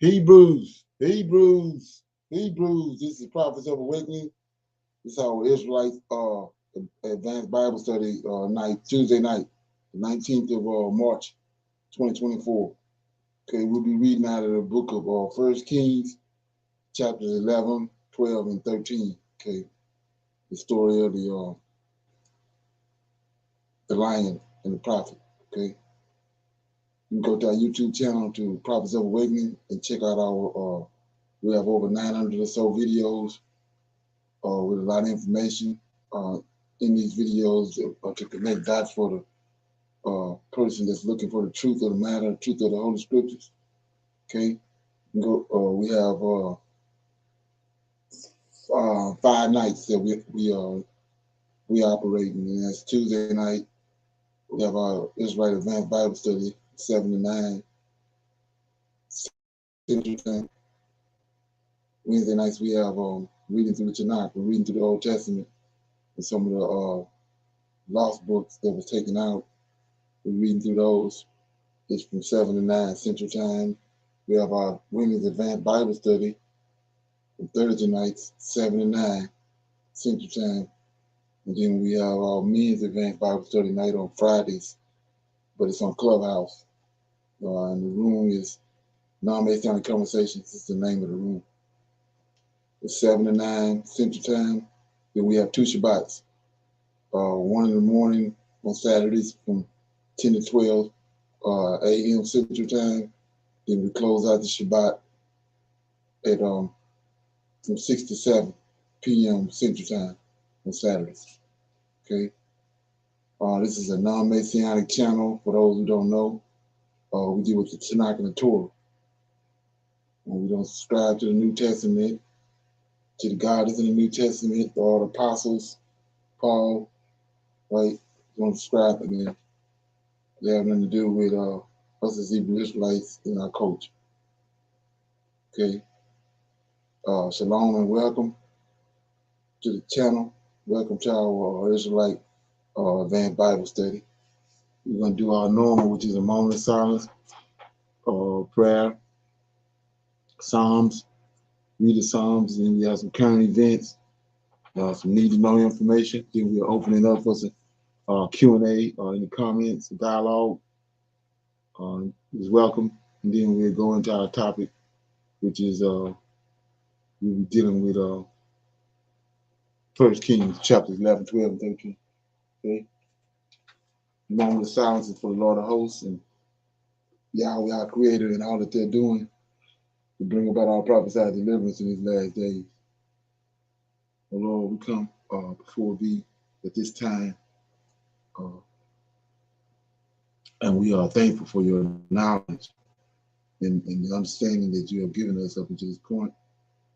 Hebrews. This is Prophets of Awakening. This is our Israelites Advanced Bible Study night, Tuesday night, the 19th of March, 2024. Okay, we'll be reading out of the book of 1 Kings, chapters 11, 12, and 13. Okay, the story of the lion and the prophet. Okay, you can go to our YouTube channel to Prophets of Awakening and check out our. We have over 900 or so videos with a lot of information in these videos to connect dots for the person that's looking for the truth of the matter, the truth of the Holy Scriptures. Okay, we have 5 nights that we operating, and that's Tuesday night. We have our Israelite Advanced Bible Study 7 to 9 Central Time. Wednesday nights we have reading through the Tanakh. We're reading through the Old Testament and some of the lost books that was taken out. We're reading through those. It's from 7 to 9 Central Time. We have our Women's Advanced Bible Study on Thursday nights, 7 to 9 Central Time. And then we have our Men's Advanced Bible Study night on Fridays, but it's on Clubhouse. And the room is Non-Messianic Conversations. It's the name of the room. It's 7 to 9 Central Time. Then we have 2 Shabbats. One in the morning on Saturdays from 10 to 12 a.m. Central Time. Then we close out the Shabbat at from 6 to 7 p.m. Central Time on Saturdays. Okay. This is a non-Messianic channel. For those who don't know, we deal with the Tanakh and the Torah. And we don't subscribe to the New Testament, to the God that's in the New Testament, all the apostles, Paul, right? We don't subscribe to them. They have nothing to do with us as Hebrew Israelites and our culture. Okay. Shalom and welcome to the channel. Welcome to our Israelite Advanced Bible Study. We're going to do our normal, which is a moment of silence, prayer, Psalms, read the Psalms, and then we have some current events, some need to know information. Then we're opening up for some Q&A in the comments, dialogue is welcome. And then we'll go into our topic, which is we'll be dealing with 1 Kings chapters 11, 12, and 13. Okay? The moment of silence is for the Lord of hosts and Yahweh, our creator, and all that they're doing to bring about our prophesied deliverance in these last days. Oh Lord, we come before thee at this time, and we are thankful for your knowledge and the understanding that you have given us up until this point.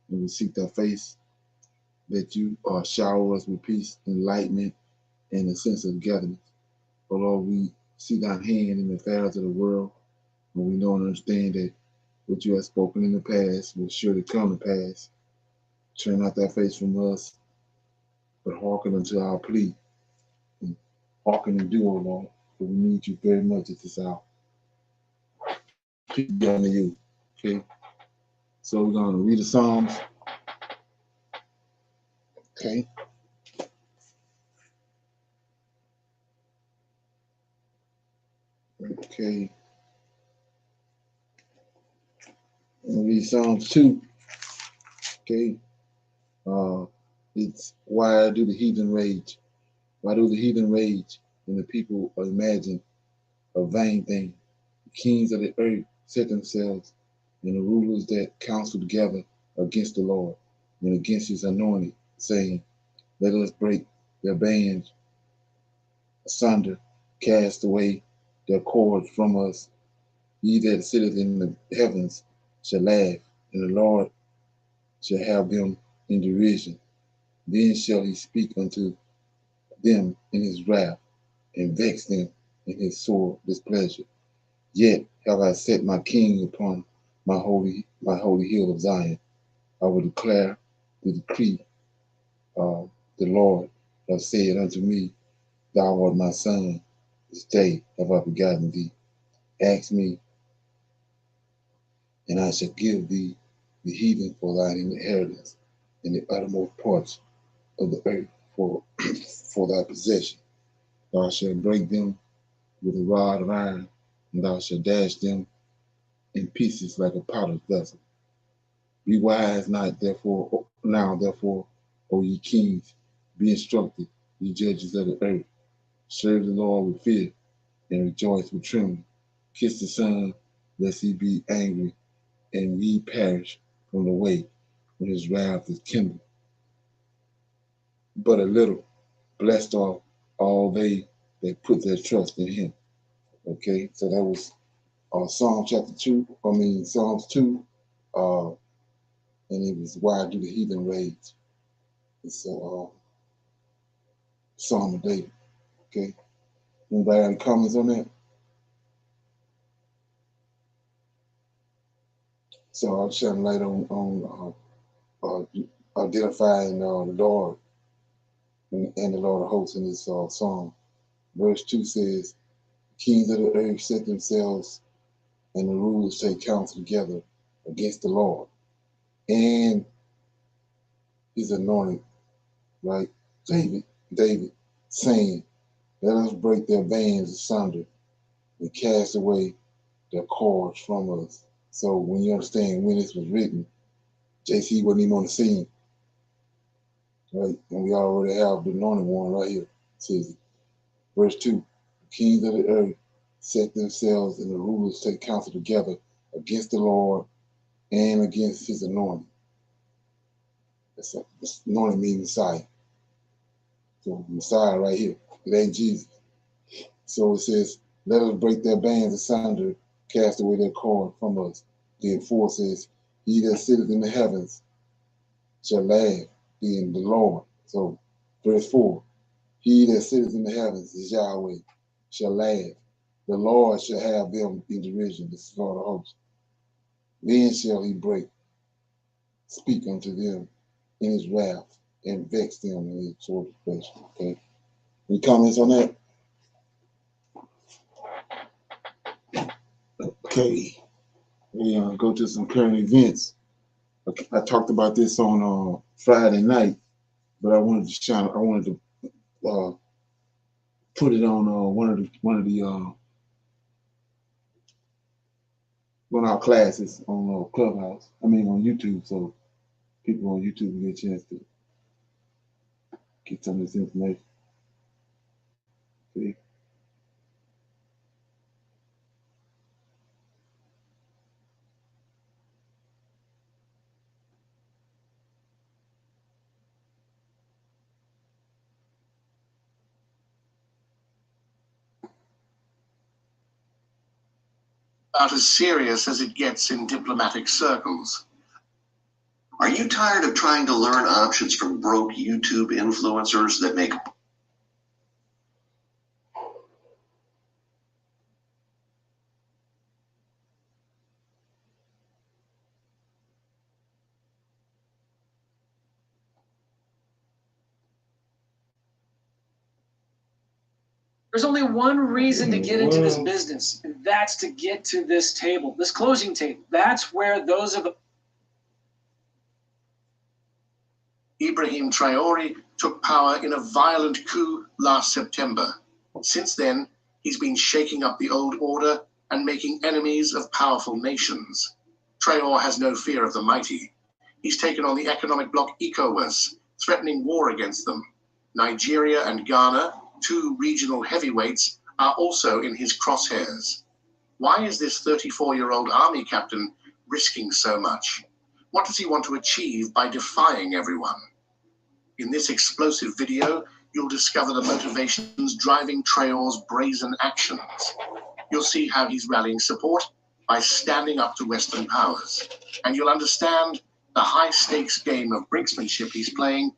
And we seek thy face, that you shower us with peace, enlightenment, and a sense of togetherness. Oh Lord, we see thy hand in the affairs of the world, and we know and understand that what you have spoken in the past will surely come to pass. Turn not thy face from us, but hearken unto our plea. And hearken and do, O Lord, for we need you very much at this hour. Peace be unto you. Okay. So we're going to read the Psalms. Okay. Okay. I'm going to read Psalms 2. Okay. It's why do the heathen rage? Why do the heathen rage and the people imagine a vain thing? The kings of the earth set themselves, and the rulers that counsel together against the Lord and against his anointed, saying, let us break their bands asunder, cast away their cords from us. He that sitteth in the heavens shall laugh, and the Lord shall have them in derision. Then shall he speak unto them in his wrath, and vex them in his sore displeasure. Yet have I set my king upon my holy hill of Zion. I will declare the decree. The Lord hath said unto me, thou art my son, this day have I begotten thee. Ask me, And I shall give thee the heathen for thine inheritance, and the uttermost parts of the earth for, for thy possession. Thou shalt break them with a rod of iron, and thou shalt dash them in pieces like a potter's vessel. Be wise not therefore now, therefore, O ye kings, be instructed, ye judges of the earth. Serve the Lord with fear, and rejoice with trembling. Kiss the Son, lest he be angry, and ye perish from the way when his wrath is kindled. But a little, blessed are all they that put their trust in him. Okay, so that was Psalms 2, and it was why do the heathen rage? It's a Psalm of David. Okay, anybody have any comments on that? So I'll shine light on identifying the Lord and the Lord of hosts in this psalm. Verse 2 says, kings of the earth set themselves, and the rulers take counsel together against the Lord and his anointed, right? David, saying, let us break their bands asunder and cast away their cords from us. So when you understand when this was written, JC wasn't even on the scene, right? And we already have the anointed one right here. It says, verse 2, the kings of the earth set themselves, and the rulers take counsel together against the Lord and against his anointed. That's anointed means Messiah. So Messiah right here. It ain't Jesus. So it says, let us break their bands asunder, cast away their cord from us. Then 4 says, he that sitteth in the heavens shall laugh in the Lord. So verse 4, he that sitteth in the heavens is Yahweh, shall laugh. The Lord shall have them in derision. This is Lord of hosts. Then shall he speak unto them in his wrath, and vex them in his sore displeasure. Okay. Any comments on that? Okay. We go to some current events. Okay. I talked about this on Friday night, but I wanted to put it on one of our classes on Clubhouse. I mean on YouTube, so people on YouTube will get a chance to get some of this information. See? About as serious as it gets in diplomatic circles. Are you tired of trying to learn options from broke YouTube influencers that make There's only one reason to get into this business, and that's to get to this table, this closing table. That's where those of Ibrahim Traore took power in a violent coup last September. Since then, he's been shaking up the old order and making enemies of powerful nations. Traore has no fear of the mighty. He's taken on the economic bloc ECOWAS, threatening war against them. Nigeria and Ghana, two regional heavyweights, are also in his crosshairs. Why is this 34-year-old army captain risking so much? What does he want to achieve by defying everyone? In this explosive video, you'll discover the motivations driving Traore's brazen actions. You'll see how he's rallying support by standing up to Western powers. And you'll understand the high-stakes game of brinksmanship he's playing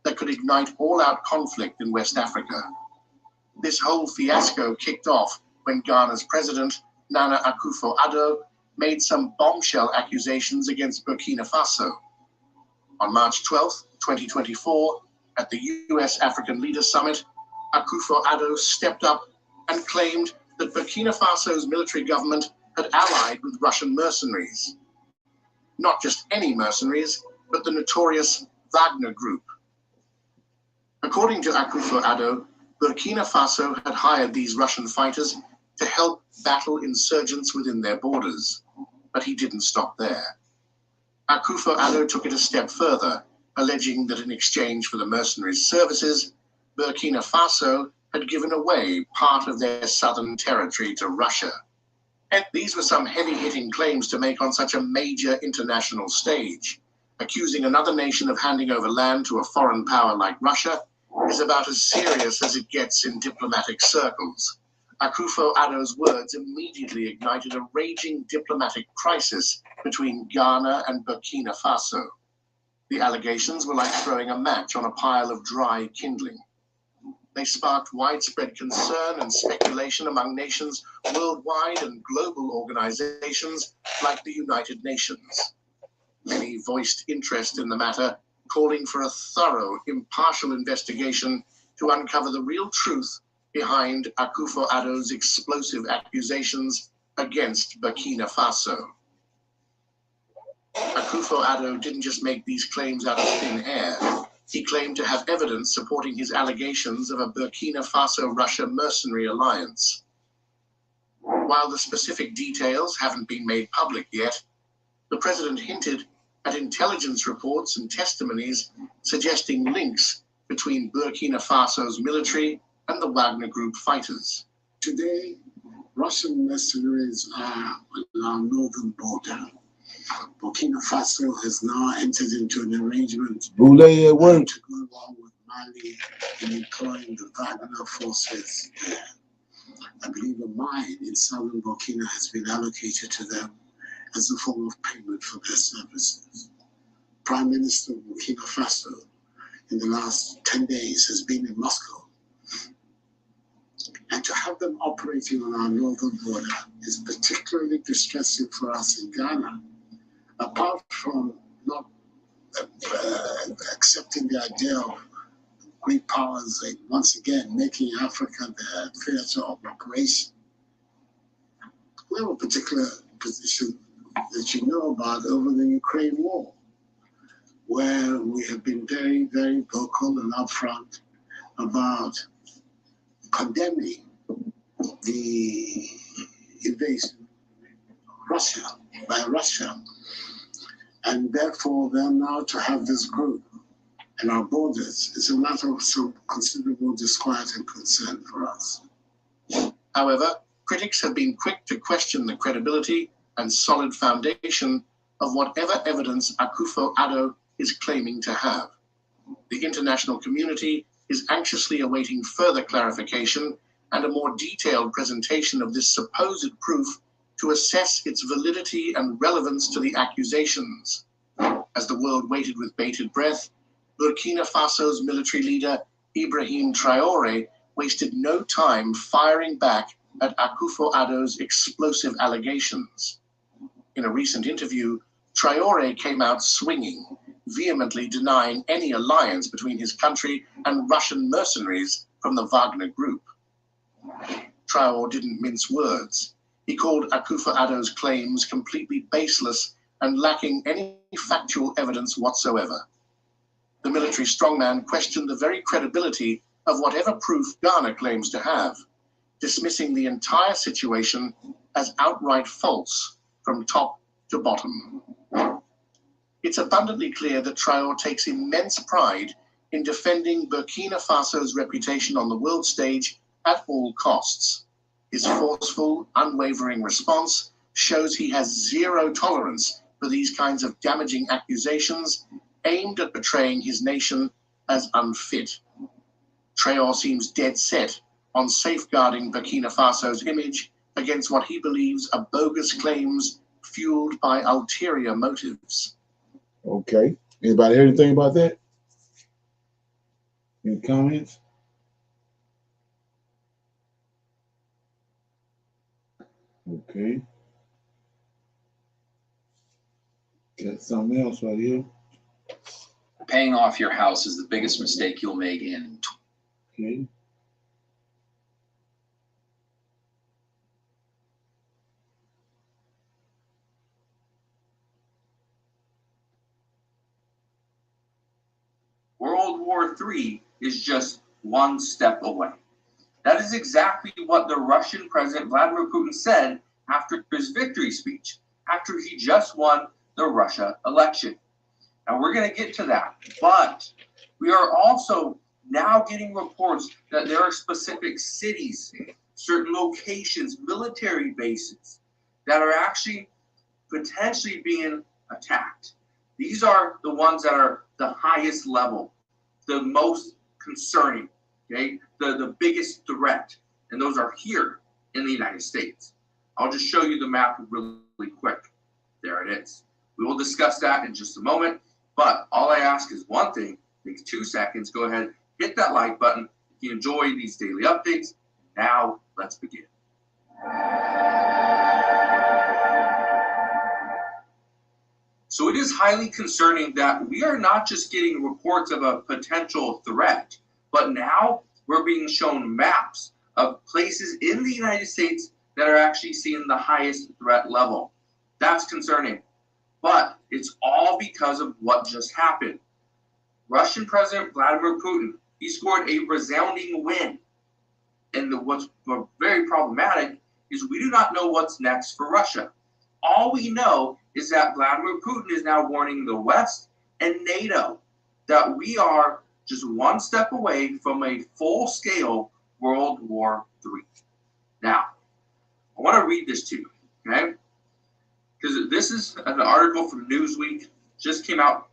that could ignite all-out conflict in West Africa. This whole fiasco kicked off when Ghana's president, Nana Akufo-Addo, made some bombshell accusations against Burkina Faso. On March 12, 2024, at the U.S. African Leaders Summit, Akufo-Addo stepped up and claimed that Burkina Faso's military government had allied with Russian mercenaries. not just any mercenaries, but the notorious Wagner Group. According to Akufo-Addo, Burkina Faso had hired these Russian fighters to help battle insurgents within their borders, but he didn't stop there. Akufo-Addo took it a step further, alleging that in exchange for the mercenaries' services, Burkina Faso had given away part of their southern territory to Russia. And these were some heavy-hitting claims to make on such a major international stage. Accusing another nation of handing over land to a foreign power like Russia is about as serious as it gets in diplomatic circles. Akufo-Addo's words immediately ignited a raging diplomatic crisis between Ghana and Burkina Faso. The allegations were like throwing a match on a pile of dry kindling. They sparked widespread concern and speculation among nations worldwide and global organizations like the United Nations. Many voiced interest in the matter, calling for a thorough, impartial investigation to uncover the real truth behind Akufo-Addo's explosive accusations against Burkina Faso. Akufo-Addo didn't just make these claims out of thin air. He claimed to have evidence supporting his allegations of a Burkina Faso-Russia mercenary alliance. While the specific details haven't been made public yet, the president hinted at intelligence reports and testimonies suggesting links between Burkina Faso's military and the Wagner Group fighters. Today, Russian mercenaries are on our northern border. Burkina Faso has now entered into an arrangement to go along with Mali in employing the Wagner forces there. I believe a mine in southern Burkina has been allocated to them as a form of payment for their services. Prime Minister of Burkina Faso in the last 10 days has been in Moscow. And to have them operating on our northern border is particularly distressing for us in Ghana. Apart from not accepting the idea of great powers once again making Africa their theater of operation, we have a particular position that you know about over the Ukraine war, where we have been very, very vocal and upfront about condemning the invasion of Russia by Russia. And therefore, then now to have this group in our borders is a matter of some considerable disquiet and concern for us. However, critics have been quick to question the credibility and solid foundation of whatever evidence Akufo-Addo is claiming to have. The international community is anxiously awaiting further clarification and a more detailed presentation of this supposed proof to assess its validity and relevance to the accusations. As the world waited with bated breath, Burkina Faso's military leader, Ibrahim Traoré, wasted no time firing back at Akufo-Addo's explosive allegations. In a recent interview, Traoré came out swinging, vehemently denying any alliance between his country and Russian mercenaries from the Wagner Group. Traoré didn't mince words. He called Akufo-Addo's claims completely baseless and lacking any factual evidence whatsoever. The military strongman questioned the very credibility of whatever proof Ghana claims to have, dismissing the entire situation as outright false from top to bottom. It's abundantly clear that Traoré takes immense pride in defending Burkina Faso's reputation on the world stage at all costs. His forceful, unwavering response shows he has zero tolerance for these kinds of damaging accusations aimed at portraying his nation as unfit. Traoré seems dead set on safeguarding Burkina Faso's image against what he believes are bogus claims fueled by ulterior motives. Okay. Anybody hear anything about that? Any comments? Okay. Got something else right here. Paying off your house is the biggest mistake you'll make in. Okay. War III is just one step away. That is exactly what the Russian President Vladimir Putin said after his victory speech, after he just won the Russia election. Now we're going to get to that, but we are also now getting reports that there are specific cities, certain locations, military bases that are actually potentially being attacked. These are the ones that are the highest level, the most concerning, okay, the biggest threat, and those are here in the United States. I'll just show you the map really quick. There it is. We will discuss that in just a moment, but all I ask is one thing, takes 2 seconds. Go ahead, hit that like button if you enjoy these daily updates. Now, let's begin. So it is highly concerning that we are not just getting reports of a potential threat, but now we're being shown maps of places in the United States that are actually seeing the highest threat level. That's concerning. But it's all because of what just happened. Russian President Vladimir Putin, he scored a resounding win. And what's very problematic is we do not know what's next for Russia. All we know is that Vladimir Putin is now warning the West and NATO that we are just one step away from a full-scale World War III. Now, I want to read this to you, okay? Because this is an article from Newsweek, just came out,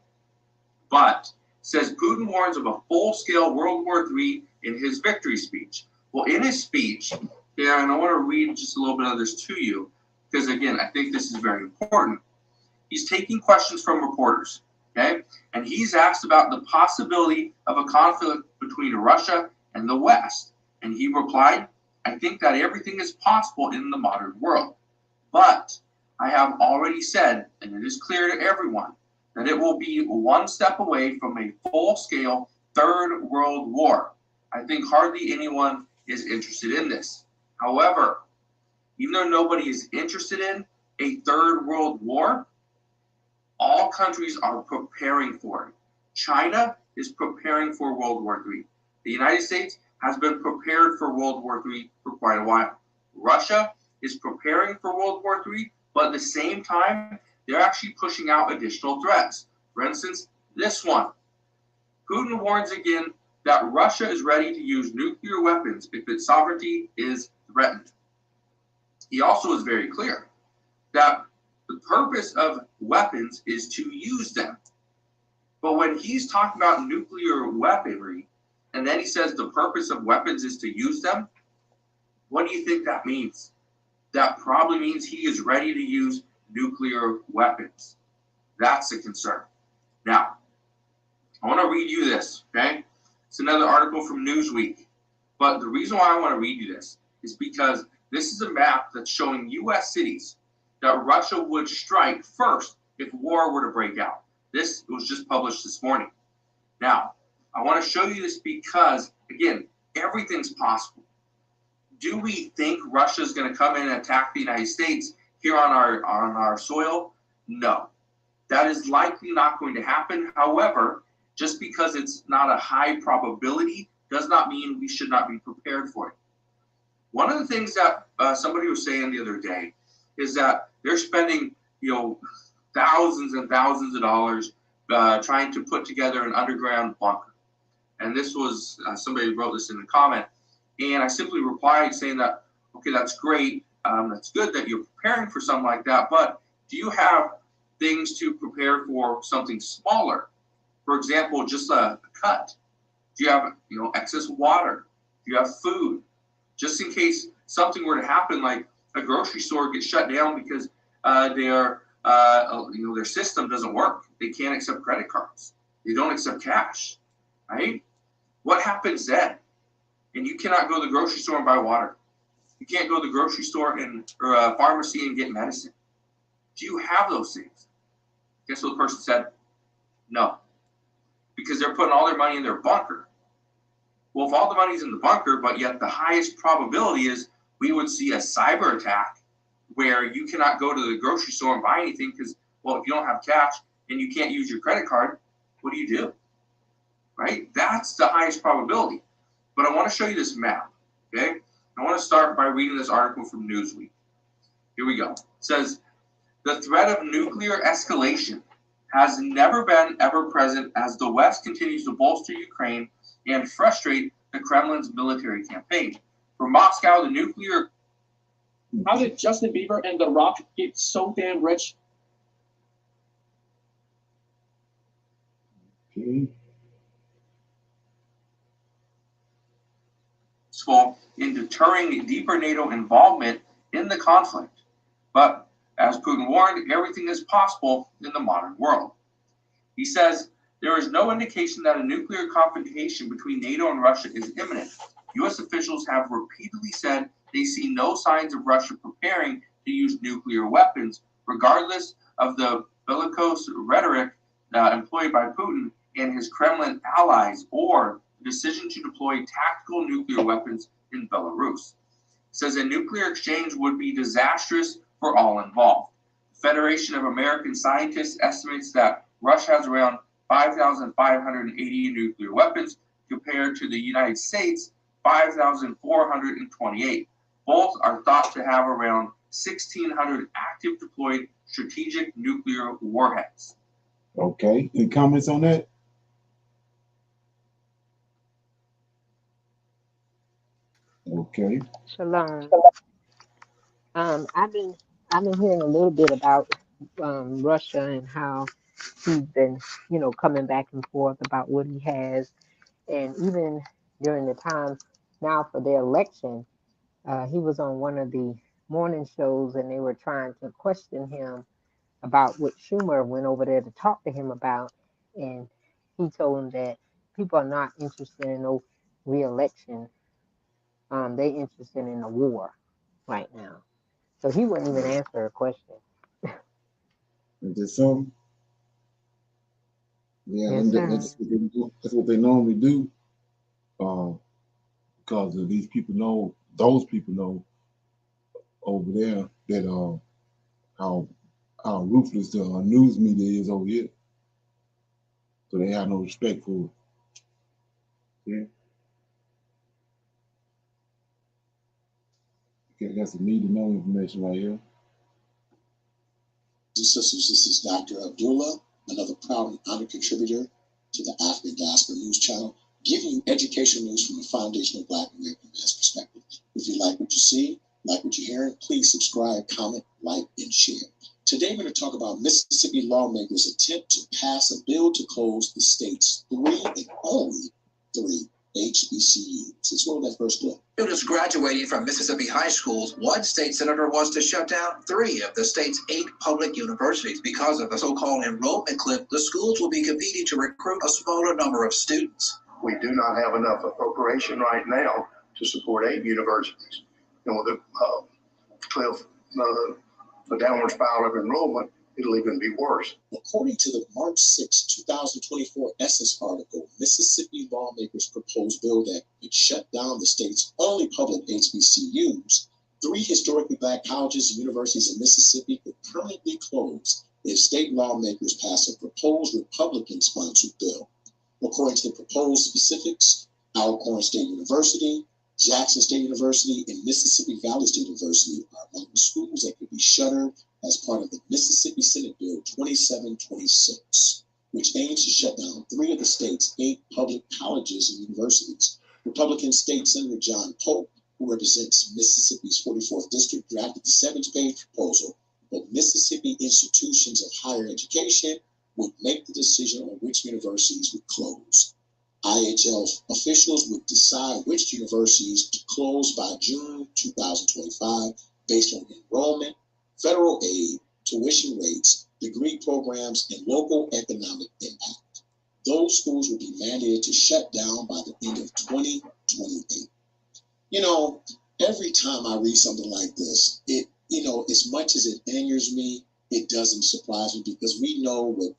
but says Putin warns of a full-scale World War III in his victory speech. Well, in his speech, yeah, and I want to read just a little bit of this to you, because again, I think this is very important. He's taking questions from reporters, okay? And he's asked about the possibility of a conflict between Russia and the West. And he replied, I think that everything is possible in the modern world. But I have already said, and it is clear to everyone, that it will be one step away from a full-scale Third World War. I think hardly anyone is interested in this. However, even though nobody is interested in a Third World War, all countries are preparing for it. China is preparing for World War III. The United States has been prepared for World War III for quite a while. Russia is preparing for World War III, but at the same time, they're actually pushing out additional threats. For instance, this one. Putin warns again that Russia is ready to use nuclear weapons if its sovereignty is threatened. He also is very clear that the purpose of weapons is to use them. But when he's talking about nuclear weaponry, and then he says the purpose of weapons is to use them, what do you think that means? That probably means he is ready to use nuclear weapons. That's a concern. Now, I want to read you this, okay? It's another article from Newsweek. But the reason why I want to read you this is because this is a map that's showing U.S. cities that Russia would strike first if war were to break out. This was just published this morning. Now, I want to show you this because, again, everything's possible. Do we think Russia is going to come in and attack the United States here on our soil? No. That is likely not going to happen. However, just because it's not a high probability does not mean we should not be prepared for it. One of the things that somebody was saying the other day is that they're spending, thousands and thousands of dollars trying to put together an underground bunker. And this was, somebody wrote this in the comment, and I simply replied saying that, okay, that's great. That's good that you're preparing for something like that, but do you have things to prepare for something smaller? For example, just a cut. Do you have, excess water? Do you have food? Just in case something were to happen, like a grocery store gets shut down because their system doesn't work. They can't accept credit cards. They don't accept cash, right? What happens then? And you cannot go to the grocery store and buy water. You can't go to the grocery store or a pharmacy and get medicine. Do you have those things? Guess what the person said? No. Because they're putting all their money in their bunker. Well, if all the money's in the bunker, but yet the highest probability is we would see a cyber attack where you cannot go to the grocery store and buy anything because, well, if you don't have cash and you can't use your credit card, what do you do? right? That's the highest probability. But I want to show you this map, okay? I want to start by reading this article from Newsweek. Here we go. It says, the threat of nuclear escalation has never been ever present as the West continues to bolster Ukraine and frustrate the Kremlin's military campaign. For Moscow, the nuclear... How did Justin Bieber and The Rock get so damn rich? Okay. in deterring deeper NATO involvement in the conflict. But as Putin warned, everything is possible in the modern world. He says there is no indication that a nuclear confrontation between NATO and Russia is imminent. U.S. officials have repeatedly said they see no signs of Russia preparing to use nuclear weapons, regardless of the bellicose rhetoric employed by Putin and his Kremlin allies, or the decision to deploy tactical nuclear weapons in Belarus. It says a nuclear exchange would be disastrous for all involved. The Federation of American Scientists estimates that Russia has around 5,580 nuclear weapons compared to the United States 5,428. Both are thought to have around 1,600 active deployed strategic nuclear warheads. Okay. Any comments on that? Okay. Shalom. I've been hearing a little bit about Russia and how he's been, coming back and forth about what he has, and even during the time now for the election, he was on one of the morning shows, and they were trying to question him about what Schumer went over there to talk to him about, and he told him that people are not interested in no re-election. They interested in the war right now. So he wouldn't even answer a question. Is there something? Yeah, Yes, sir. that's what they normally do. Because these people know, those people know over there that how ruthless the news media is over here. So they have no respect for it. Yeah. Okay, that's some need to know information right here. Sisters, this is Dr. Abdullah, another proud and honored contributor to the African Gospel News Channel, giving you educational news from a foundational Black American man's perspective. If you like what you see, like what you're hearing, please subscribe, comment, like, and share. Today we're going to talk about Mississippi lawmakers' attempt to pass a bill to close the state's 3 and only 3 HBCUs. Let's roll that first clip. Students graduating from Mississippi high schools, one state senator wants to shut down 3 of the state's 8 public universities. Because of the so-called enrollment cliff, the schools will be competing to recruit a smaller number of students. We do not have enough appropriation right now to support 8 universities. And with the cliff, the downward spiral of enrollment, it'll even be worse. According to the March 6, 2024 Essence article, Mississippi lawmakers proposed bill that would shut down the state's only public HBCUs. 3 historically Black colleges and universities in Mississippi could permanently close if state lawmakers pass a proposed Republican-sponsored bill. According to the proposed specifics, Alcorn State University, Jackson State University, and Mississippi Valley State University are among the schools that could be shuttered as part of the Mississippi Senate Bill 2726, which aims to shut down 3 of the state's 8 public colleges and universities. Republican State Senator John Pope, who represents Mississippi's 44th District, drafted the 7-page proposal, but Mississippi institutions of higher education would make the decision on which universities would close. IHL officials would decide which universities to close by June 2025 based on enrollment, federal aid, tuition rates, degree programs, and local economic impact. Those schools will be mandated to shut down by the end of 2028. Every time I read something like this, as much as it angers me, it doesn't surprise me, because we know what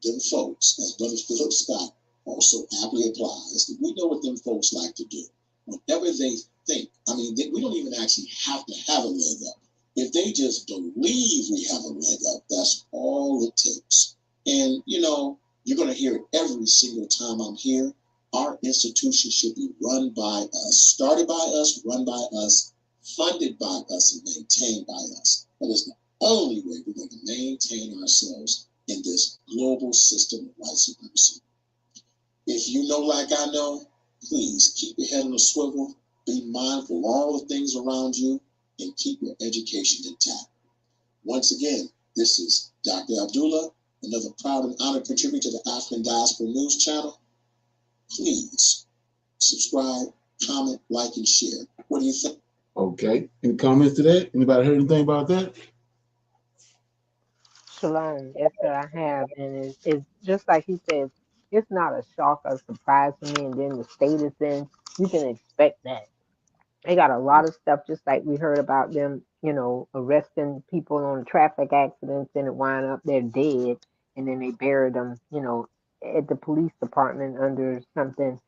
them folks, as Brother Philip Scott also aptly applies, we know what them folks like to do. Whenever they think, we don't even actually have to have a leg up. If they just believe we have a leg up, that's all it takes. And, You're going to hear it every single time I'm here. Our institution should be run by us, started by us, run by us, funded by us, and maintained by us. That is the only way we're going to maintain ourselves in this global system of white supremacy. If you know like I know, please keep your head on a swivel, be mindful of all the things around you, and keep your education intact. Once again, this is Dr. Abdullah, another proud and honored contributor to the African Diaspora News Channel. Please subscribe, comment, like, and share. What do you think? Okay. Any comments to that? Anybody heard anything about that? Shalom. Yes, sir, I have. And it's just like he says, it's not a shock or surprise to me. And then the state it's in, you can expect that. They got a lot of stuff, just like we heard about them, arresting people on traffic accidents and it wind up they're dead. And then they buried them, at the police department under something,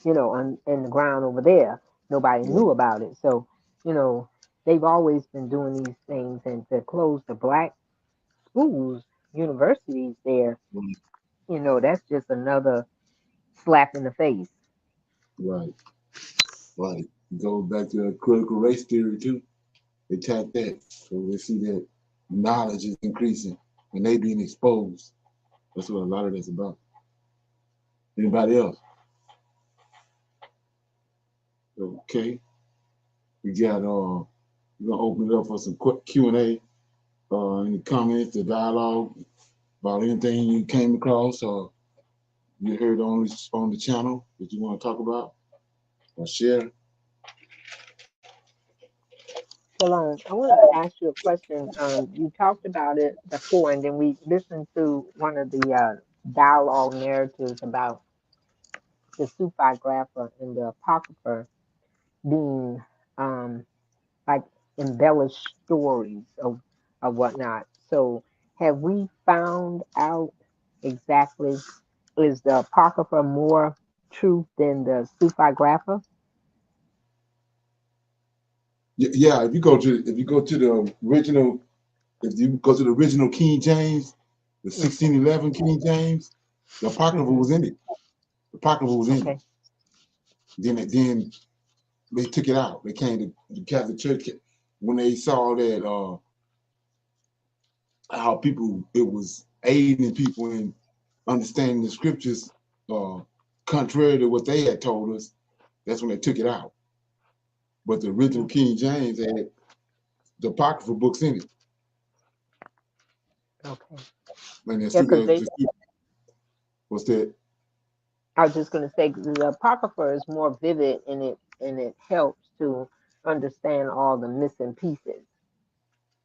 in the ground over there. Nobody knew about it. So, they've always been doing these things. And to close the black schools, universities there, that's just another slap in the face. Right. Right. Go back to the critical race theory too. They tap that. So they see that knowledge is increasing and they being exposed. That's what a lot of that's about. Anybody else? Okay. We got we're gonna open it up for some quick Q&A. Any comments, the dialogue about anything you came across or you heard on the channel that you want to talk about or share? Shalom. I want to ask you a question. You talked about it before, and then we listened to one of the dialogue narratives about the Sufi-grapha and the Apocrypha being um, like embellished stories of whatnot. So, have we found out exactly, is the Apocrypha more truth than the Sufi-grapha? Yeah, if you go to the original, if you go to the original King James, the 1611 King James, the Apocrypha was in it. The Apocrypha was in it. Then they took it out. They came to the Catholic Church when they saw that how it was aiding people in understanding the scriptures contrary to what they had told us. That's when they took it out. But the original King James had the Apocrypha books in it. Okay. And what's that? I was just going to say the Apocrypha is more vivid and it helps to understand all the missing pieces.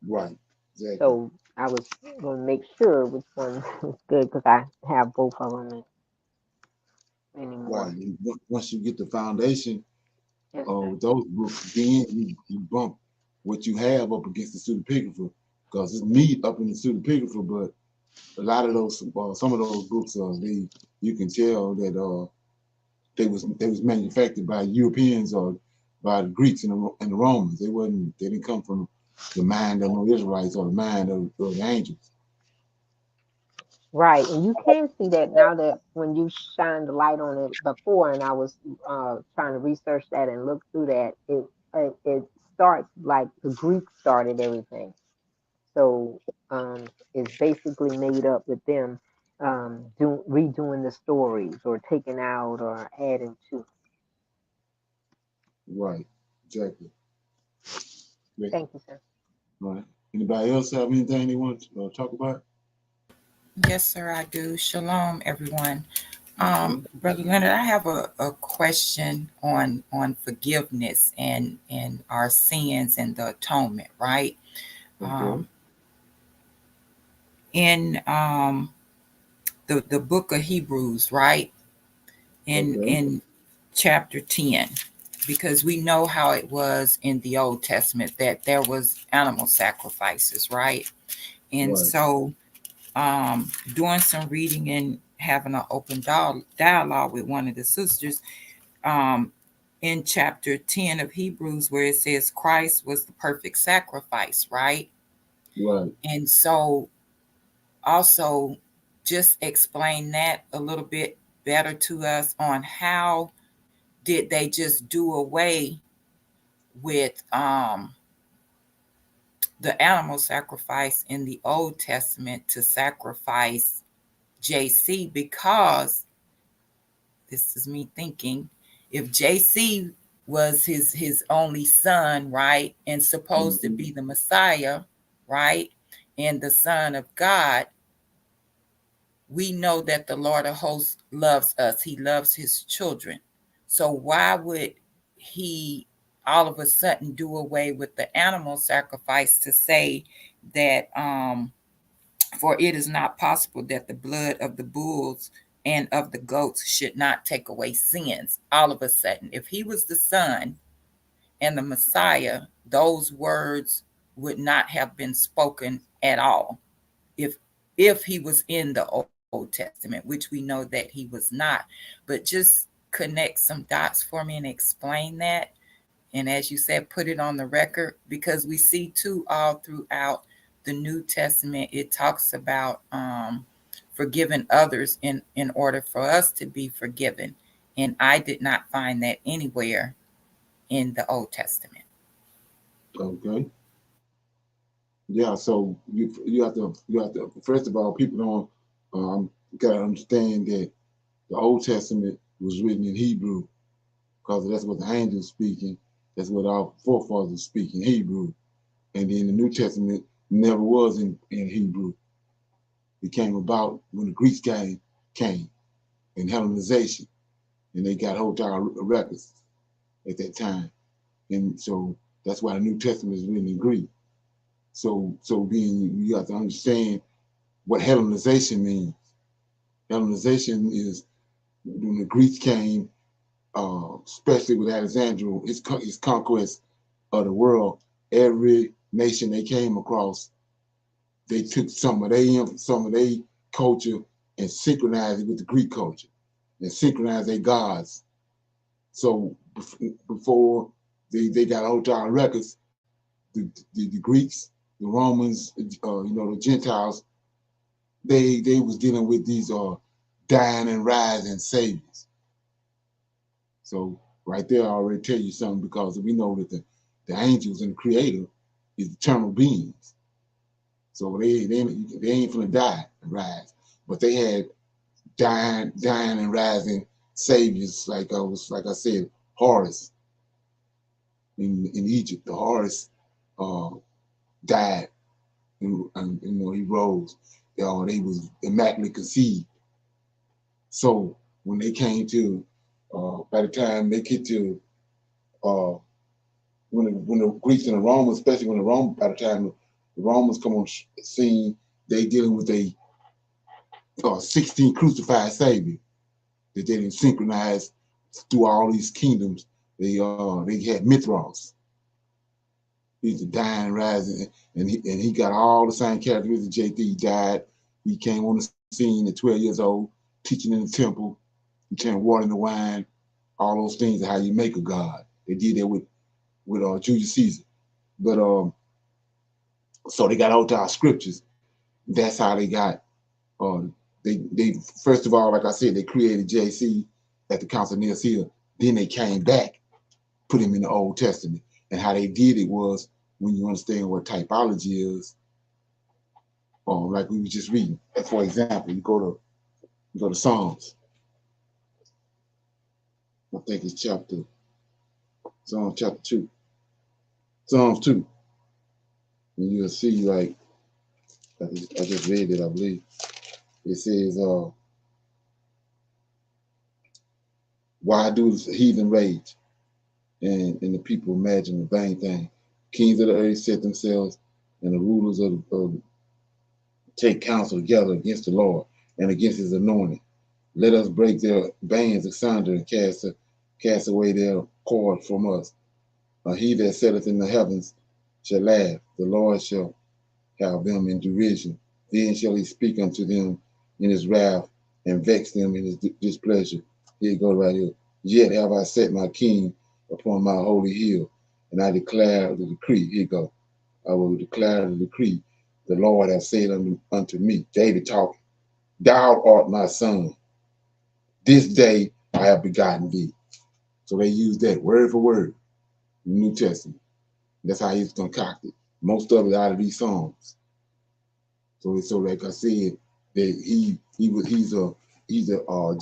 Right. Exactly. So I was going to make sure which one was good because I have both of them anymore. Right. And once you get the foundation with those books, then you bump what you have up against the pseudepigrapha because it's meat up in the pseudepigrapha, but a lot of those, some of those books, you can tell that they was manufactured by Europeans or by the Greeks and the Romans. They didn't come from the mind of the Israelites or the mind of the angels. Right, and you can see that now that when you shine the light on it before, and I was trying to research that and look through that, it starts like the Greeks started everything. So it's basically made up with them redoing the stories or taking out or adding to. Right, exactly. Great. Thank you, sir. All right. Anybody else have anything they want to talk about? Yes, sir, I do. Shalom, everyone. Brother Leonard, I have a question on forgiveness and our sins and the atonement, right? Okay. In the book of Hebrews, right? In chapter 10, because we know how it was in the Old Testament that there was animal sacrifices, right? And so doing some reading and having an open dialogue with one of the sisters in chapter 10 of Hebrews, where it says Christ was the perfect sacrifice, right? Right. And so also just explain that a little bit better to us on how did they just do away with the animal sacrifice in the Old Testament to sacrifice JC? Because this is me thinking, if JC was his only son, right, and supposed to be the Messiah, right, and the Son of God, we know that the Lord of hosts loves us. He loves his children. So why would he all of a sudden do away with the animal sacrifice to say that for it is not possible that the blood of the bulls and of the goats should not take away sins? All of a sudden, if he was the Son and the Messiah, those words would not have been spoken at all. If he was in the Old Testament, which we know that he was not. But just connect some dots for me and explain that. And as you said, put it on the record, because we see too all throughout the New Testament, it talks about forgiving others in order for us to be forgiven. And I did not find that anywhere in the Old Testament. Okay. Yeah, so you have to first of all, people don't gotta understand that the Old Testament was written in Hebrew, because that's what the angels speaking. That's what our forefathers speak in Hebrew. And then the New Testament never was in Hebrew. It came about when the Greeks came in Hellenization, and they got hold of our records at that time. And so that's why the New Testament is written in Greek. So then you have to understand what Hellenization means. Hellenization is when the Greeks came, especially with Alexander, his conquest of the world. Every nation they came across, they took some of their culture and synchronized it with the Greek culture and synchronized their gods. So before they got hold of our records, the Greeks, the Romans, the Gentiles, they was dealing with these dying and rising saviors. So right there, I already tell you something, because we know that the angels and the Creator is eternal beings. So they ain't gonna die and rise, but they had dying and rising saviors, like I said, Horus in Egypt. The Horus died, and he rose. They was immaculately conceived. So when they came to, by the time they get to, when the Greeks and the Romans, especially by the time the Romans come on scene, they dealing with a 16 crucified savior that they didn't synchronize through all these kingdoms. They had Mithras. He's the dying, rising, and he got all the same characteristics. JT, he died. He came on the scene at 12 years old, teaching in the temple. He turned water into wine. All those things are how you make a god. They did that with Julius Caesar. But so they got out to our scriptures. That's how they got. They first of all, like I said, they created JC at the Council of Nicaea. Then they came back, put him in the Old Testament. And how they did it was, when you understand what typology is, like we were just reading. For example, you go to Psalms. I think it's Psalm chapter 2. Psalms 2. And you'll see, like, I just read it, I believe. It says, why do the heathen rage and the people imagine a vain thing? Kings of the earth set themselves, and the rulers of take counsel together against the Lord and against his anointed. Let us break their bands asunder and cast away their cord from us. He that sitteth in the heavens shall laugh. The Lord shall have them in derision. Then shall he speak unto them in his wrath and vex them in his displeasure. Here it goes right here. Yet have I set my king upon my holy hill, and I declare the decree. Here it goes. I will declare the decree. The Lord hath said unto me, David talking. Thou art my son. This day I have begotten thee. So they use that word for word in the New Testament. That's how he's concocted most of it out of these Psalms. So like I said, that he's a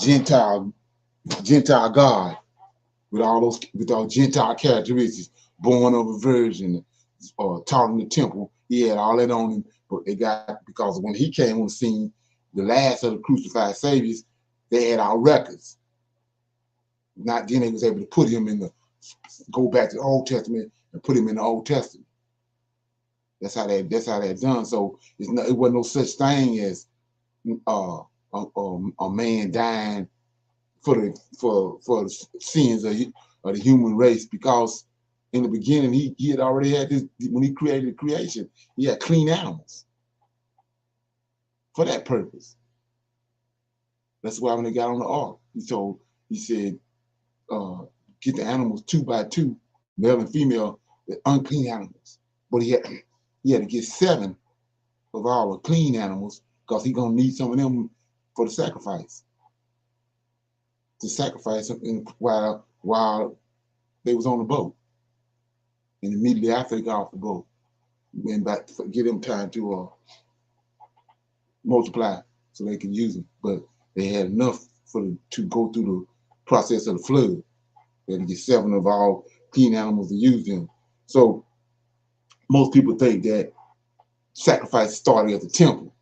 Gentile God with all Gentile characteristics, born of a virgin, taught in the temple. He had all that on him, but they got, because when he came on the scene, the last of the crucified saviors, they had our records. Not then they was able to put him go back to the Old Testament and put him in the Old Testament. That's how they done. So it wasn't no such thing as a man dying for the sins of the human race, because in the beginning he had already had this. When he created creation, he had clean animals for that purpose. That's why when they got on the ark, he said, get the animals 2 by 2, male and female, the unclean animals. But he had to get 7 of all the clean animals, because he's gonna need some of them for the sacrifice. To sacrifice them while they was on the boat. And immediately after they got off the boat, went back to give them time to multiply so they could use them. But they had enough to go through the process of the flood. They had to get 7 of all clean animals to use them. So most people think that sacrifice started at the temple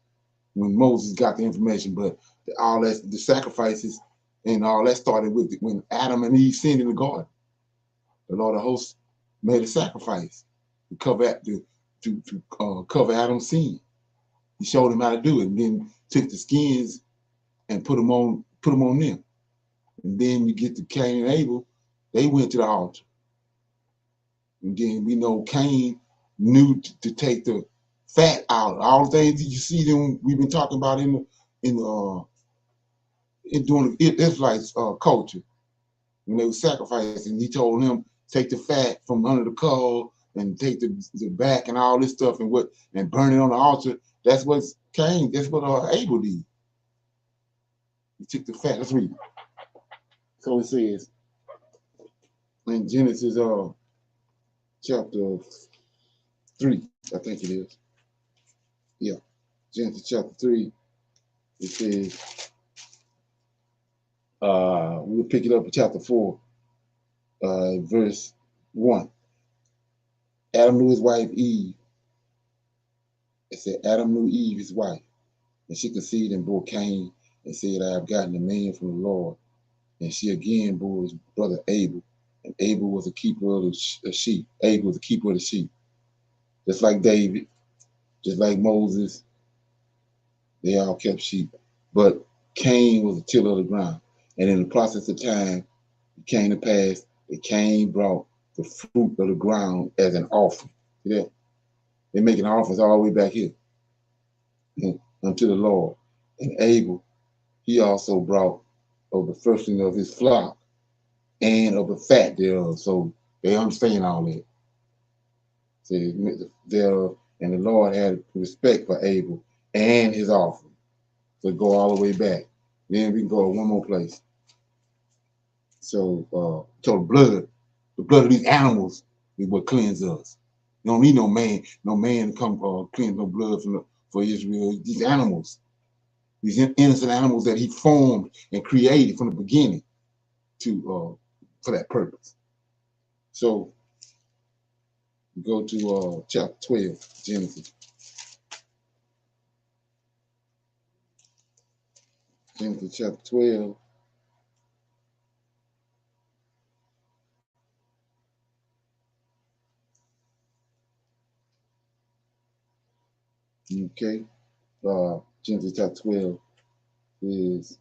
when Moses got the information, but the sacrifices and all that started with when Adam and Eve sinned in the garden. The Lord of hosts made a sacrifice to cover Adam's sin. He showed him how to do it, and then took the skins and put them on them. And then you get to Cain and Abel, they went to the altar. And then we know Cain knew to take the fat out. All the things that you see them we've been talking about in doing the Israelites culture. When they were sacrificing, he told him, take the fat from under the coal and take the back and all this stuff and burn it on the altar. That's what Abel did. He took the fat. Let's read it. So it says in Genesis chapter 3, I think it is. Yeah. Genesis chapter 3, it says, we'll pick it up in chapter 4, verse 1. Adam knew his wife Eve. It said Adam knew Eve, his wife, and she conceived and bore Cain, and said, I have gotten a man from the Lord. And she again bore his brother Abel, and Abel was a keeper of the sheep. Abel was a keeper of the sheep. Just like David, just like Moses, they all kept sheep. But Cain was a tiller of the ground. And in the process of time, it came to pass that Cain brought the fruit of the ground as an offering. See that? They're making offerings all the way back here unto the Lord. And Abel, he also brought of the firstling of his flock and of the fat thereof. So they understand all that. So and the Lord had respect for Abel and his offering. So go all the way back. Then we can go to one more place. So the blood of these animals is what cleanses us. You don't need no man to come cleanse no blood for Israel. These animals, these innocent animals that he formed and created from the beginning for that purpose. So we go to chapter 12, Genesis. Genesis chapter 12. Okay. Genesis chapter 12 is,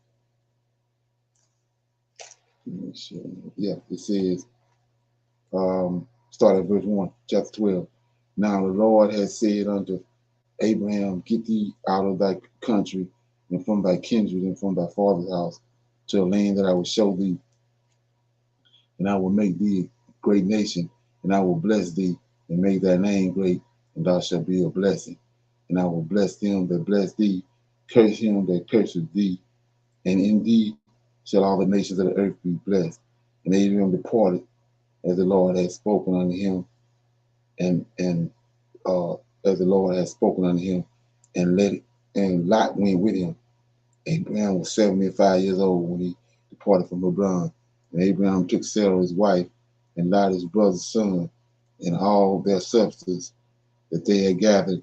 yeah, it says, start at verse 1, chapter 12. Now the Lord has said unto Abraham, get thee out of thy country and from thy kindred and from thy father's house to a land that I will show thee, and I will make thee a great nation, and I will bless thee and make thy name great, and thou shalt be a blessing. And I will bless them that bless thee, Curse him that curseth thee, and in thee shall all the nations of the earth be blessed. And Abraham departed as the Lord had spoken unto him, and as the Lord had spoken unto him, and Lot went with him. Abraham was 75 years old when he departed from Hebron. And Abraham took Sarah his wife, and Lot his brother's son, and all their substance that they had gathered,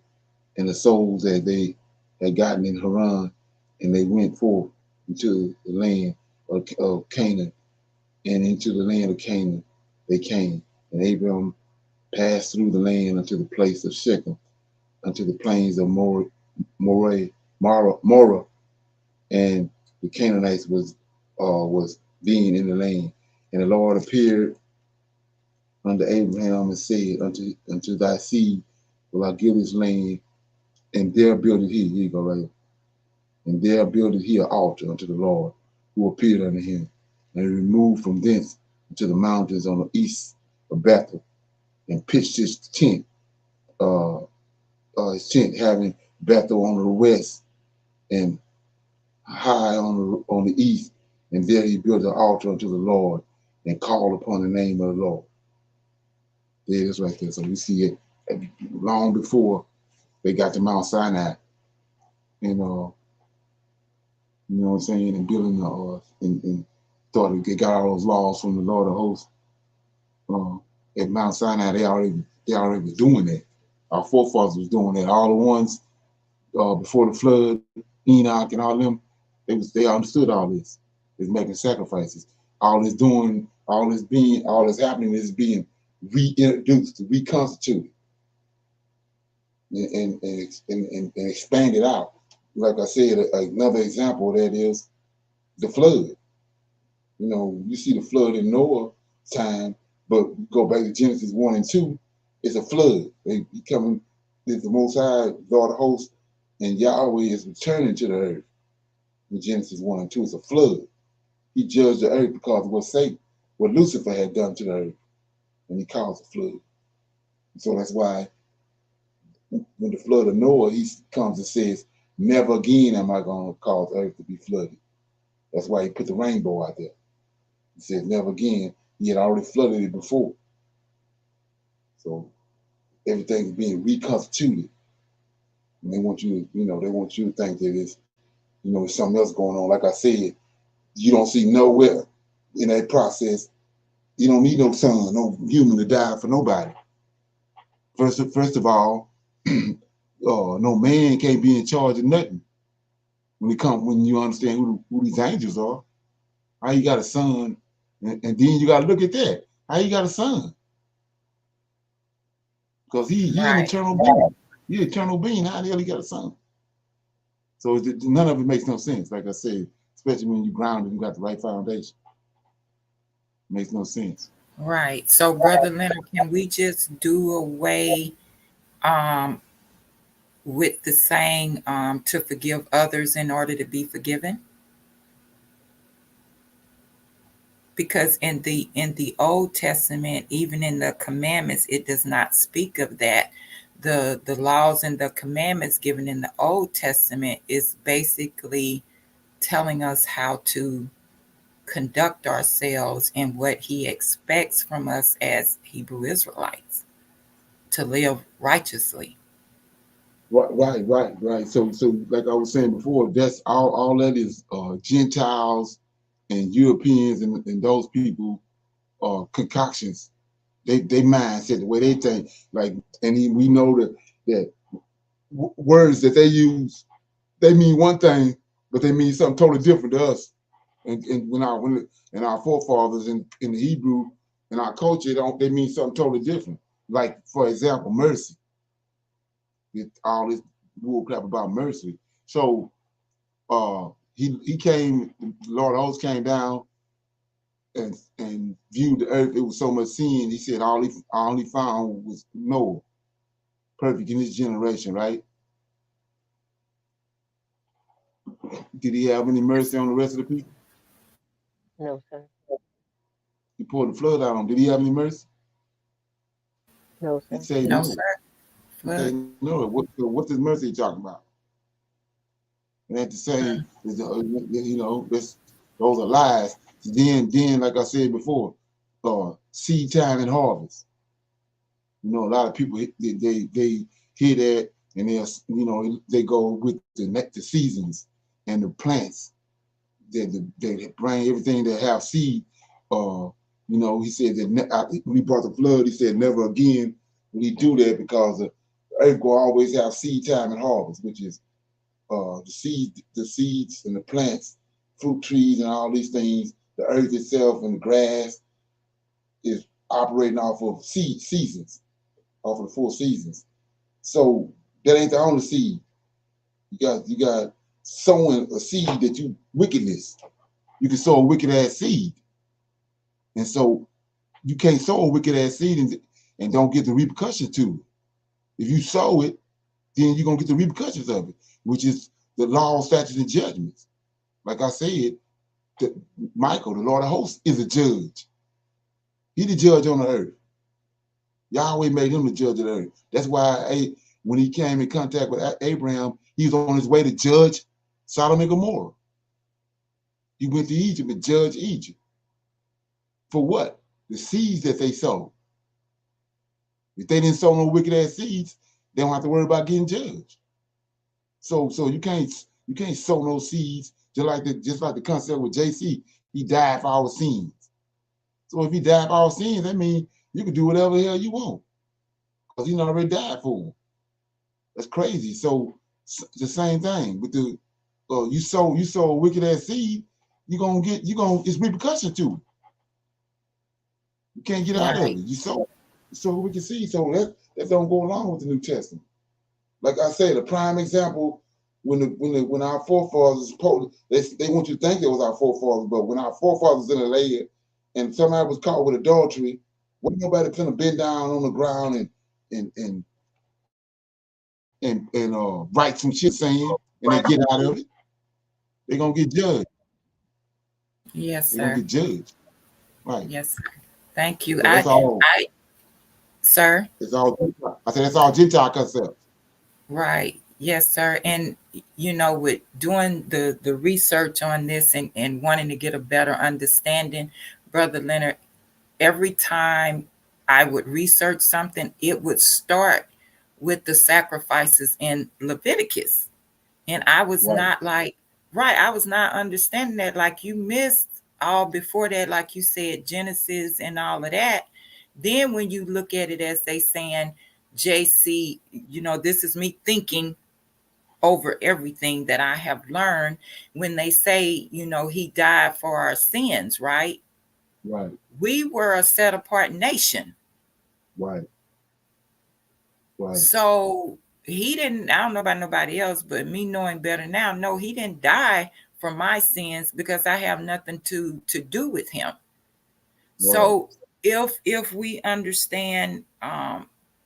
and the souls that they had gotten in Haran, and they went forth into the land of Canaan, and into the land of Canaan they came. And Abraham passed through the land unto the place of Shechem, unto the plains of Morah, and the Canaanites was being in the land. And the Lord appeared unto Abraham and said, unto thy seed will I give this land, and there builded he, here you go right, and there builded he an altar unto the Lord, who appeared unto him. And he removed from thence into the mountains on the east of Bethel, and pitched his tent having Bethel on the west and high on the east, and there he built an altar unto the Lord and called upon the name of the Lord. There it is right there. So we see it long before they got to Mount Sinai, and you know what I'm saying, and building and thought they got all those laws from the Lord of hosts. At Mount Sinai, they already was doing that. Our forefathers was doing that. All the ones before the flood, Enoch and all them, they understood all this. They was making sacrifices. All this happening is being reintroduced, reconstituted, and expanded out. Like I said, another example of that is the flood. You know, you see the flood in Noah's time, but go back to Genesis 1 and 2, it's a flood. They coming, it's the Most High, Lord of hosts, and Yahweh is returning to the earth. In Genesis 1 and 2, it's a flood. He judged the earth because of what Lucifer had done to the earth, and he caused a flood. And so that's why when the flood of Noah, he comes and says, never again am I going to cause the earth to be flooded. That's why he put the rainbow out there. He said, never again. He had already flooded it before. So everything's being reconstituted. And they want you to think that it's, it's something else going on. Like I said, you don't see nowhere in that process. You don't need no son, no human to die for nobody. First of all, no man can't be in charge of nothing. When you understand who these angels are, how you got a son, and then you got to look at that. How you got a son? Because he an eternal being. He an eternal being. How the hell he got a son? So none of it makes no sense. Like I said, especially when you grounded, you got the right foundation. It makes no sense. Right. So, Brother Leonard, can we just do away with the saying to forgive others in order to be forgiven? Because in the Old Testament, even in the commandments, it does not speak of that. The laws and the commandments given in the Old Testament is basically telling us how to conduct ourselves and what he expects from us as Hebrew Israelites to live righteously. Right. So like I was saying before, that's all that is Gentiles and Europeans and those people concoctions. They mindset, the way they think, like, and we know that words that they use, they mean one thing, but they mean something totally different to us. And when our forefathers in the Hebrew in our culture, they mean something totally different. Like, for example, mercy. All this bull crap about mercy. So he came, the Lord of hosts came down and viewed the earth. It was so much sin. He said all he found was Noah, perfect in his generation, right? Did he have any mercy on the rest of the people? No, sir. He poured the flood out on them. Did he have any mercy? No, He sir. said No, no. sir. He said no. What's this mercy he talking about? and at the same, you know, those are lies. Then, like I said before, seed time and harvest. You know, a lot of people they hear that and they go with the seasons and the plants that bring everything that have seed. You know, he said that when he brought the flood, he said never again will he do that because the earth will always have seed time and harvest, which is the seeds and the plants, fruit trees and all these things. The earth itself and the grass is operating off of seasons, off of the 4 seasons. So that ain't the only seed. You got sowing a seed that you wickedness. You can sow a wicked ass seed. And so you can't sow a wicked ass seed and don't get the repercussions to it. If you sow it, then you're gonna get the repercussions of it, which is the law, statutes, and judgments. Like I said, Michael, the Lord of hosts, is a judge. He's the judge on the earth. Yahweh made him the judge of the earth. That's why when he came in contact with Abraham, he was on his way to judge Sodom and Gomorrah. He went to Egypt and judged Egypt. For what? The seeds that they sowed. If they didn't sow no wicked ass seeds, they don't have to worry about getting judged. So you can't sow no seeds, just like the concept with JC. He died for our sins. So if he died for our sins, that means you can do whatever the hell you want, because he already died for them. That's crazy. So the same thing with the you sow a wicked ass seed, it's repercussion to it. You can't get out of it. You sow a wicked seed. So that don't go along with the New Testament. Like I said, a prime example when our forefathers, they want you to think it was our forefathers, but when our forefathers in the land and somebody was caught with adultery, wasn't nobody finna bend down on the ground and write some shit saying and they get out of it. They're gonna get judged. Yes, They're gonna sir. get judged. Right. Yes, sir. Thank you. So that's all. Sir. It's all. I said that's all Gentile concepts. Right. Yes, sir. And with doing the research on this and wanting to get a better understanding, Brother Leonard, every time I would research something, it would start with the sacrifices in Leviticus. And I was not I was not understanding that. Like, you missed all before that, like you said, Genesis and all of that. Then when you look at it as they saying, JC, this is me thinking over everything that I have learned. When they say, he died for our sins, right? Right. We were a set apart nation. Right. Right. So he didn't, I don't know about nobody else, but me knowing better now, no, he didn't die for my sins because I have nothing to do with him. Right. So if we understand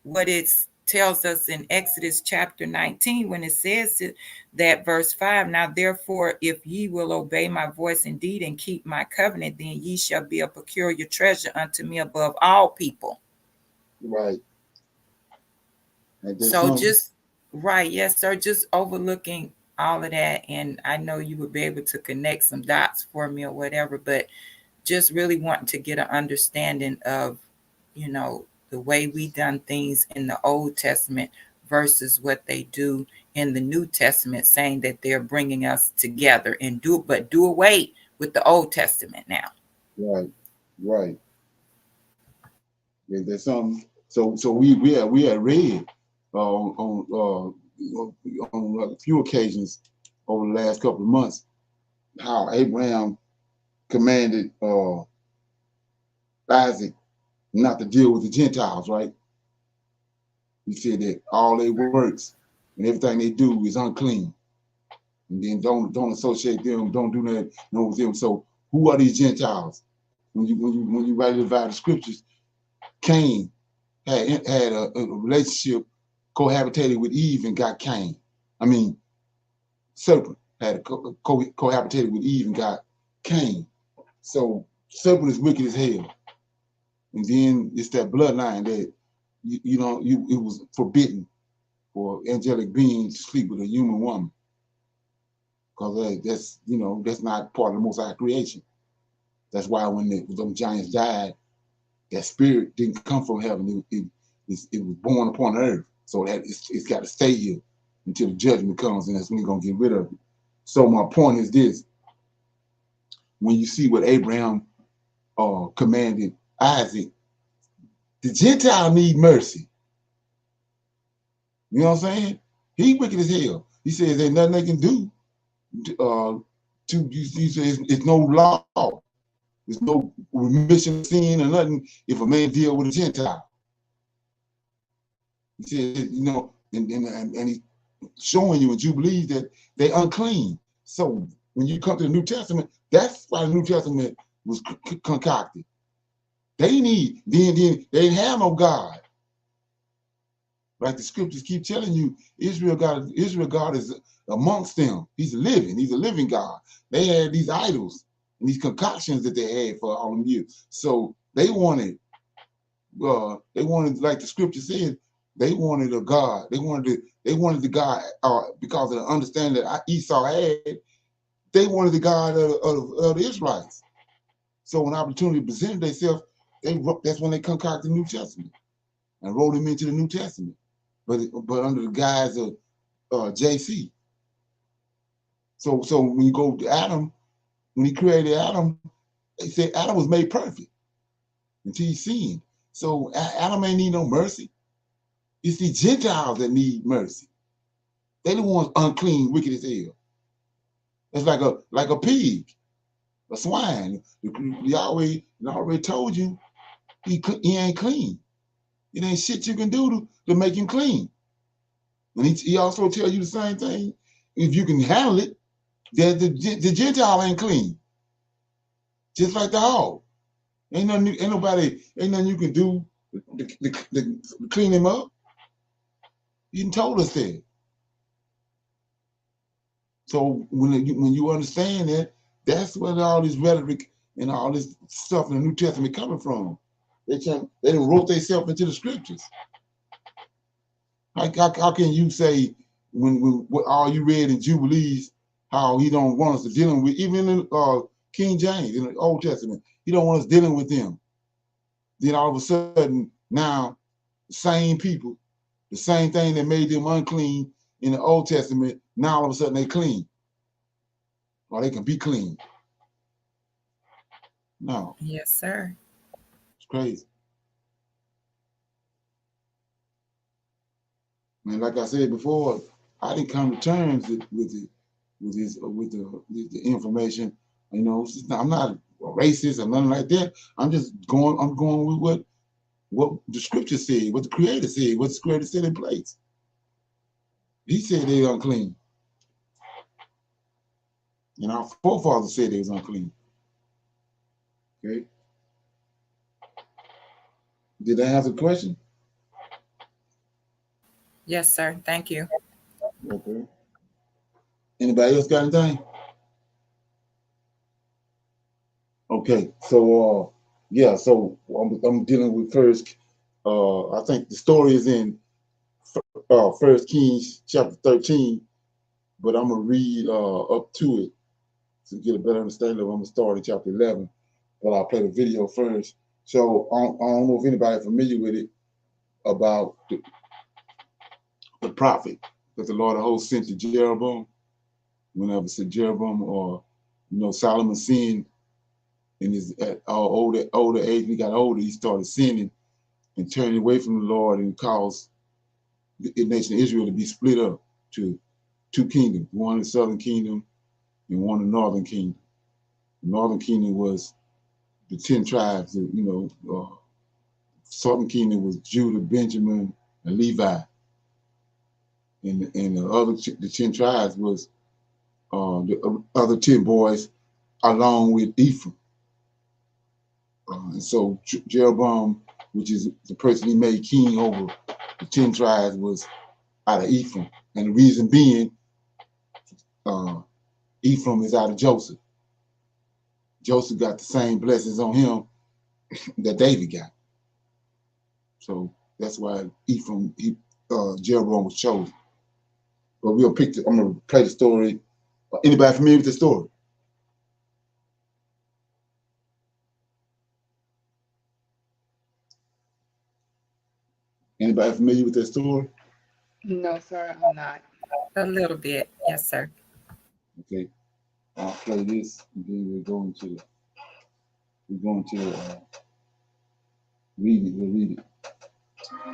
what it tells us in Exodus chapter 19, when it says that verse 5, now therefore, if ye will obey my voice indeed and keep my covenant, then ye shall be a peculiar treasure unto me above all people. Right. So yes, sir, just overlooking all of that. And I know you would be able to connect some dots for me or whatever, but just really wanting to get an understanding of, the way we done things in the Old Testament versus what they do in the New Testament, saying that they're bringing us together and do away with the Old Testament now. Right. Right. Yeah, there's something. So we had read on a few occasions over the last couple of months how Abraham commanded Isaac not to deal with the Gentiles, right? He said that all their works and everything they do is unclean, and then don't associate them, don't do that with them. So who are these Gentiles? When you write about the scriptures, Cain had a relationship, cohabitated with Eve and got Cain. I mean, serpent had cohabitated with Eve and got Cain. So serpent is wicked as hell. And then it's that bloodline that it was forbidden for angelic beings to sleep with a human woman. because that's that's not part of the Most High creation. That's why when them giants died, that spirit didn't come from heaven. It was born upon earth. So that it's got to stay here until the judgment comes, and that's when he's gonna get rid of it. So my point is this: when you see what Abraham commanded Isaac, the Gentile need mercy. You know what I'm saying? He wicked as hell. He says there's nothing they can do. He says it's no law. There's no remission of sin or nothing if a man deal with a Gentile. He said, and he's showing you in Jubilees that they unclean. So when you come to the New Testament, that's why the New Testament was concocted. They need, then they didn't have no God. Like the scriptures keep telling you, Israel God is amongst them. He's a living God. They had these idols and these concoctions that they had for all them years. So they wanted, like the scripture said, they wanted a God. They wanted the God because of the understanding that Esau had. They wanted the God of the Israelites. So when opportunity presented themselves, that's when they concocted the New Testament and wrote him into the New Testament. But under the guise of JC. So when you go to Adam, when he created Adam, they said Adam was made perfect until he sinned. So Adam ain't need no mercy. It's the Gentiles that need mercy. They the ones unclean, wicked as hell. It's like a pig, a swine. Yahweh already told you he ain't clean. It ain't shit you can do to make him clean. And he also tell you the same thing. If you can handle it, that the Gentile ain't clean. Just like the hog. Ain't nothing you can do to clean him up. You told us that. So when you understand that, that's where all this rhetoric and all this stuff in the New Testament coming from. They done wrote themselves into the scriptures. How can you say when what all you read in Jubilees, how he don't want us to dealing with, even in King James in the Old Testament, he don't want us dealing with them. Then all of a sudden now the same people, the same thing that made them unclean in the Old Testament, now all of a sudden they clean. Or they can be clean. No. Yes, sir. It's crazy. And like I said before, I didn't come to terms with the information. You know, I'm not racist or nothing like that. I'm going with what the scripture said, what the Creator said, what the Creator said in place. He said they unclean. And our forefathers said they was unclean. Okay. Did that answer the question? Yes, sir. Thank you. Okay. Anybody else got anything? Okay, so yeah, so I'm dealing with first. I think the story is in First Kings chapter 13, but I'm gonna read up to it to get a better understanding of. I'm gonna start in chapter 11, but I'll play the video first. So I don't know if anybody familiar with it about the prophet that the Lord of hosts sent to Jeroboam. Whenever said Jeroboam or Solomon sinned in his at older age, when he got older, he started sinning and turning away from the Lord, and caused the nation of Israel to be split up to two kingdoms, one the southern kingdom and one the northern kingdom. The northern kingdom was the 10 tribes, southern kingdom was Judah, Benjamin, and Levi. And the 10 tribes was the other 10 boys along with Ephraim. And so Jeroboam, which is the person he made king over the 10 tribes, was out of Ephraim. And the reason being, Ephraim is out of Joseph. Joseph got the same blessings on him that David got. So that's why Jeroboam was chosen. But I'm going to play the story Anybody familiar with the story? Anybody familiar with that story? No, sir, I'm not. A little bit, yes, sir. Okay, I'll play this, and then we're going to read it. We'll read it.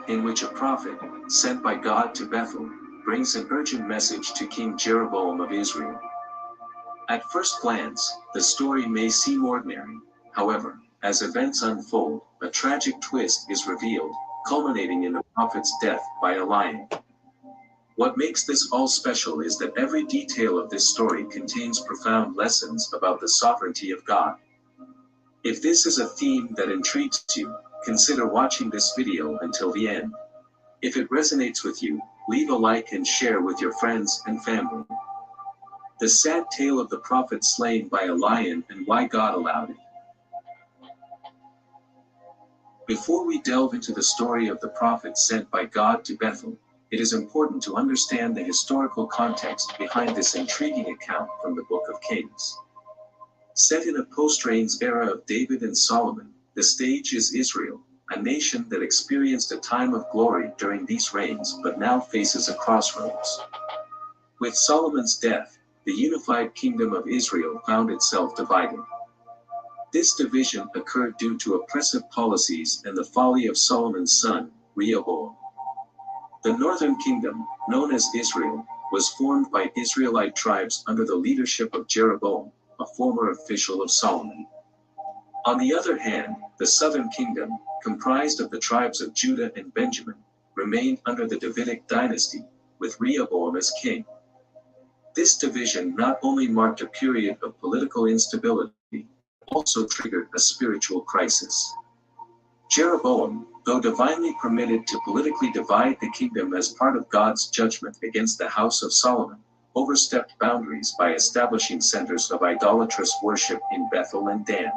In which a prophet, sent by God to Bethel, brings an urgent message to King Jeroboam of Israel. At first glance, the story may seem ordinary. However, as events unfold, a tragic twist is revealed, culminating in the prophet's death by a lion. What makes this all special is that every detail of this story contains profound lessons about the sovereignty of God. If this is a theme that intrigues you, consider watching this video until the end. If it resonates with you, leave a like and share with your friends and family. The sad tale of the prophet slain by a lion and why God allowed it. Before we delve into the story of the prophet sent by God to Bethel, it is important to understand the historical context behind this intriguing account from the Book of Kings. Set in a post-reigns era of David and Solomon, the stage is Israel, a nation that experienced a time of glory during these reigns but now faces a crossroads. With Solomon's death, the unified kingdom of Israel found itself divided. This division occurred due to oppressive policies and the folly of Solomon's son, Rehoboam. The northern kingdom, known as Israel, was formed by Israelite tribes under the leadership of Jeroboam, a former official of Solomon. On the other hand, the southern kingdom, comprised of the tribes of Judah and Benjamin, remained under the Davidic dynasty, with Rehoboam as king. This division not only marked a period of political instability, but also triggered a spiritual crisis. Jeroboam, though divinely permitted to politically divide the kingdom as part of God's judgment against the house of Solomon, overstepped boundaries by establishing centers of idolatrous worship in Bethel and Dan.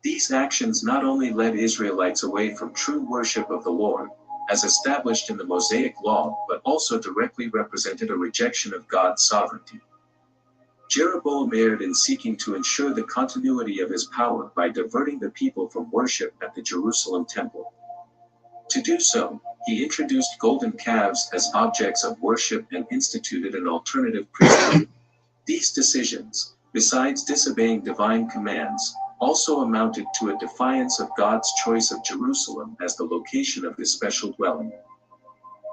These actions not only led Israelites away from true worship of the Lord, as established in the Mosaic Law, but also directly represented a rejection of God's sovereignty. Jeroboam erred in seeking to ensure the continuity of his power by diverting the people from worship at the Jerusalem temple. To do so, he introduced golden calves as objects of worship and instituted an alternative priesthood. These decisions, besides disobeying divine commands, also amounted to a defiance of God's choice of Jerusalem as the location of his special dwelling.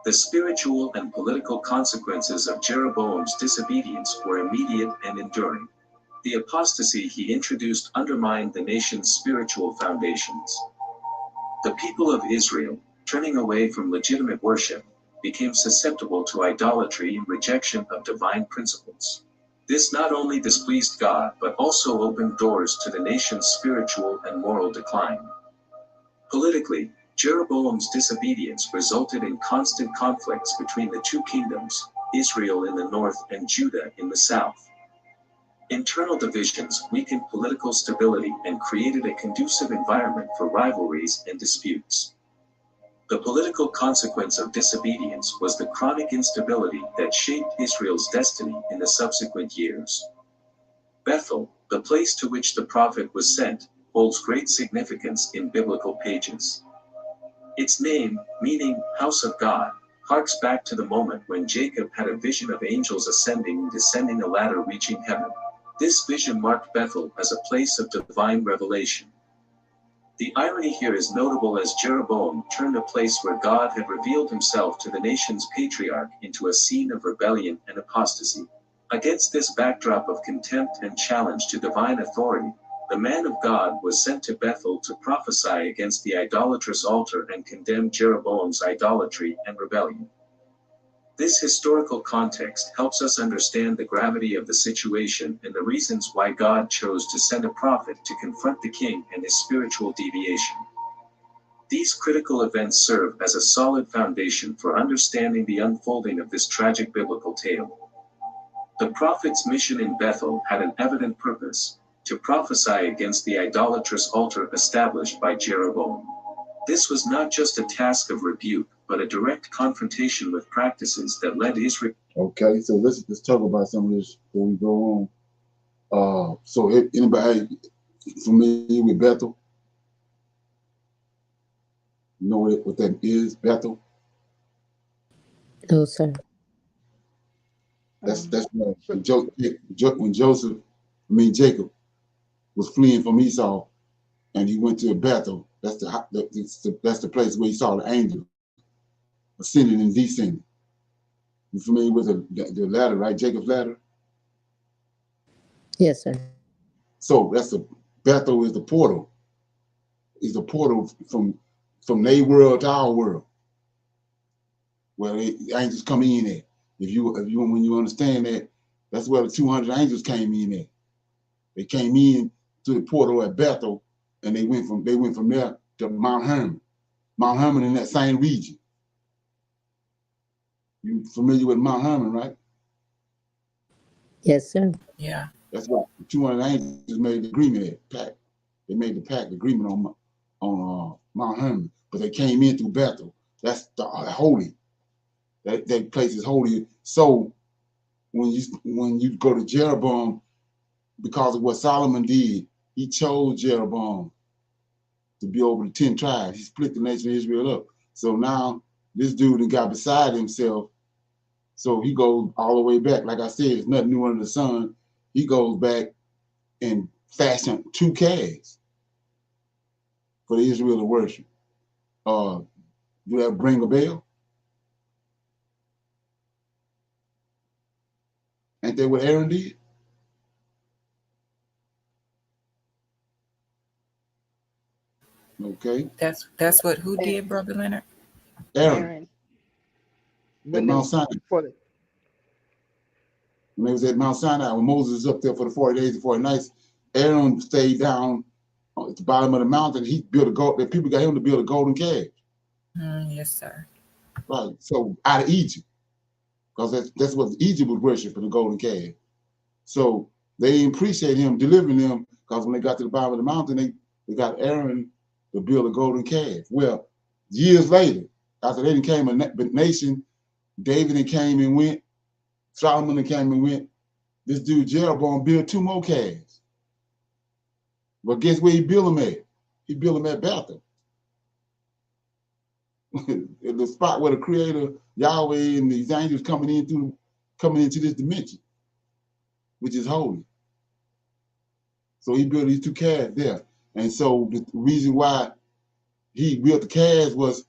The spiritual and political consequences of Jeroboam's disobedience were immediate and enduring. The apostasy he introduced undermined the nation's spiritual foundations. The people of Israel, turning away from legitimate worship, became susceptible to idolatry and rejection of divine principles. This not only displeased God but also opened doors to the nation's spiritual and moral decline. Politically, Jeroboam's disobedience resulted in constant conflicts between the two kingdoms, Israel in the north and Judah in the south. Internal divisions weakened political stability and created a conducive environment for rivalries and disputes. The political consequence of disobedience was the chronic instability that shaped Israel's destiny in the subsequent years. Bethel, the place to which the prophet was sent, holds great significance in biblical pages. Its name, meaning house of God, harks back to the moment when Jacob had a vision of angels ascending and descending a ladder reaching heaven. This vision marked Bethel as a place of divine revelation. The irony here is notable as Jeroboam turned a place where God had revealed himself to the nation's patriarch into a scene of rebellion and apostasy. Against this backdrop of contempt and challenge to divine authority, the man of God was sent to Bethel to prophesy against the idolatrous altar and condemn Jeroboam's idolatry and rebellion. This historical context helps us understand the gravity of the situation and the reasons why God chose to send a prophet to confront the king and his spiritual deviation. These critical events serve as a solid foundation for understanding the unfolding of this tragic biblical tale. The prophet's mission in Bethel had an evident purpose: to prophesy against the idolatrous altar established by Jeroboam. This was not just a task of rebuke, but a direct confrontation with practices that led Israel. Okay, so let's talk about some of this before we go on. So anybody familiar with Bethel? You know what that is, Bethel? No, sir. That's when Jacob was fleeing from Esau, and he went to Bethel. That's the place where he saw the angel ascending and descending. You familiar with the ladder, right? Jacob's ladder. Yes, sir. So Bethel is the portal. Is the portal from their world to our world, where the angels come in at. When you understand that, that's where the 200 angels came in at. They came in to the portal at Bethel, and they went from there to Mount Hermon. Mount Hermon in that same region. You familiar with Mount Hermon, right? Yes, sir. Yeah. That's what the 200 angels made the agreement at pact. They made the pact agreement on Mount Hermon, but they came in through Bethel. That's the holy. That place is holy. So when you go to Jeroboam, because of what Solomon did, he chose Jeroboam to be over the 10 tribes. He split the nation of Israel up. So now this dude got beside himself. So he goes all the way back. Like I said, it's nothing new under the sun. He goes back and fashioned 2 calves for the Israel to worship. Do that ring a bell? Ain't that what Aaron did? Okay. That's what who did, Brother Leonard? Aaron. At When Mount Sinai. when They was at Mount Sinai, when Moses was up there for the 40 days and 40 nights, Aaron stayed down at the bottom of the mountain. He built the people got him to build a golden calf. Yes, sir. Right. So out of Egypt, because that's what Egypt was worshiping, the golden calf. So they didn't appreciate him delivering them, because when they got to the bottom of the mountain, they got Aaron to build a golden calf. Well, years later, after they became a nation, David came and went, Solomon came and went. This dude Jeroboam built 2 more calves. But guess where he built them at? He built them at Bethel. The spot where the Creator, Yahweh, and these angels coming into this dimension, which is holy. So he built these 2 calves there. And so the reason why he built the calves was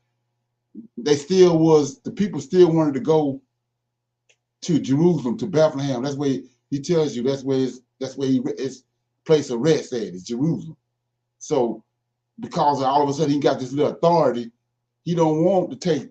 the people still wanted to go to Jerusalem, to Bethlehem. That's where he tells you that's where his place of rest at, is Jerusalem. So because all of a sudden he got this little authority, he don't want to take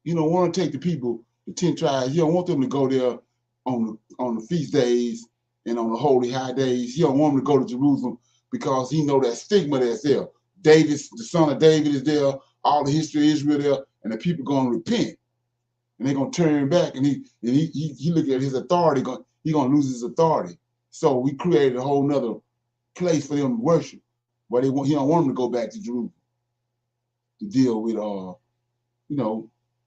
the people, the 10 tribes. He don't want them to go there on the feast days and on the holy high days. He don't want them to go to Jerusalem, because he know that stigma that's there. The son of David is there, all the history of Israel there, and the people gonna repent, and they're gonna turn back. And he look at his authority, he gonna lose his authority. So we created a whole nother place for them to worship, where he don't want them to go back to Jerusalem to deal with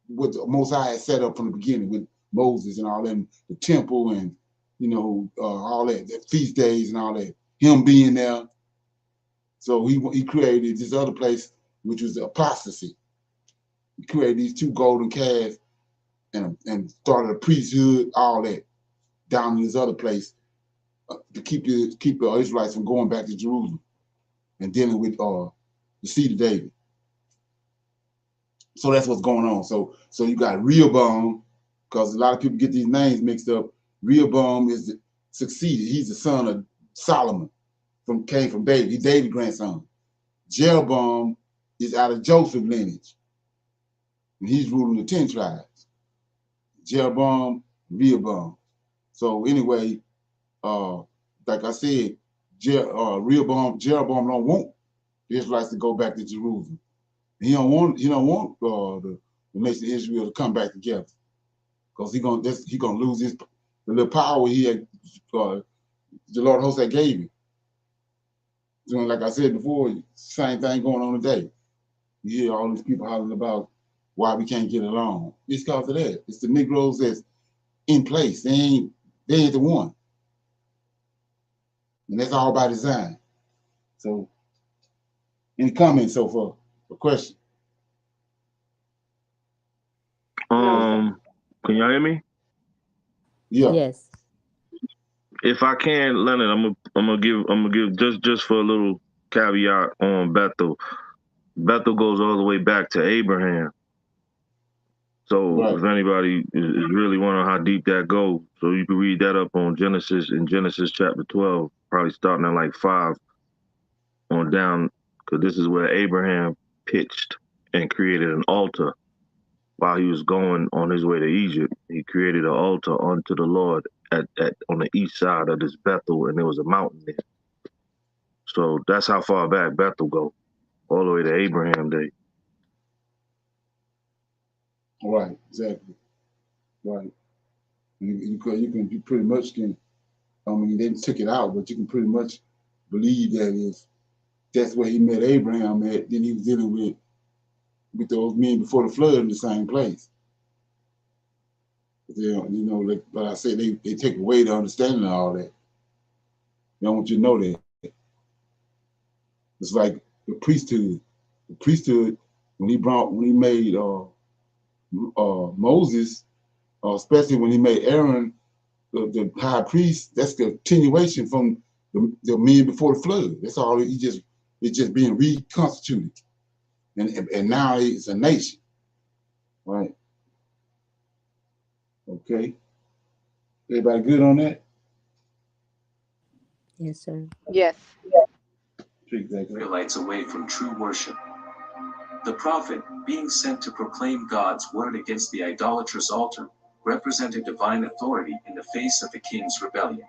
what the Most High had set up from the beginning with Moses and all that, the temple, and all that, the feast days and all that, him being there. So he created this other place, which was the apostasy. He created these 2 golden calves and started a priesthood, all that, down in this other place, to keep the Israelites from going back to Jerusalem and dealing with the seed of David. So that's what's going on. So you got Rehoboam, because a lot of people get these names mixed up. Rehoboam succeeded. He's the son of Solomon, came from David. He's David's grandson. Jeroboam is out of Joseph lineage, and he's ruling the 10 tribes. Jeroboam, Rehoboam. So anyway, like I said, Jeroboam don't want the Israelites to go back to Jerusalem. He don't want the nation of Israel to come back together, because he gonna lose the little power he had, the Lord host that gave him. So like I said before, same thing going on today. You hear all these people hollering about why we can't get along. It's because of that. It's the Negroes that's in place. They ain't the one. And that's all by design. So, any comments so far? A question? Can y'all hear me? Yeah. Yes. If I can, Leonard, I'm gonna give just for a little caveat on Bethel. Bethel goes all the way back to Abraham. So if anybody is really wondering how deep that goes, so you can read that up on Genesis chapter 12, probably starting at like 5 on down, because this is where Abraham pitched and created an altar while he was going on his way to Egypt. He created an altar unto the Lord at on the east side of this Bethel, and there was a mountain there. So that's how far back Bethel go, all the way to Abraham day. Right, exactly. Right. You pretty much can, I mean, they took it out, but you can pretty much believe that if that's where he met Abraham at, then he was dealing with those men before the flood in the same place. They, you know, like I said, they take away the understanding of all that. They don't want you to know that. It's like the priesthood. The priesthood, when he made Moses, especially when he made Aaron the high priest, that's the continuation from the men before the flood. That's all. It's just being reconstituted, and now it's a nation, right? Okay. Everybody good on that? Yes, sir. Yes. Israelites away from true worship. The prophet, being sent to proclaim God's word against the idolatrous altar, represented divine authority in the face of the king's rebellion.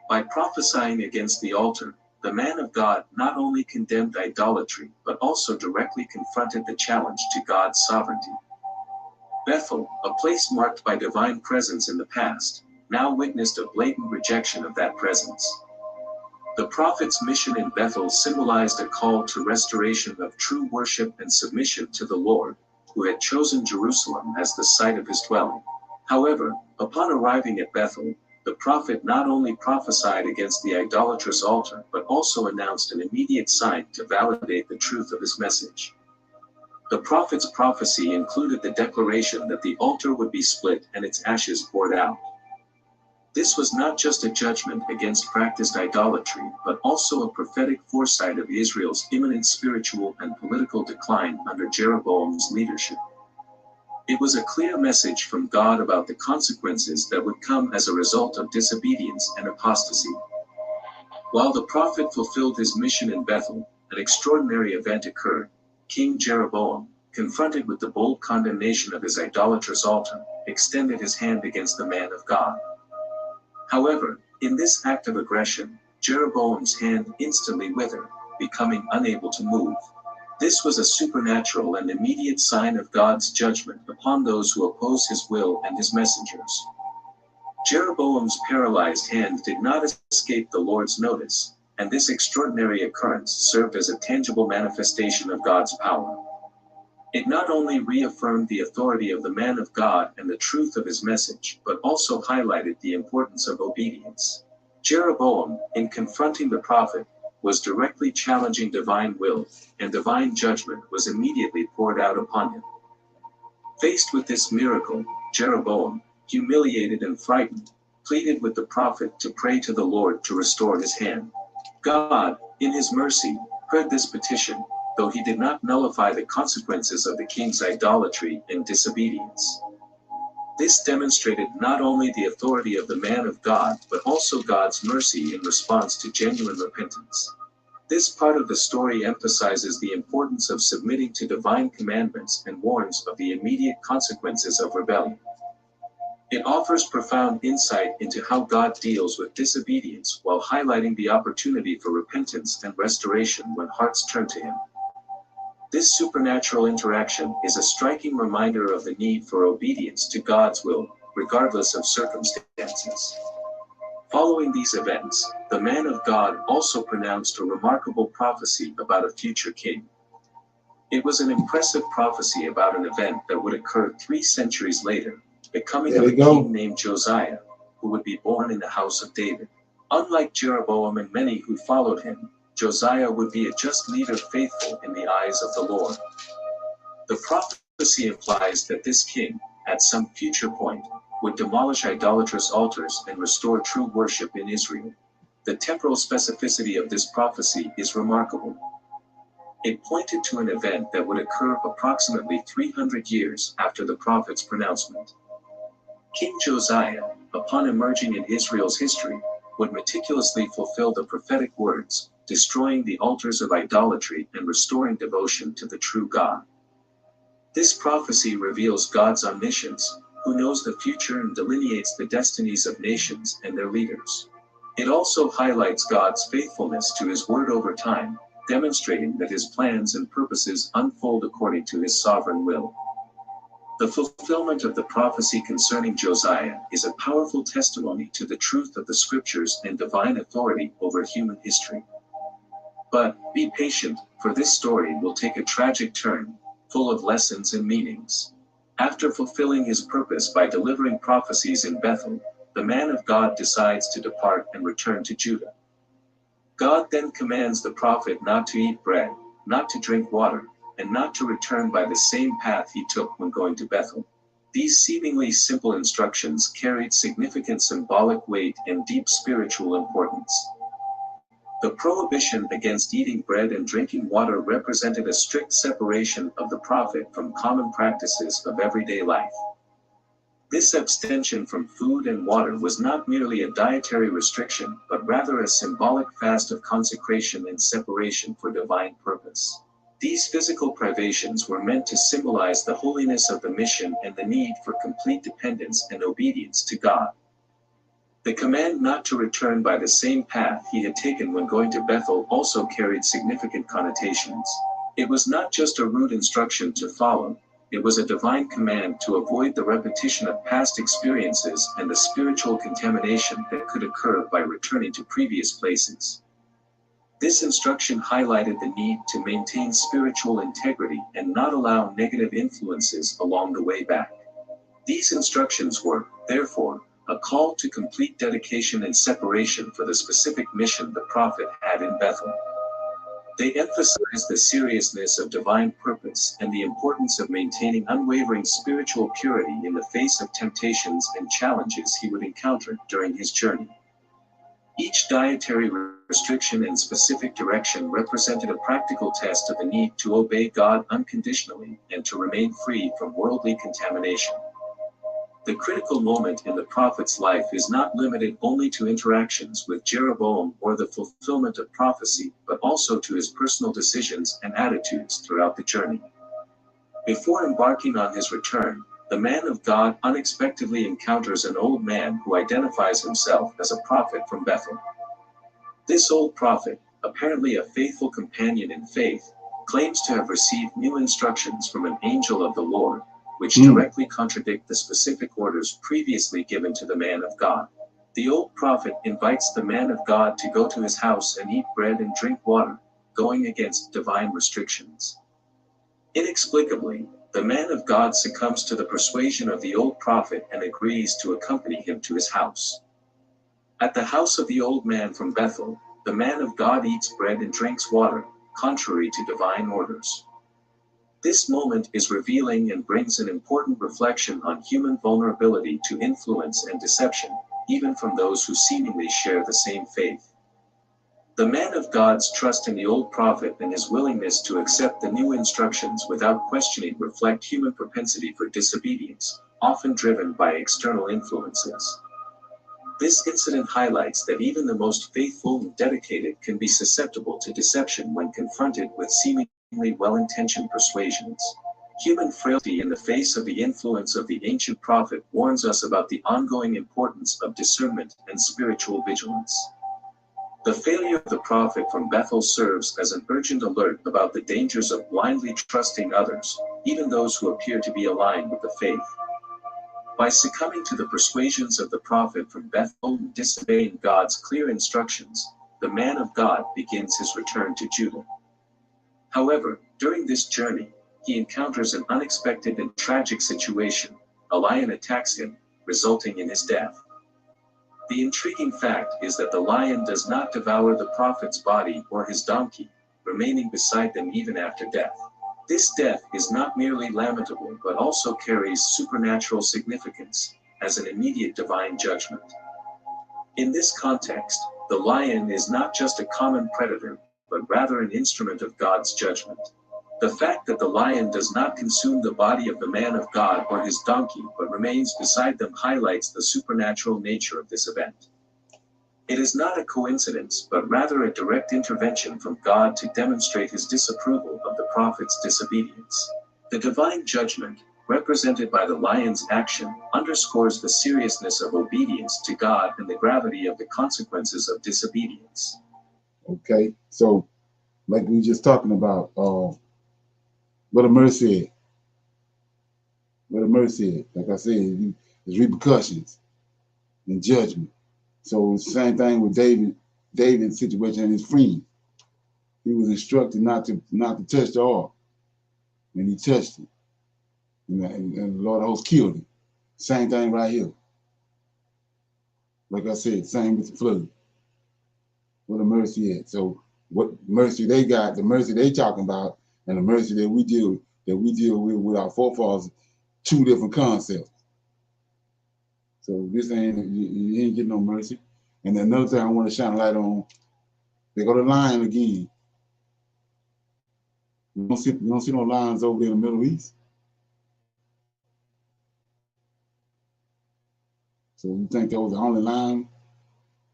By prophesying against the altar, the man of God not only condemned idolatry, but also directly confronted the challenge to God's sovereignty. Bethel, a place marked by divine presence in the past, now witnessed a blatant rejection of that presence. The prophet's mission in Bethel symbolized a call to restoration of true worship and submission to the Lord, who had chosen Jerusalem as the site of his dwelling. However, upon arriving at Bethel, the prophet not only prophesied against the idolatrous altar, but also announced an immediate sign to validate the truth of his message. The prophet's prophecy included the declaration that the altar would be split and its ashes poured out. This was not just a judgment against practiced idolatry, but also a prophetic foresight of Israel's imminent spiritual and political decline under Jeroboam's leadership. It was a clear message from God about the consequences that would come as a result of disobedience and apostasy. While the prophet fulfilled his mission in Bethel, an extraordinary event occurred. King Jeroboam, confronted with the bold condemnation of his idolatrous altar, extended his hand against the man of God. However, in this act of aggression, Jeroboam's hand instantly withered, becoming unable to move. This was a supernatural and immediate sign of God's judgment upon those who oppose his will and his messengers. Jeroboam's paralyzed hand did not escape the Lord's notice, and this extraordinary occurrence served as a tangible manifestation of God's power. It not only reaffirmed the authority of the man of God and the truth of his message, but also highlighted the importance of obedience. Jeroboam, in confronting the prophet, was directly challenging divine will, and divine judgment was immediately poured out upon him. Faced with this miracle, Jeroboam, humiliated and frightened, pleaded with the prophet to pray to the Lord to restore his hand. God, in his mercy, heard this petition, though he did not nullify the consequences of the king's idolatry and disobedience. This demonstrated not only the authority of the man of God, but also God's mercy in response to genuine repentance. This part of the story emphasizes the importance of submitting to divine commandments and warns of the immediate consequences of rebellion. It offers profound insight into how God deals with disobedience while highlighting the opportunity for repentance and restoration when hearts turn to Him. This supernatural interaction is a striking reminder of the need for obedience to God's will, regardless of circumstances. Following these events, the man of God also pronounced a remarkable prophecy about a future king. It was an impressive prophecy about an event that would occur 3 centuries later, the coming of a king named Josiah, who would be born in the house of David. Unlike Jeroboam and many who followed him, Josiah would be a just leader faithful in the eyes of the Lord. The prophecy implies that this king, at some future point, would demolish idolatrous altars and restore true worship in Israel. The temporal specificity of this prophecy is remarkable. It pointed to an event that would occur approximately 300 years after the prophet's pronouncement. King Josiah, upon emerging in Israel's history, would meticulously fulfill the prophetic words, destroying the altars of idolatry and restoring devotion to the true God. This prophecy reveals God's omniscience, who knows the future and delineates the destinies of nations and their leaders. It also highlights God's faithfulness to his word over time, demonstrating that his plans and purposes unfold according to his sovereign will. The fulfillment of the prophecy concerning Josiah is a powerful testimony to the truth of the scriptures and divine authority over human history. But be patient, for this story will take a tragic turn, full of lessons and meanings. After fulfilling his purpose by delivering prophecies in Bethel, the man of God decides to depart and return to Judah. God then commands the prophet not to eat bread, not to drink water, and not to return by the same path he took when going to Bethel. These seemingly simple instructions carried significant symbolic weight and deep spiritual importance. The prohibition against eating bread and drinking water represented a strict separation of the prophet from common practices of everyday life. This abstention from food and water was not merely a dietary restriction, but rather a symbolic fast of consecration and separation for divine purpose. These physical privations were meant to symbolize the holiness of the mission and the need for complete dependence and obedience to God. The command not to return by the same path he had taken when going to Bethel also carried significant connotations. It was not just a rude instruction to follow, it was a divine command to avoid the repetition of past experiences and the spiritual contamination that could occur by returning to previous places. This instruction highlighted the need to maintain spiritual integrity and not allow negative influences along the way back. These instructions were, therefore, a call to complete dedication and separation for the specific mission the prophet had in Bethel. They emphasized the seriousness of divine purpose and the importance of maintaining unwavering spiritual purity in the face of temptations and challenges he would encounter during his journey. Each dietary restriction and specific direction represented a practical test of the need to obey God unconditionally and to remain free from worldly contamination. The critical moment in the prophet's life is not limited only to interactions with Jeroboam or the fulfillment of prophecy, but also to his personal decisions and attitudes throughout the journey. Before embarking on his return, the man of God unexpectedly encounters an old man who identifies himself as a prophet from Bethel. This old prophet, apparently a faithful companion in faith, claims to have received new instructions from an angel of the Lord, which directly contradict the specific orders previously given to the man of God. The old prophet invites the man of God to go to his house and eat bread and drink water, going against divine restrictions. Inexplicably, the man of God succumbs to the persuasion of the old prophet and agrees to accompany him to his house. At the house of the old man from Bethel, the man of God eats bread and drinks water, contrary to divine orders. This moment is revealing and brings an important reflection on human vulnerability to influence and deception, even from those who seemingly share the same faith. The man of God's trust in the old prophet and his willingness to accept the new instructions without questioning reflect human propensity for disobedience, often driven by external influences. This incident highlights that even the most faithful and dedicated can be susceptible to deception when confronted with seemingly well-intentioned persuasions. Human frailty in the face of the influence of the ancient prophet warns us about the ongoing importance of discernment and spiritual vigilance. The failure of the prophet from Bethel serves as an urgent alert about the dangers of blindly trusting others, even those who appear to be aligned with the faith. By succumbing to the persuasions of the prophet from Bethel and disobeying God's clear instructions, the man of God begins his return to Judah. However, During this journey, he encounters an unexpected and tragic situation. A lion attacks him, resulting in his death. The intriguing fact is that the lion does not devour the prophet's body or his donkey, remaining beside them even after death. This death is not merely lamentable but also carries supernatural significance, as an immediate divine judgment. In this context, the lion is not just a common predator, but rather an instrument of God's judgment. The fact that the lion does not consume the body of the man of God or his donkey but remains beside them highlights the supernatural nature of this event. It is not a coincidence, but rather a direct intervention from God to demonstrate his disapproval of the prophet's disobedience. The divine judgment, represented by the lion's action, underscores the seriousness of obedience to God and the gravity of the consequences of disobedience. Okay, so like we were just talking about, what a mercy. What a mercy. Like I said, there's repercussions and judgment. So it's the same thing with David's situation and his friend. He was instructed not to touch the ark, and he touched it, and the Lord of hosts killed him. Same thing right here. Like I said, same with the flood. What a mercy is. So what mercy they got, the mercy they talking about, and the mercy that we deal with our forefathers, two different concepts. So this you ain't getting no mercy. And another thing I want to shine a light on, they go to lion again. You don't see no lions over there in the Middle East. So you think that was the only lion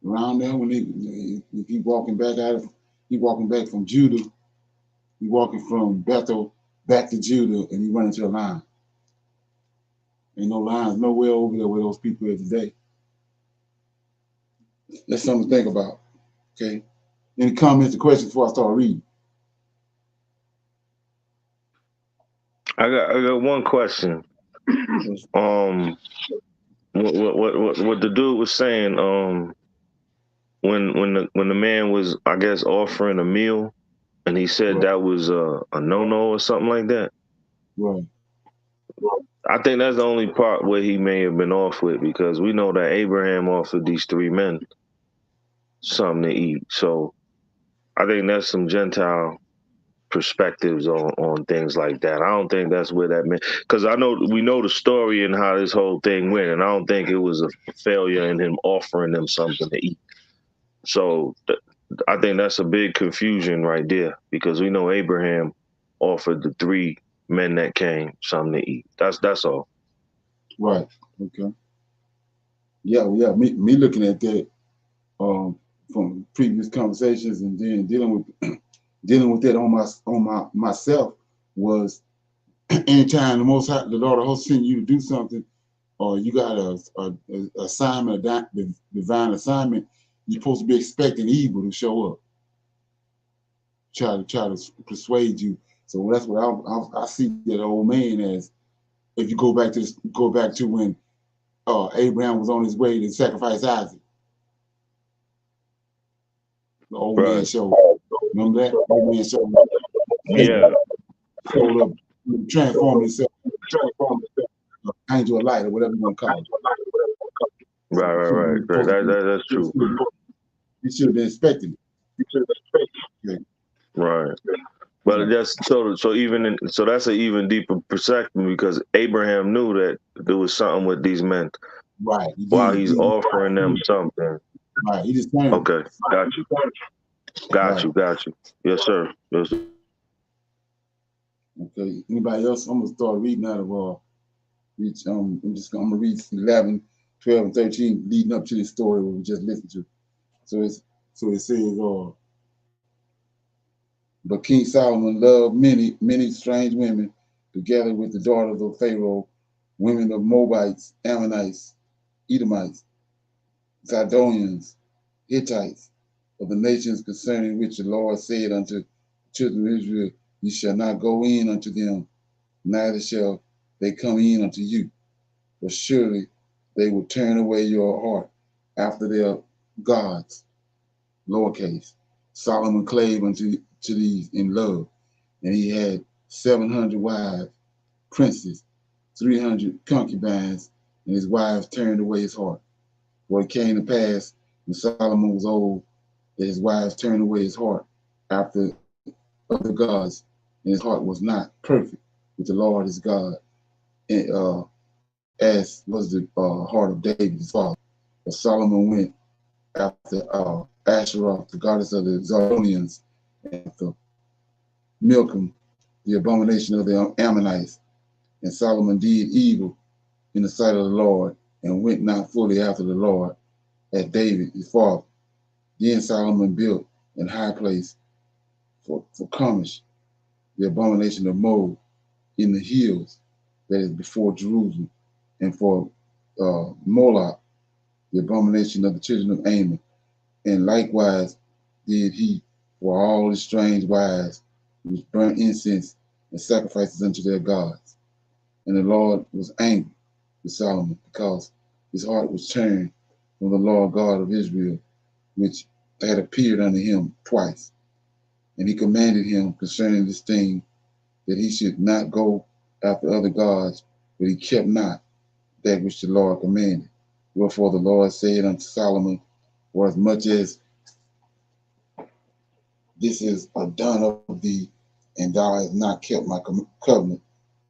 around there when if he walking back from Judah, he walking from Bethel back to Judah, and he run into the lion. Ain't no lions nowhere over there where those people are today. That's something to think about. Okay. Any comments or questions before I start reading? I got one question. What the dude was saying, when the man was, I guess, offering a meal, and he said that was a no-no or something like that. Right. I think that's the only part where he may have been off with, because we know that Abraham offered these three men something to eat. So I think that's some Gentile perspectives on things like that. I don't think that's where that meant, because we know the story and how this whole thing went, and I don't think it was a failure in him offering them something to eat. So I think that's a big confusion right there, because we know Abraham offered the three men that came something to eat. That's all. Right. Okay. Yeah. Me looking at that from previous conversations, and then dealing with that on myself was anytime the Lord of hosts send you to do something, or you got a assignment, a divine assignment, you're supposed to be expecting evil to show up, try to persuade you. So that's what I see that old man as. If you go back to when Abraham was on his way to sacrifice Isaac, the old man showed. Remember that? The old man showed. Yeah. Showed up, transformed himself, angel of light, or whatever you want to call it. Right. That's true. You should have been expecting it. Right. But that's so that's an even deeper perspective, because Abraham knew that there was something with these men. Right. While he's offering them something. Right. He just turned. Okay. Got you. Yes, sir. Okay. Anybody else? I'm gonna start reading out of I'm gonna read 11, 12, and 13 leading up to this story we just listened to. So it says, but King Solomon loved many strange women, together with the daughters of Pharaoh, women of Moabites, Ammonites, Edomites, Zidonians, Hittites, of the nations concerning which the Lord said unto the children of Israel, ye shall not go in unto them, neither shall they come in unto you. For surely they will turn away your heart after their gods. Lowercase. Solomon clave unto these in love, and he had 700 wives, princes, 300 concubines, and his wives turned away his heart. For it came to pass when Solomon was old that his wives turned away his heart after other gods, and his heart was not perfect with the Lord his God, and, as was the heart of David his father. But Solomon went after Asherah, the goddess of the Zidonians, and after Milcom, the abomination of the Ammonites. And Solomon did evil in the sight of the Lord, and went not fully after the Lord, as David his father. Then Solomon built an high place for Carmish, the abomination of Moab, in the hills that is before Jerusalem, and for Moloch, the abomination of the children of Ammon. And likewise did he for all his strange wives, which burnt incense and sacrifices unto their gods. And the Lord was angry with Solomon, because his heart was turned from the Lord God of Israel, which had appeared unto him twice. And he commanded him concerning this thing, that he should not go after other gods, but he kept not that which the Lord commanded. Wherefore the Lord said unto Solomon, for as much as this is done of thee, and thou hast not kept my covenant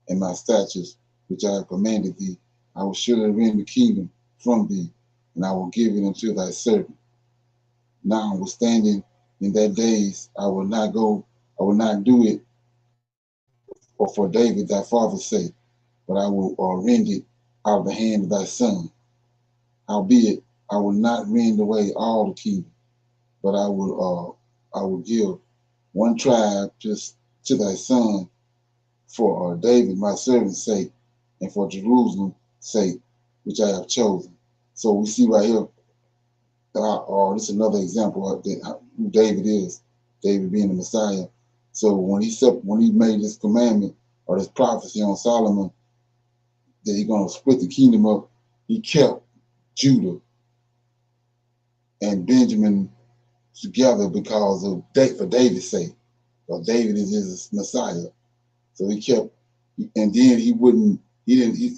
and my statutes, which I have commanded thee, I will surely rend the kingdom from thee, and I will give it unto thy servant. Notwithstanding, in that days I will not do it or for David thy father's sake, but I will rend it out of the hand of thy son. Howbeit, I will not rend away all the kingdom, but I will give one tribe just to thy son for David my servant's sake, and for Jerusalem's sake, which I have chosen. So we see right here, this is another example of who David is, David being the Messiah. So when he made this commandment or this prophecy on Solomon that he's going to split the kingdom up, he kept Judah and Benjamin together because of for David's sake. Because David is his Messiah. So he kept, and then he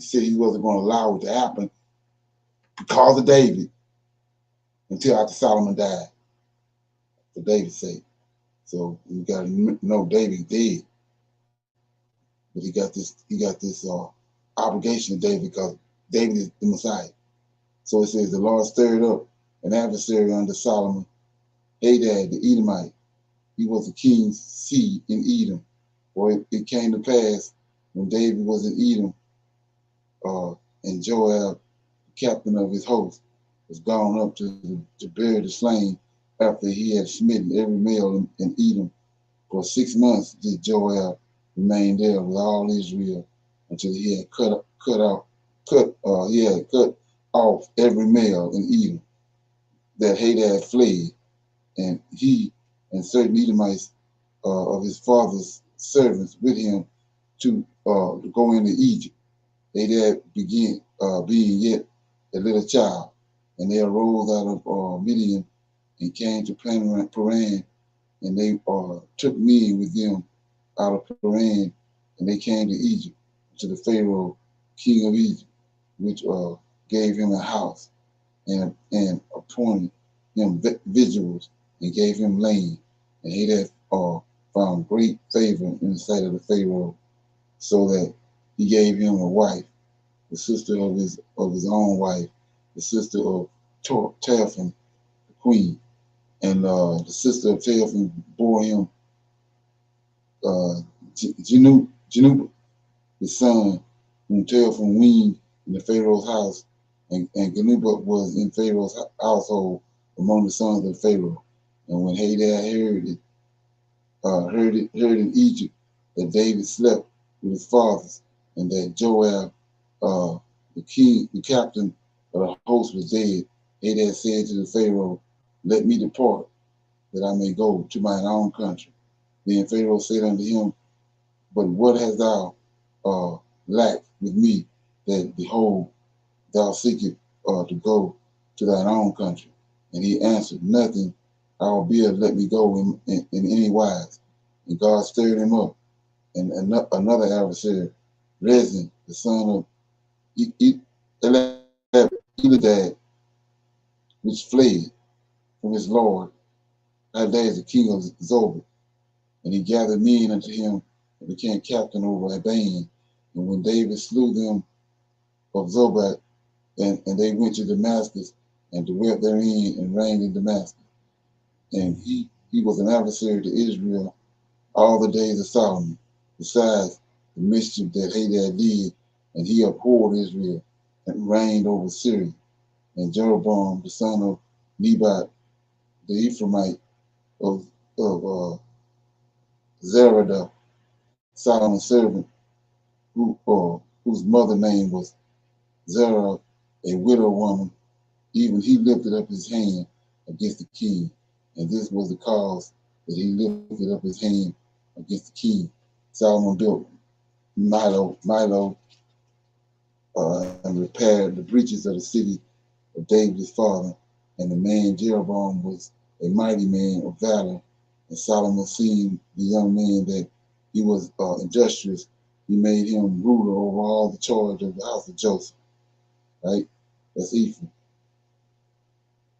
said he wasn't going to allow it to happen because of David until after Solomon died, for David's sake. So you got to know David's dead, but he got this obligation to David because David is the Messiah. So it says the Lord stirred up an adversary under Solomon, Hadad the Edomite. He was the king's seed in Edom. For it came to pass when David was in Edom, and Joab, the captain of his host, was gone up to bury the slain after he had smitten every male in Edom. For 6 months did Joab remain there with all Israel, until he had cut off every male in Edom that Hadad fled, and he and certain Edomites of his father's servants with him to go into Egypt. Hadad began being yet a little child, and they arose out of Midian and came to Paran, and they took men with them out of Paran, and they came to Egypt, to the Pharaoh, king of Egypt, which gave him a house and appointed him vigils and gave him land. And Hadad found great favor in the sight of the Pharaoh, so that he gave him a wife, the sister of his own wife, the sister of Telphin, the queen. And the sister of Telphin bore him Janub, his son, whom Telphin weaned in the Pharaoh's house, and Ganuba was in Pharaoh's household among the sons of Pharaoh. And when Hadad heard in Egypt that David slept with his fathers, and that Joab, the captain of the host, was dead, Hadad said to the Pharaoh, let me depart, that I may go to mine own country. Then Pharaoh said unto him, but what hast thou lacked with me, that behold, thou seekest to go to thine own country? And he answered, nothing, albeit let me go in any wise. And God stirred him up and another adversary, Rezin, the son of Eladad, which fled from his lord, Hadad, the king of Zobah. And he gathered men unto him and became captain over a band. And when David slew them of Zobah, and they went to Damascus and dwelt therein and reigned in Damascus. And he was an adversary to Israel all the days of Solomon, besides the mischief that Hadad did, and he abhorred Israel and reigned over Syria. And Jeroboam, the son of Nebat, the Ephraimite of Zeradah, Solomon's servant, whose mother name was Zerah, a widow woman, even he lifted up his hand against the king. And this was the cause that he lifted up his hand against the king. Solomon built Milo, and repaired the breaches of the city of David his father. And the man Jeroboam was a mighty man of valor. And Solomon, seeing the young man that he was industrious, he made him ruler over all the charge of the house of Joseph. Right? That's Ephraim.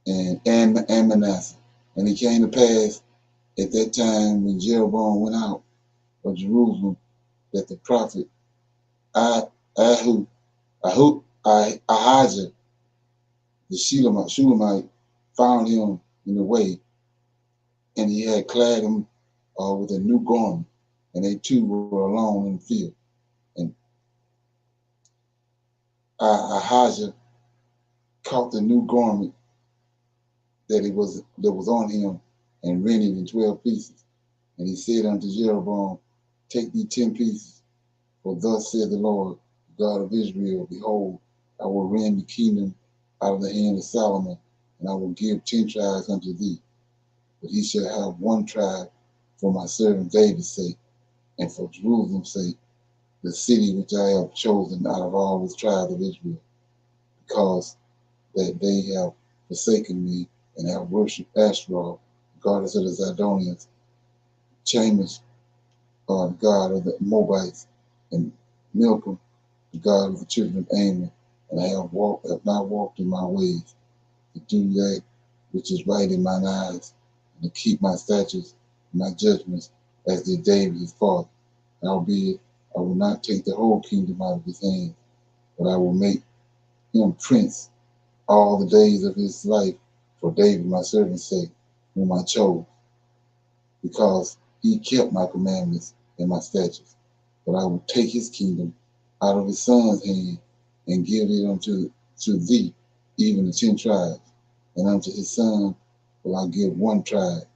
And Manasseh. And it came to pass at that time when Jeroboam went out of Jerusalem that the prophet Ahijah, the Shulamite, found him in the way, and he had clad him with a new garment, and they two were alone in the field. And Ahijah caught the new garment that was on him and rent it in 12 pieces. And he said unto Jeroboam, take thee 10 pieces, for thus said the Lord, God of Israel, behold, I will rend the kingdom out of the hand of Solomon, and I will give 10 tribes unto thee. But he shall have 1 tribe for my servant David's sake, and for Jerusalem's sake, the city which I have chosen out of all the tribes of Israel, because that they have forsaken me and have worshipped Ashtaroth, goddess of the Zidonians, Chambers, the god of the Moabites, and Milcom, the god of the children of Ammon, and I have not walked in my ways, to do that which is right in mine eyes, and to keep my statutes and my judgments, as did David his father. Albeit, I will not take the whole kingdom out of his hand, but I will make him prince all the days of his life for David my servant's sake, whom I chose, because he kept my commandments and my statutes. But I will take his kingdom out of his son's hand and give it unto thee, even the 10 tribes. And unto his son will I give 1 tribe,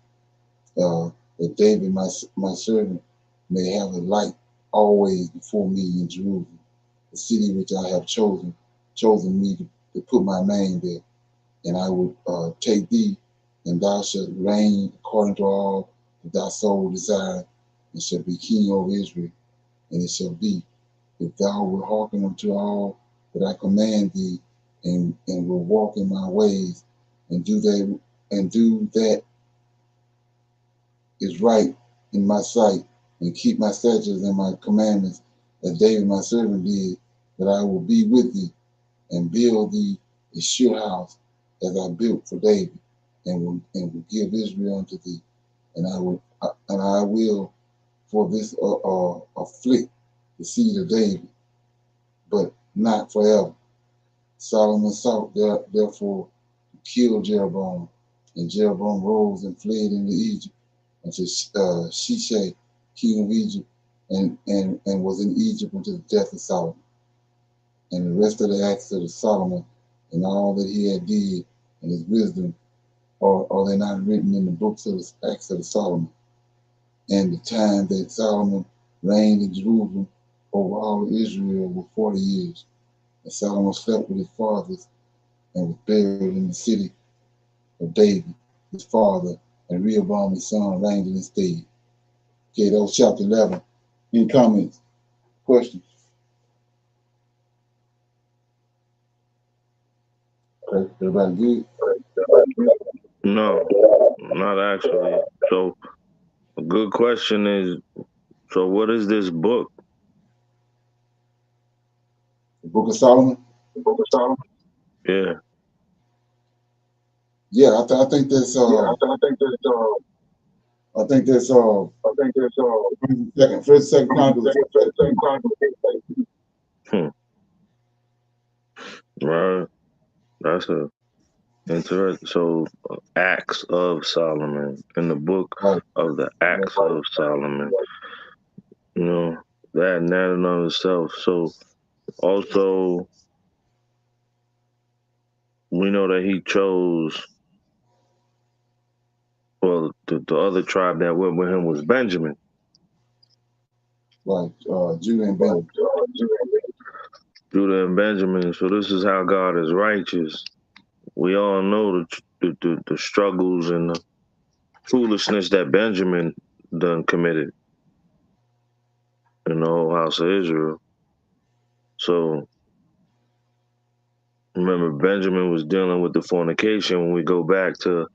that David my servant may have a light always before me in Jerusalem, the city which I have chosen me to put my name there. And I will take thee, and thou shalt reign according to all that thy soul desireth, and shalt be king over Israel. And it shall be, if thou wilt hearken unto all that I command thee, and will walk in my ways, and do that is right in my sight, and keep my statutes and my commandments, as David my servant did, that I will be with thee, and build thee a sure house, as I built for David, and will give Israel unto thee. And I will for this afflict the seed of David, but not forever. Solomon sought therefore to kill Jeroboam, and Jeroboam rose and fled into Egypt unto Shishak, king of Egypt, and was in Egypt until the death of Solomon. And the rest of the acts of Solomon and all that he had did and his wisdom, are they not written in the books of the acts of Solomon? And the time that Solomon reigned in Jerusalem over all of Israel was 40 years. And Solomon slept with his fathers and was buried in the city of David, his father, and Rehoboam his son reigned in his stead. Okay, that was chapter 11. Any comments? Questions? Okay, everybody good? No, not actually. So a good question is, So what is this book? The Book of Solomon. The Book of Solomon. Yeah. Yeah, I think that's Yeah, I think that's I think that's I think that's first, second Chronicles. second Chronicles. Right. That's a interesting. So Acts of Solomon in the book Right. of the Acts of Solomon. You know that in and of itself. So also we know that he chose. Well, the other tribe that went with him was Benjamin. Right. Judah and Benjamin. Judah and Benjamin. So this is how God is righteous. We all know the struggles and the foolishness that Benjamin done committed in the whole house of Israel. So remember, Benjamin was dealing with the fornication when we go back to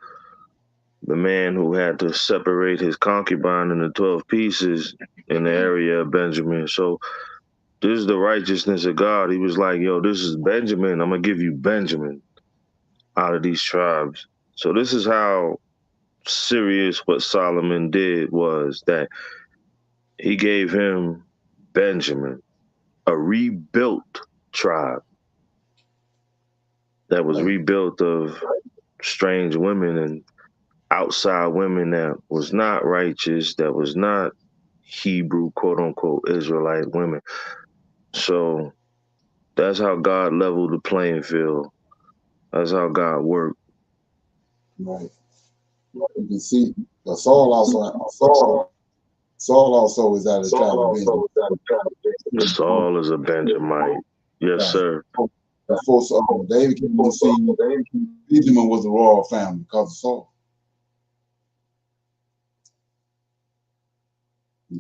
the man who had to separate his concubine into 12 pieces in the area of Benjamin. So this is the righteousness of God. He was like, yo, this is Benjamin. I'm going to give you Benjamin out of these tribes. So this is how serious what Solomon did was that he gave him Benjamin, a rebuilt tribe that was Right. rebuilt of strange women and outside women that was not righteous, that was not Hebrew, quote unquote, Israelite women. So that's how God leveled the playing field. That's how God worked. Right. You can see Saul also is out of the tribe of Benjamin. Saul is a Benjamite. Yes, Right. sir. Before David came on the scene, Benjamin was the royal family because of Saul.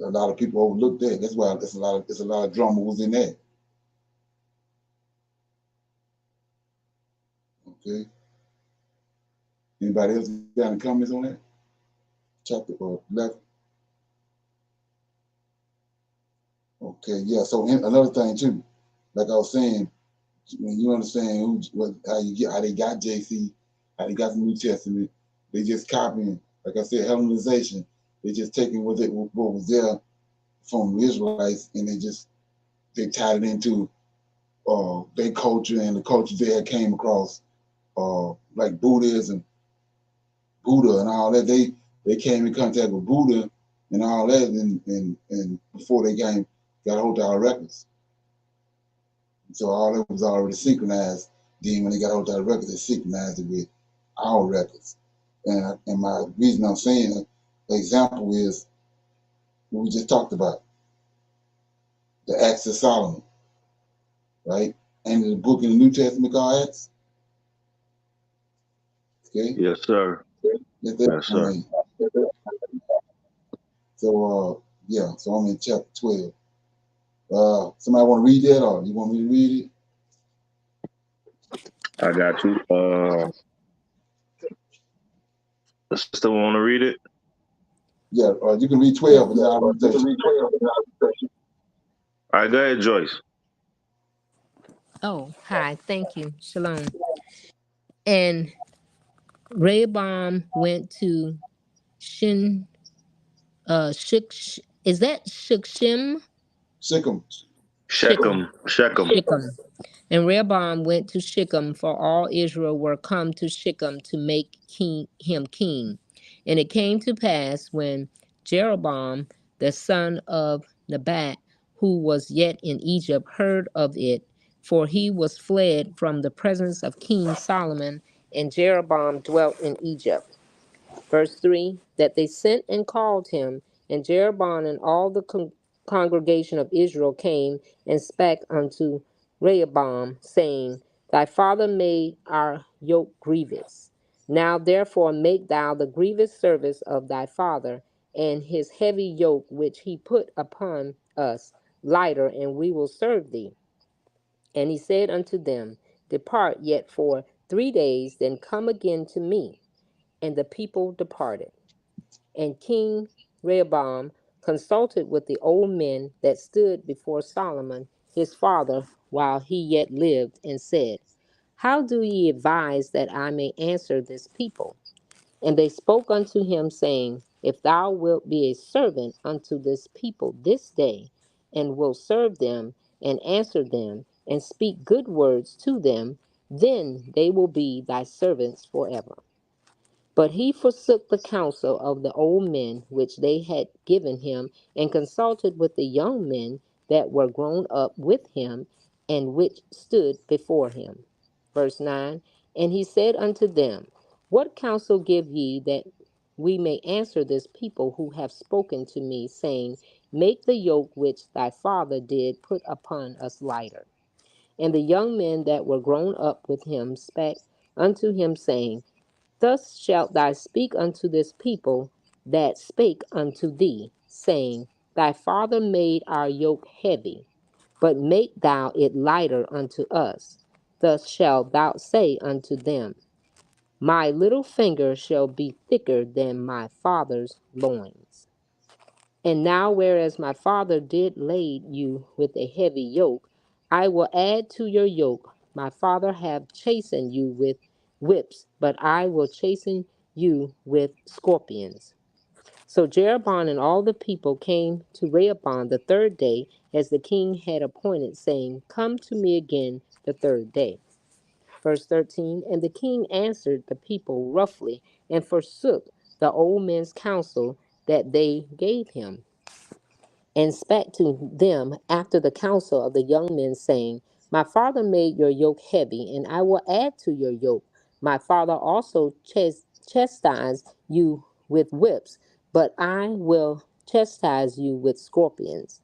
A lot of people overlook that. That's why there's a lot of drama was in that. Okay. Anybody else got any comments on that? Chapter 11. Okay, yeah. So another thing too, like I was saying, when you understand how they got JC, how they got the New Testament, they just copying. Like I said, Hellenization. They just taking what was there from the Israelites, and they tied it into their culture and the cultures they had came across, like Buddhism, Buddha, and all that. They came in contact with Buddha and all that, and before they got hold of our records. So all that was already synchronized. Then when they got hold of our records, they synchronized it with our records. And my reason I'm saying the example is what we just talked about, the Acts of Solomon, right? And the book in the New Testament called Acts. Okay. Yes, sir. Yes, sir. So yeah, so I'm in chapter 12. Somebody want to read that, or you want me to read it? I got you. The sister want to read it? Yeah, you can read 12, but I'll read 13. All right, go ahead, Joyce. Oh, hi. Thank you. Shalom. And Rehoboam went to Shin, is that Shikshim? Shechem. Shechem. Shechem. And Rehoboam went to Shechem, for all Israel were come to Shechem to make him king. And it came to pass when Jeroboam, the son of Nebat, who was yet in Egypt, heard of it, for he was fled from the presence of King Solomon, and Jeroboam dwelt in Egypt. Verse 3, that they sent and called him, and Jeroboam and all the congregation of Israel came and spake unto Rehoboam, saying, Thy father made our yoke grievous. Now therefore make thou the grievous service of thy father, and his heavy yoke which he put upon us lighter, and we will serve thee. And he said unto them, Depart yet for 3 days, then come again to me. And the people departed. And King Rehoboam consulted with the old men that stood before Solomon his father while he yet lived, and said, How do ye advise that I may answer this people? And they spoke unto him, saying, If thou wilt be a servant unto this people this day, and wilt serve them, and answer them, and speak good words to them, then they will be thy servants forever. But he forsook the counsel of the old men which they had given him, and consulted with the young men that were grown up with him, and which stood before him. Verse 9. And he said unto them, What counsel give ye that we may answer this people who have spoken to me, saying, Make the yoke which thy father did put upon us lighter? And the young men that were grown up with him spake unto him, saying, Thus shalt thou speak unto this people that spake unto thee, saying, Thy father made our yoke heavy, but make thou it lighter unto us. Thus shalt thou say unto them, My little finger shall be thicker than my father's loins. And now, whereas my father did lade you with a heavy yoke, I will add to your yoke. My father have chastened you with whips, but I will chasten you with scorpions. So Jeroboam and all the people came to Rehoboam the third day, as the king had appointed, saying, Come to me again the third day. Verse 13. And the king answered the people roughly, and forsook the old men's counsel that they gave him, and spake to them after the counsel of the young men, saying, My father made your yoke heavy, and I will add to your yoke. My father also chastised you with whips, but I will chastise you with scorpions.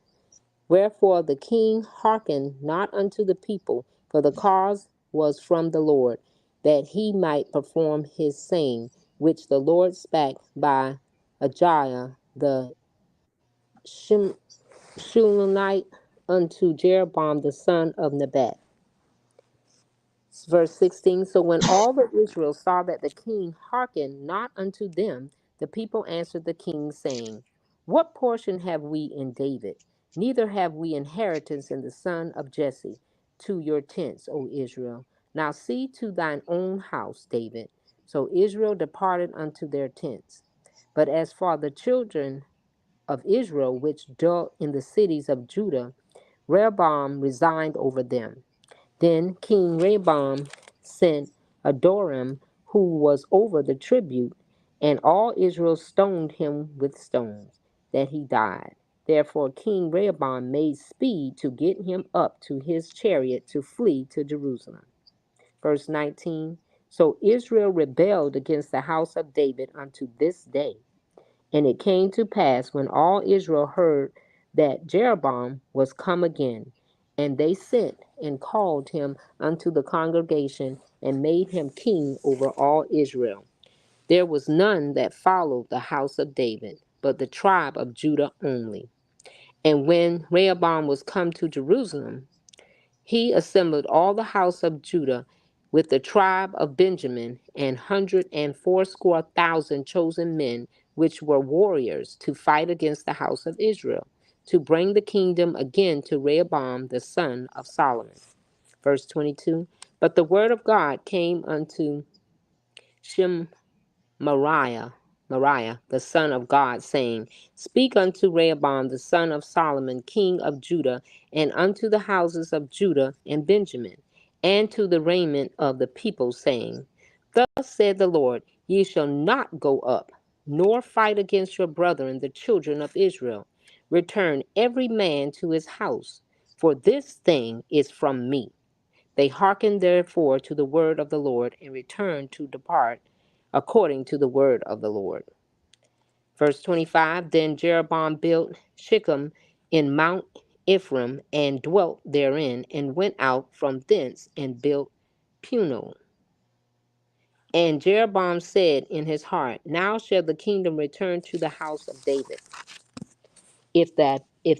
Wherefore the king hearkened not unto the people, for the cause was from the Lord, that he might perform his saying, which the Lord spake by Ahiah the Shunamite unto Jeroboam the son of Nebat. Verse 16. So when all the Israel saw that the king hearkened not unto them, the people answered the king, saying, What portion have we in David? Neither have we inheritance in the son of Jesse. To your tents, O Israel. Now see to thine own house, David. So Israel departed unto their tents. But as for the children of Israel, which dwelt in the cities of Judah, Rehoboam resigned over them. Then King Rehoboam sent Adoram, who was over the tribute, and all Israel stoned him with stones, that he died. Therefore King Rehoboam made speed to get him up to his chariot to flee to Jerusalem. Verse 19. So Israel rebelled against the house of David unto this day. And it came to pass, when all Israel heard that Jeroboam was come again, and they sent and called him unto the congregation, and made him king over all Israel. There was none that followed the house of David, but the tribe of Judah only. And when Rehoboam was come to Jerusalem, he assembled all the house of Judah with the tribe of Benjamin, 180,000 chosen men, which were warriors, to fight against the house of Israel, to bring the kingdom again to Rehoboam the son of Solomon. Verse 22. But the word of God came unto Mariah, the son of God, saying, Speak unto Rehoboam the son of Solomon, king of Judah, and unto the houses of Judah and Benjamin, and to the raiment of the people, saying, Thus said the Lord, Ye shall not go up, nor fight against your brethren, the children of Israel. Return every man to his house, for this thing is from me. They hearkened therefore to the word of the Lord, and returned to depart according to the word of the Lord. Verse 25. Then Jeroboam built Shechem in Mount Ephraim, and dwelt therein, and went out from thence, and built Puno. And Jeroboam said in his heart, Now shall the kingdom return to the house of David. If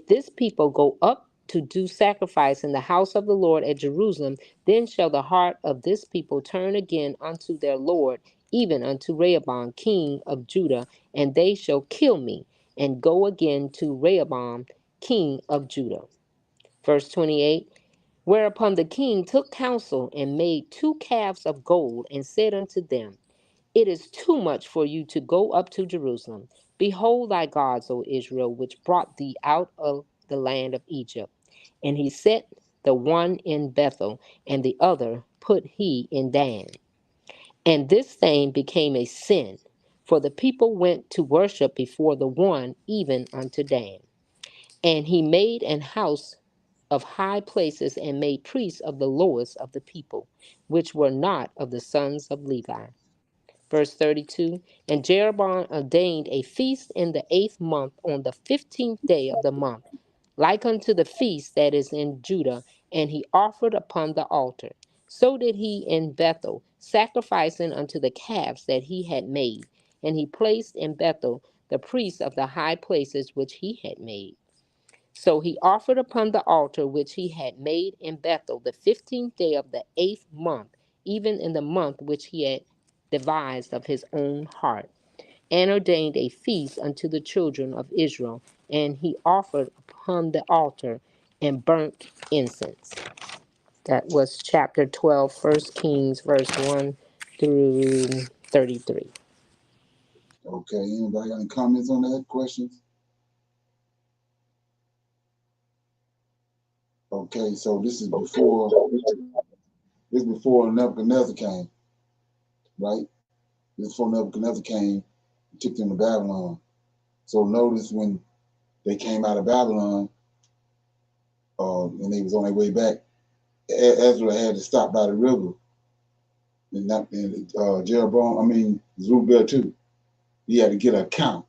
this people go up to do sacrifice in the house of the Lord at Jerusalem, then shall the heart of this people turn again unto their Lord, even unto Rehoboam king of Judah, and they shall kill me, and go again to Rehoboam, king of Judah. Verse 28. Whereupon the king took counsel and made 2 calves of gold and said unto them, It is too much for you to go up to Jerusalem. Behold thy gods, O Israel, which brought thee out of the land of Egypt. And he set the one in Bethel, and the other put he in Dan. And this thing became a sin, for the people went to worship before the one, even unto Dan. And he made an house of high places, and made priests of the lowest of the people, which were not of the sons of Levi. Verse 32. And Jeroboam ordained a feast in the 8th month on the 15th day of the month, like unto the feast that is in Judah, and he offered upon the altar. So did he in Bethel, sacrificing unto the calves that he had made. And he placed in Bethel the priests of the high places which he had made. So he offered upon the altar which he had made in Bethel the 15th day of the 8th month, even in the month which he had devised of his own heart, and ordained a feast unto the children of Israel. And he offered upon the altar and burnt incense. That was chapter 12, 1 Kings, verse 1 through 33. Okay, anybody got any comments on that? Questions? Okay, so this is before Nebuchadnezzar came, right? This is before Nebuchadnezzar came and took them to Babylon. So notice when they came out of Babylon, and they was on their way back, Ezra had to stop by the river, and Zerubbabel too. He had to get an account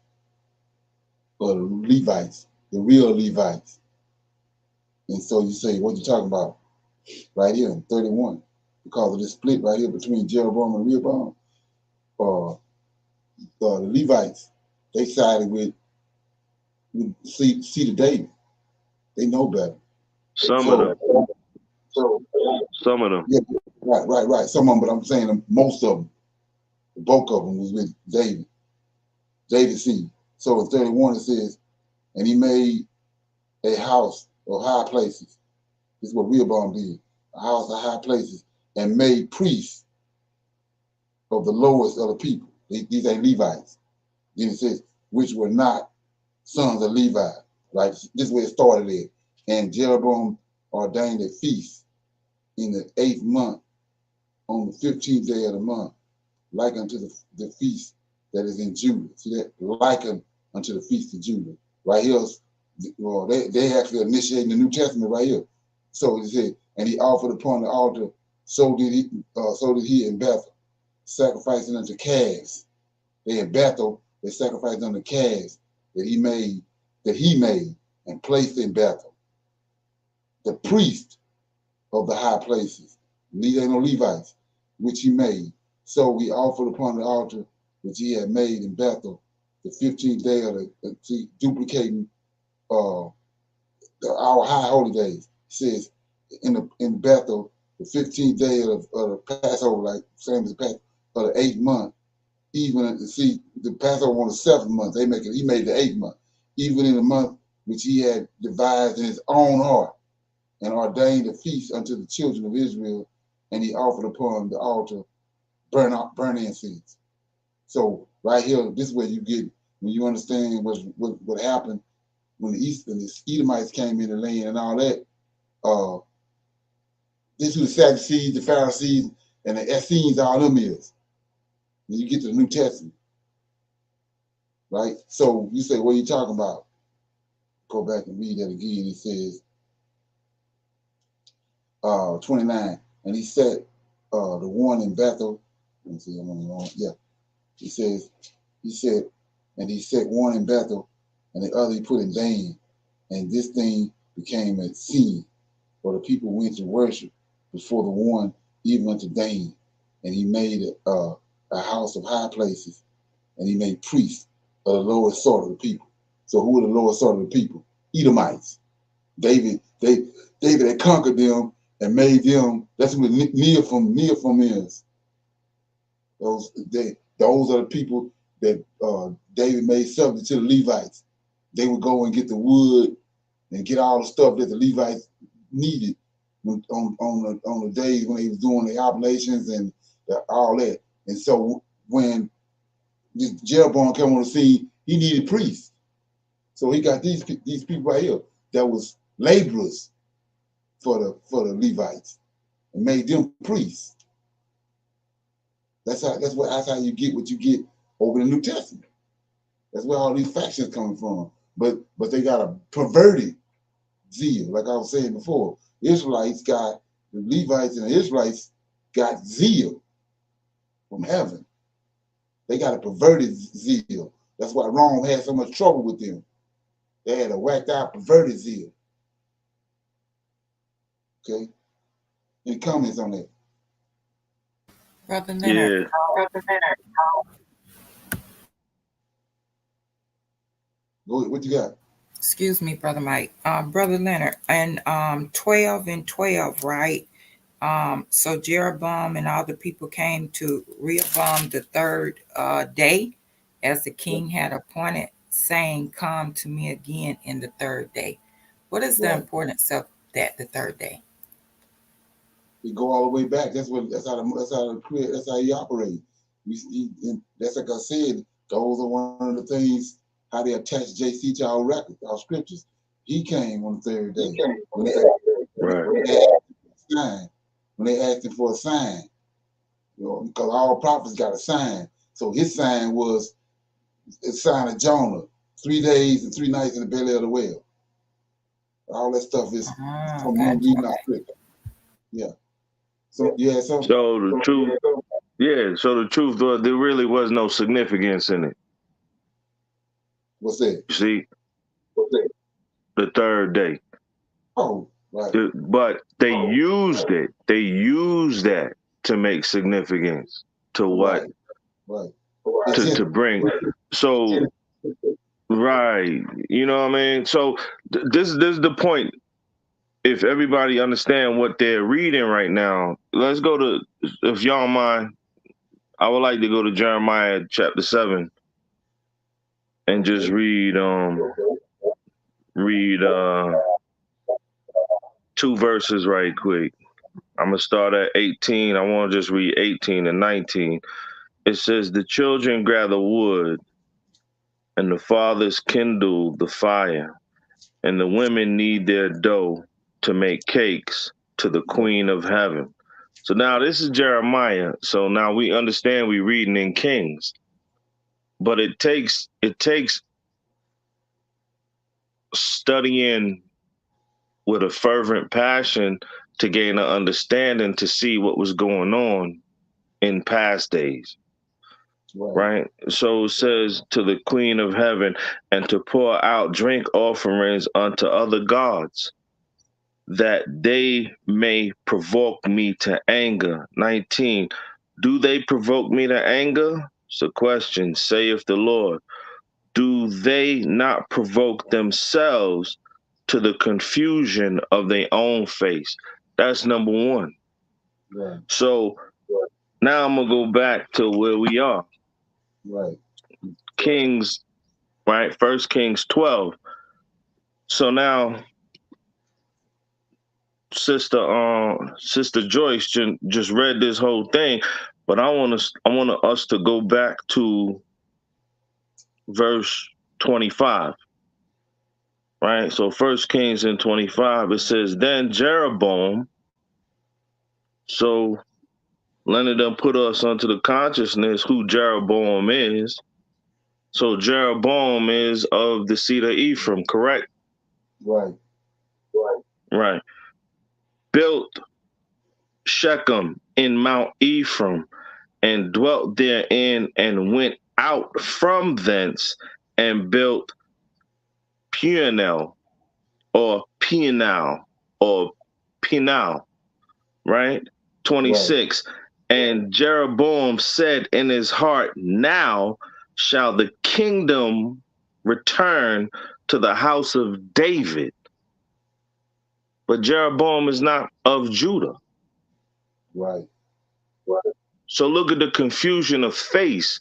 of the Levites, the real Levites. And so you say, what you talking about? Right here in 31, because of this split right here between Jeroboam and Rehoboam, the Levites, they sided with seed of David. They know better. Some of them. Yeah, right. Some of them, but I'm saying most of them, the bulk of them was with David. David's seed. So in 31 it says, and he made a house of high places. This is what Rehoboam did. A house of high places, and made priests of the lowest of the people. These ain't Levites. Then it says, which were not sons of Levi. Right? This is where it started at. And Jeroboam ordained a feast in the 8th month on the 15th day of the month, like unto the feast that is in Judah. See that? Like unto the feast of Judah. Right here, well, they actually initiating the New Testament right here. So it said, and he offered upon the altar, so did he in Bethel, sacrificing unto calves. They in Bethel, they sacrificed unto calves that he made and placed in Bethel. The priest of the high places, these ain't no Levites, which he made. So he offered upon the altar which he had made in Bethel the 15th day of duplicating our high holy days. It says in Bethel, the 15th day of the Passover, like same as the Passover, of the 8th month, even the Passover on the 7th month, he made the 8th month, even in the month which he had devised in his own heart, and ordained a feast unto the children of Israel, and he offered upon the altar burnt incense. So right here, this is where you get, when you understand what happened when the Edomites came in the land and all that. This is who the Sadducees, the Pharisees, and the Essenes, all them is. When you get to the New Testament, right? So you say, what are you talking about? Go back and read that again. It says, 29, and he set the one in Bethel. Let me see, I'm on the wrong. Yeah, he said, and he set one in Bethel, and the other he put in Dan, and this thing became a sin, for the people went to worship before the one, even unto Dan, and he made a house of high places, and he made priests of the lowest sort of the people. So who are the lowest sort of the people? Edomites. David had conquered them and made them. That's what Nephim is. Those are the people that David made subject to the Levites. they would go and get the wood and get all the stuff that the Levites needed on the days when they was doing the oblations and all that. And so when Jeroboam came on the scene, he needed priests. So he got these people right here that was laborers for the Levites and made them priests. That's how you get what you get over the New Testament. That's where all these factions coming from. But they got a perverted zeal, like I was saying before. Israelites got the Levites and the Israelites got zeal from heaven. They got a perverted zeal. That's why Rome had so much trouble with them. They had a whacked out perverted zeal. Okay? Any comments on that? Brother Leonard. Yeah. Go ahead. What you got? Excuse me, Brother Mike. Brother Leonard, and 12 and 12, right? So Jeroboam and all the people came to Rehoboam the third day, as the king had appointed, saying, "Come to me again in the third day." What is the importance of that, the third day? You go all the way back. That's how he operates. That's like I said. Those are one of the things how they attach JC to our record, our scriptures. He came on the third day. When they asked him for a sign, because all prophets got a sign. So his sign was a sign of Jonah, 3 days and 3 nights in the belly of the whale. All that stuff is from him reading our scripture. Yeah. So the truth. Yeah. So the truth was there really was no significance in it. What's that? You see, the third day. Oh, right. But they used it. They used that to make significance to what to bring. So right, you know what I mean. So this is the point. If everybody understand what they're reading right now, let's go to, if y'all don't mind, I would like to go to Jeremiah chapter 7 and just read 2 verses right quick. I'm gonna start at 18. I want to just read 18 and 19. It says, "The children gather wood, and the fathers kindle the fire, and the women knead their dough to make cakes to the Queen of Heaven." So now this is Jeremiah. So now we understand we reading in Kings, but it takes studying with a fervent passion to gain an understanding to see what was going on in past days. Right. So it says, "To the Queen of Heaven, and to pour out drink offerings unto other gods, that they may provoke me to anger." 19. "Do they provoke me to anger?" It's a question, saith the Lord. "Do they not provoke themselves to the confusion of their own face?" That's number one. Right. So now I'm going to go back to where we are. Right. Kings, right? 1 Kings 12. So now Sister Joyce just read this whole thing, but I want us to go back to verse 25. Right? So 1 Kings in 25, it says, "Then Jeroboam," so Leonard done put us onto the consciousness who Jeroboam is. So Jeroboam is of the seed of Ephraim, correct? Right. Right. "Built Shechem in Mount Ephraim, and dwelt therein, and went out from thence, and built Penuel, or Penal, or Penal," right? 26. Right. "And Jeroboam said in his heart, Now shall the kingdom return to the house of David." But Jeroboam is not of Judah. Right. So look at the confusion of face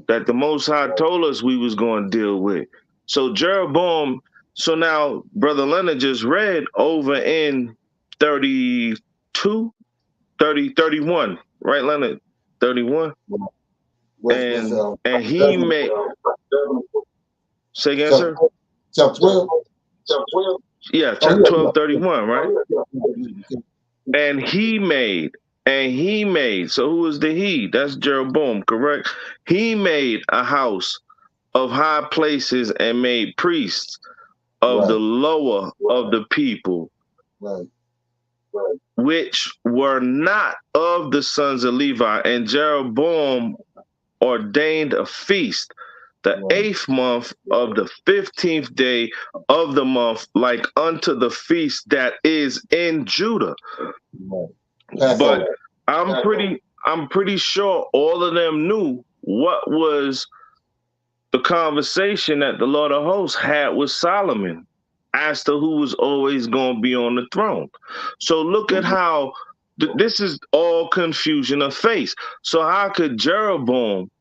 that the Most High told us we was going to deal with. So Jeroboam, so now Brother Leonard just read over in 32, 30, 31, right, Leonard? 31. And he made, say again, sir? Chapter 12? Yeah, Oh, chapter yeah. 12:31, right? And he made, so who is the he? That's Jeroboam, correct? He made a house of high places and made priests of the lower of the people, Right. which were not of the sons of Levi. And Jeroboam ordained a feast, the 8th month of the 15th day of the month, like unto the feast that is in Judah. But I'm pretty sure all of them knew what was the conversation that the Lord of hosts had with Solomon as to who was always going to be on the throne. So look at how this is all confusion of face. So how could Jeroboam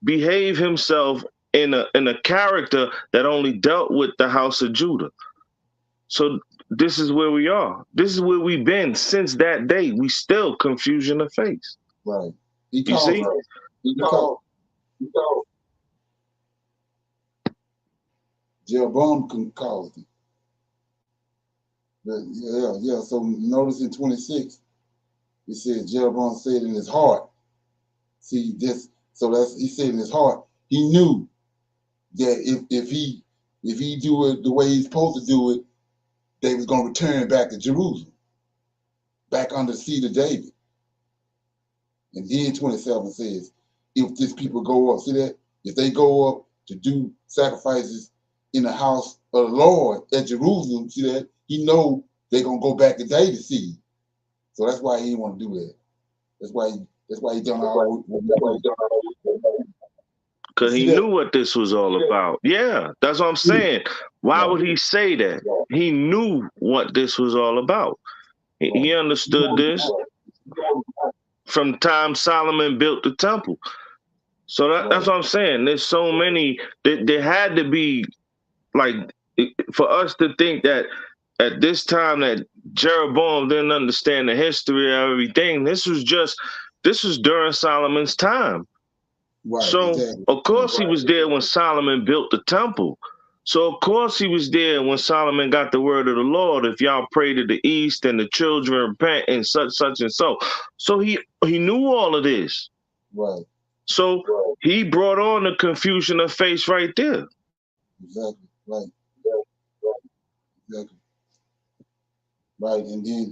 behave himself in a character that only dealt with the house of Judah? So this is where we are. This is where we've been since that day. We still confusion of face. Right. You see? Jeroboam caused it. But yeah. So notice in 26, it says Jeroboam said in his heart. See this? So he said in his heart. He knew that if he do it the way he's supposed to do it, they was gonna return back to Jerusalem, back under the seat of David. And then 27 says, if this people go up, see that? If they go up to do sacrifices in the house of the Lord at Jerusalem, see that? He know they're gonna go back to David's seed. So that's why he didn't want to do that. That's why he done all because he knew what this was all about. Yeah, that's what I'm saying. Why would he say that? He knew what this was all about. He understood this from the time Solomon built the temple. So that's what I'm saying. There's so many. There had to be, like, for us to think that at this time that Jeroboam didn't understand the history of everything. This was during Solomon's time. Right, so exactly. Of course he was there when Solomon built the temple. So of course he was there when Solomon got the word of the Lord. If y'all pray to the east and the children repent and such and so. So he knew all of this. Right. So he brought on the confusion of face right there. Exactly. Right. Exactly. Right. And then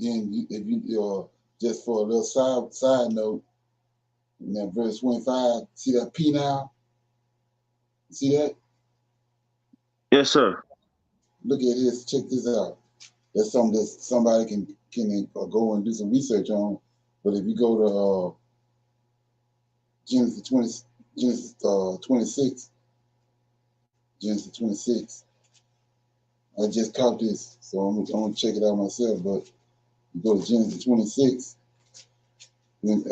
if you just for a little side note, in that verse 25, see that P now? See that? Yes, sir. Look at this. Check this out. That's something that somebody can go and do some research on. But if you go to Genesis 26, I just caught this, so I'm gonna check it out myself. But you go to Genesis 26, then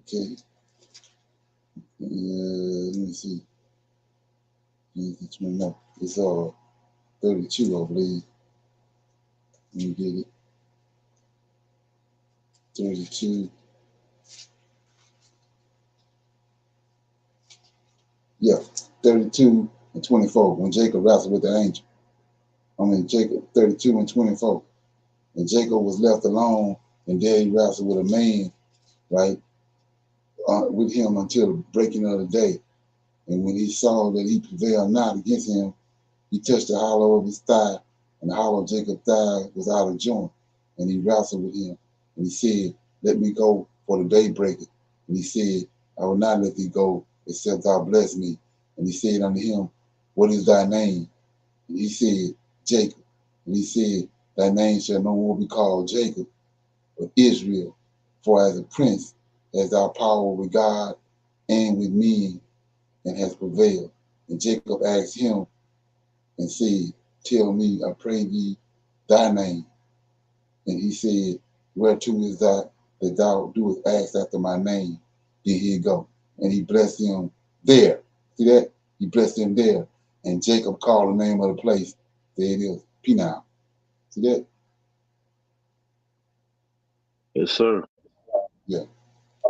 okay, let me see. Genesis 20, no, it's 32, I believe. Let me get it. 32. Yeah, 32 and 24. When Jacob wrestled with the angel. Jacob 32 and 24. And Jacob was left alone, and there he wrestled with a man, right, with him until the breaking of the day. And when he saw that he prevailed not against him, he touched the hollow of his thigh, and the hollow of Jacob's thigh was out of joint. And he wrestled with him, and he said, let me go, for the day breaketh. And he said, I will not let thee go, except thou bless me. And he said unto him, what is thy name? And he said, Jacob. And he said, thy name shall no more be called Jacob, but Israel. For as a prince hast thou power with God and with men, and has prevailed. And Jacob asked him and said, tell me, I pray thee, thy name. And he said, whereto is that thou doest ask after my name? Then he go. And he blessed him there. See that? He blessed them there. And Jacob called the name of the place. There it is, Penal. See that? Yes, sir. Yeah.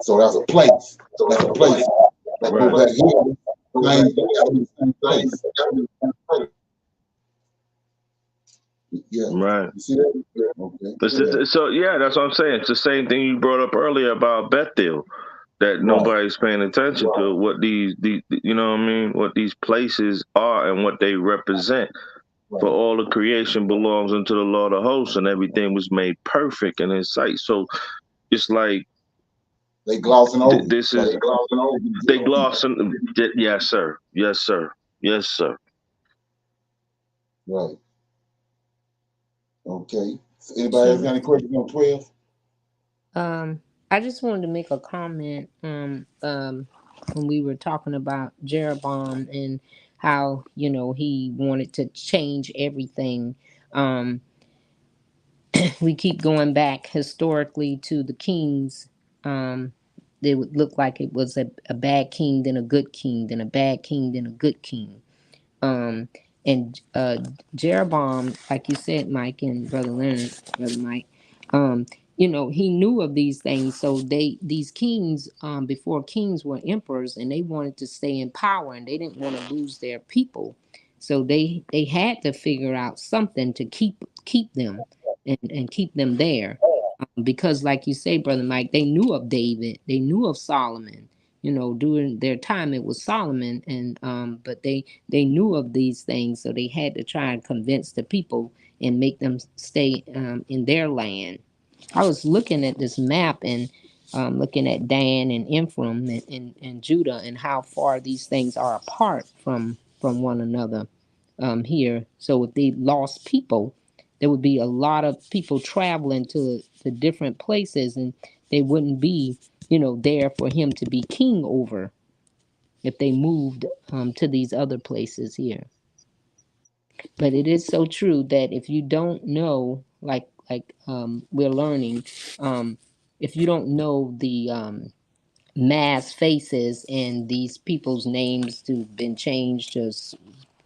So that's a place. That's a place. Let's go back here. Same place. Yeah. Right. You see that? Okay. So yeah, that's what I'm saying. It's the same thing you brought up earlier about Bethel, that nobody's paying attention to what these you know what I mean, what these places are and what they represent. For all the creation belongs unto the Lord of hosts, and everything was made perfect in His sight. So it's like they glossing over. This is they glossing. Yes, sir. Yes, sir. Yes, sir. Right. Okay. So anybody else got any questions on 12? I just wanted to make a comment when we were talking about Jeroboam and how, you know, he wanted to change everything. We keep going back historically to the kings. They would look like it was a bad king, then a good king, then a bad king, then a good king. Um, and Jeroboam, like you said, Mike and Brother Leonard, Brother Mike, um, you know, he knew of these things. So these kings, before kings were emperors, and they wanted to stay in power, and they didn't want to lose their people. So they had to figure out something to keep them and keep them there. Because, like you say, Brother Mike, they knew of David, they knew of Solomon. You know, during their time it was Solomon, and but they knew of these things, so they had to try and convince the people and make them stay in their land. I was looking at this map and looking at Dan and Ephraim and Judah and how far these things are apart from one another here. So if they lost people, there would be a lot of people traveling to different places, and they wouldn't be, you know, there for him to be king over if they moved to these other places here. But it is so true that if you don't know, like we're learning, if you don't know the mass faces and these people's names to been changed to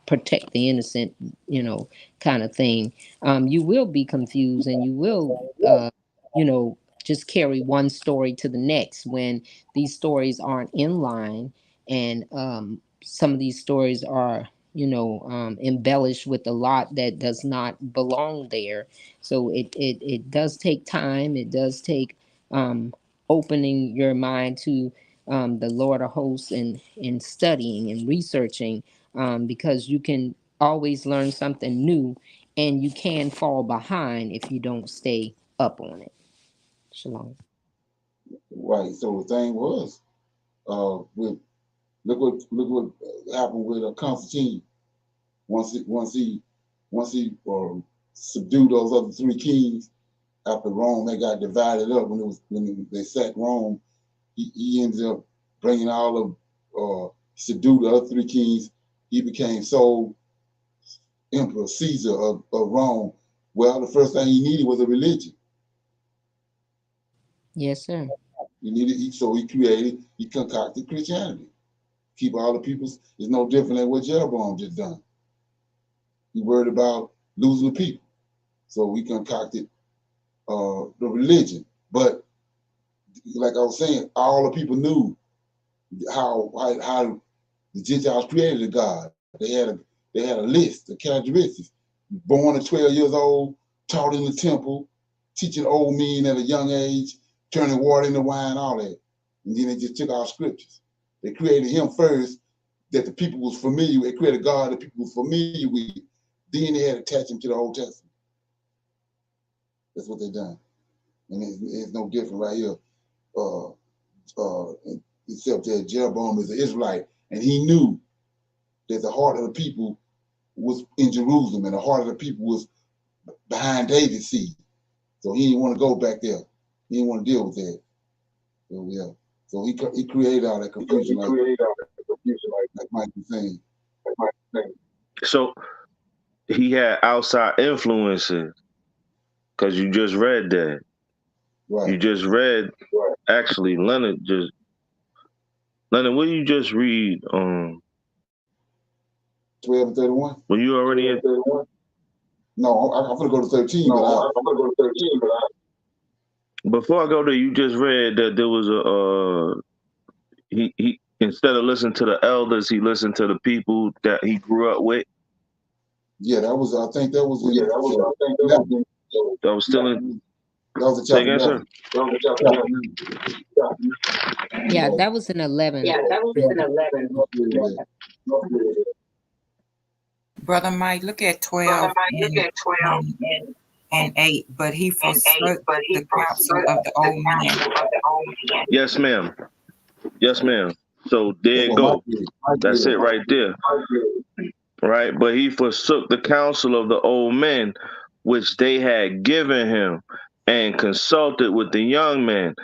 protect the innocent, you know, kind of thing, you will be confused and you will, you know, just carry one story to the next when these stories aren't in line. And some of these stories are, you know, embellished with a lot that does not belong there. So it does take time. It does take opening your mind to the Lord of hosts and studying and researching, because you can always learn something new and you can fall behind if you don't stay up on it. Shalom. Right. So the thing was, with look what happened with Constantine. Once he subdued those other three kings after Rome, they got divided up when they sacked Rome. He ended up bringing all of subdued the other three kings. He became sole emperor, Caesar of Rome. Well, the first thing he needed was a religion. Yes, sir. He concocted Christianity. Keep all the peoples. It's no different than what Jeroboam just done. He worried about losing the people. So he concocted the religion. But like I was saying, all the people knew how the Gentiles created a God. They had a list of characteristics. Born at 12 years old, taught in the temple, teaching old men at a young age, turning water into wine, all that. And then they just took our scriptures. They created him first, that the people was familiar with. They created God that people was familiar with. Then they had to attach him to the Old Testament. That's what they done. And it's no different right here. Except that Jeroboam is an Israelite, and he knew that the heart of the people was in Jerusalem, and the heart of the people was behind David's seat. So he didn't want to go back there. He didn't want to deal with that. So yeah. So he created all that confusion, like Mike was saying. So he had outside influences, because you just read that. Right. You just read. Actually, Leonard, what did you just read? 12 and 31. Were you already in? No, I'm gonna go to 13. I'm gonna go to 13. Before I go there, you just read that there was a he instead of listening to the elders, he listened to the people that he grew up with. Yeah, that was. I think that was. Yeah, that was. I think that was. That was still in. That was in chapter 11. That was in chapter 11. Yeah, that was in 11. Yeah, that was in 11. Brother Mike, look at 12 and 8. But he forsook the counsel of the old man. Yes, ma'am. Yes, ma'am. So there you go. That's it right there. Right? But he forsook the counsel of the old men, which they had given him, and consulted with the young men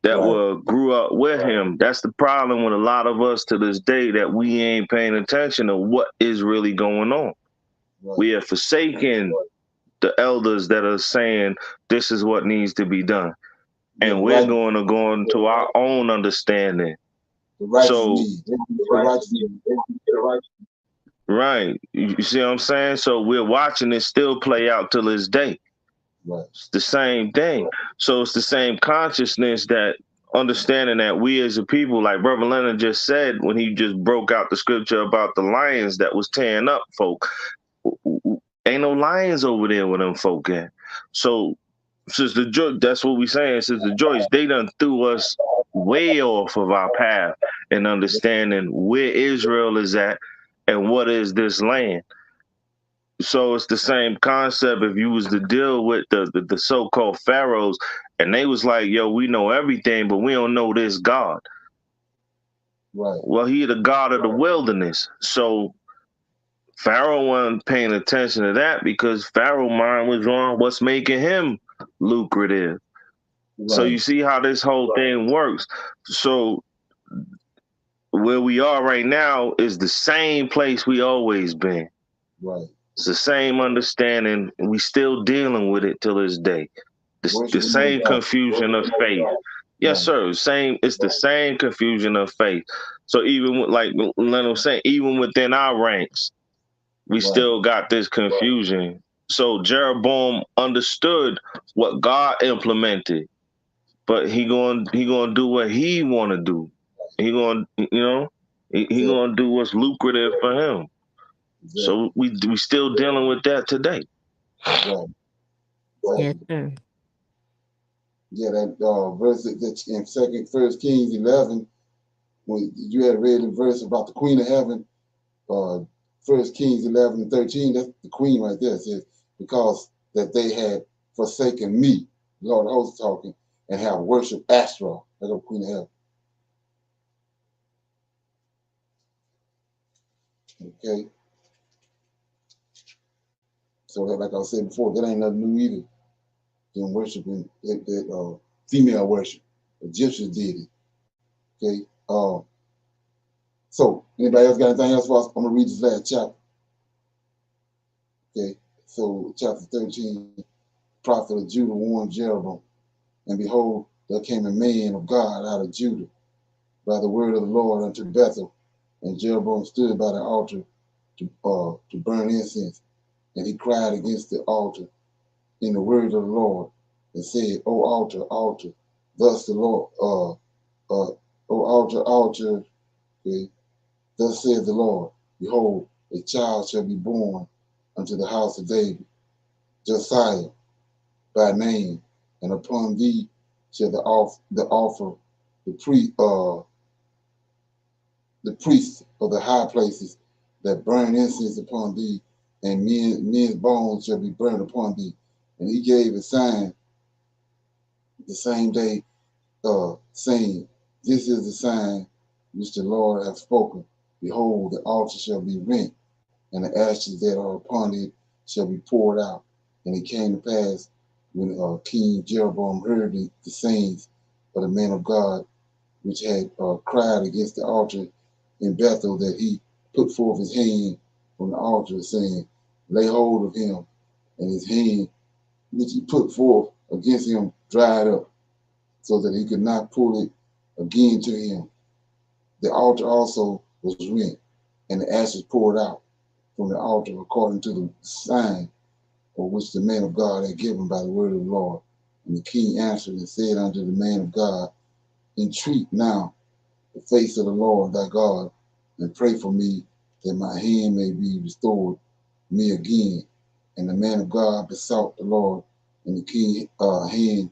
that grew up with him. That's the problem with a lot of us to this day, that we ain't paying attention to what is really going on. We have forsaken the elders that are saying this is what needs to be done. And we're going to go into our own understanding. So, right. You see what I'm saying? So we're watching it still play out till this day. It's the same thing. So it's the same consciousness, that understanding that we as a people, like Brother Leonard just said when he just broke out the scripture about the lions that was tearing up folk. Ain't no lions over there with them folk at. So Sister Joyce, that's what we saying, Sister Joyce, they done threw us way off of our path in understanding where Israel is at and what is this land. So it's the same concept if you was to deal with the so-called pharaohs, and they was like, yo, we know everything, but we don't know this God. Right. Well, he the God of the wilderness. So Pharaoh wasn't paying attention to that, because Pharaoh's mind was on what's making him lucrative. Right. So you see how this whole thing works. So where we are right now is the same place we always been. Right. It's the same understanding, and we still dealing with it till this day. The same confusion of faith. Yes, sir. It's the same confusion of faith. So even with, like Leonard was saying, even within our ranks, we still got this confusion. So Jeroboam understood what God implemented, but he going to do what he want to do. He going, he going to do what's lucrative for him. So we still dealing with that today. Yes, sir. Yeah, that verse that in First Kings 11, when you had read the verse about the Queen of Heaven, First Kings 11 and 13, that's the Queen right there. It says, because that they had forsaken me, Lord of hosts talking, and have worshipped Ashtaroth, like a Queen of Heaven. Okay. So that, like I said before, that ain't nothing new either. Them worshiping that female worship. Egyptians did it. Okay. So anybody else got anything else for us? I'm gonna read this last chapter. Okay. So chapter 13, prophet of Judah warned Jeroboam, and behold, there came a man of God out of Judah by the word of the Lord unto Bethel, and Jeroboam stood by the altar to burn incense, and he cried against the altar in the word of the Lord, and said, O altar, altar, thus the Lord, O altar, altar, okay, thus saith the Lord, behold, a child shall be born unto the house of David, Josiah by name, and upon thee shall the priests of the high places that burn incense upon thee, and men's bones shall be burned upon thee. And he gave a sign the same day, saying, this is the sign which the Lord hath spoken. Behold, the altar shall be rent, and the ashes that are upon it shall be poured out. And it came to pass, when King Jeroboam heard the sayings of the man of God, which had cried against the altar in Bethel, that he put forth his hand from the altar, saying, lay hold of him. And his hand, which he put forth against him, dried up, so that he could not pull it again to him. The altar also was rent, and the ashes poured out. from the altar according to the sign for which the man of God had given by the word of the Lord. And the king answered and said unto the man of God, entreat now the face of the Lord thy God, and pray for me that my hand may be restored me again. And the man of God besought the Lord, and the king's hand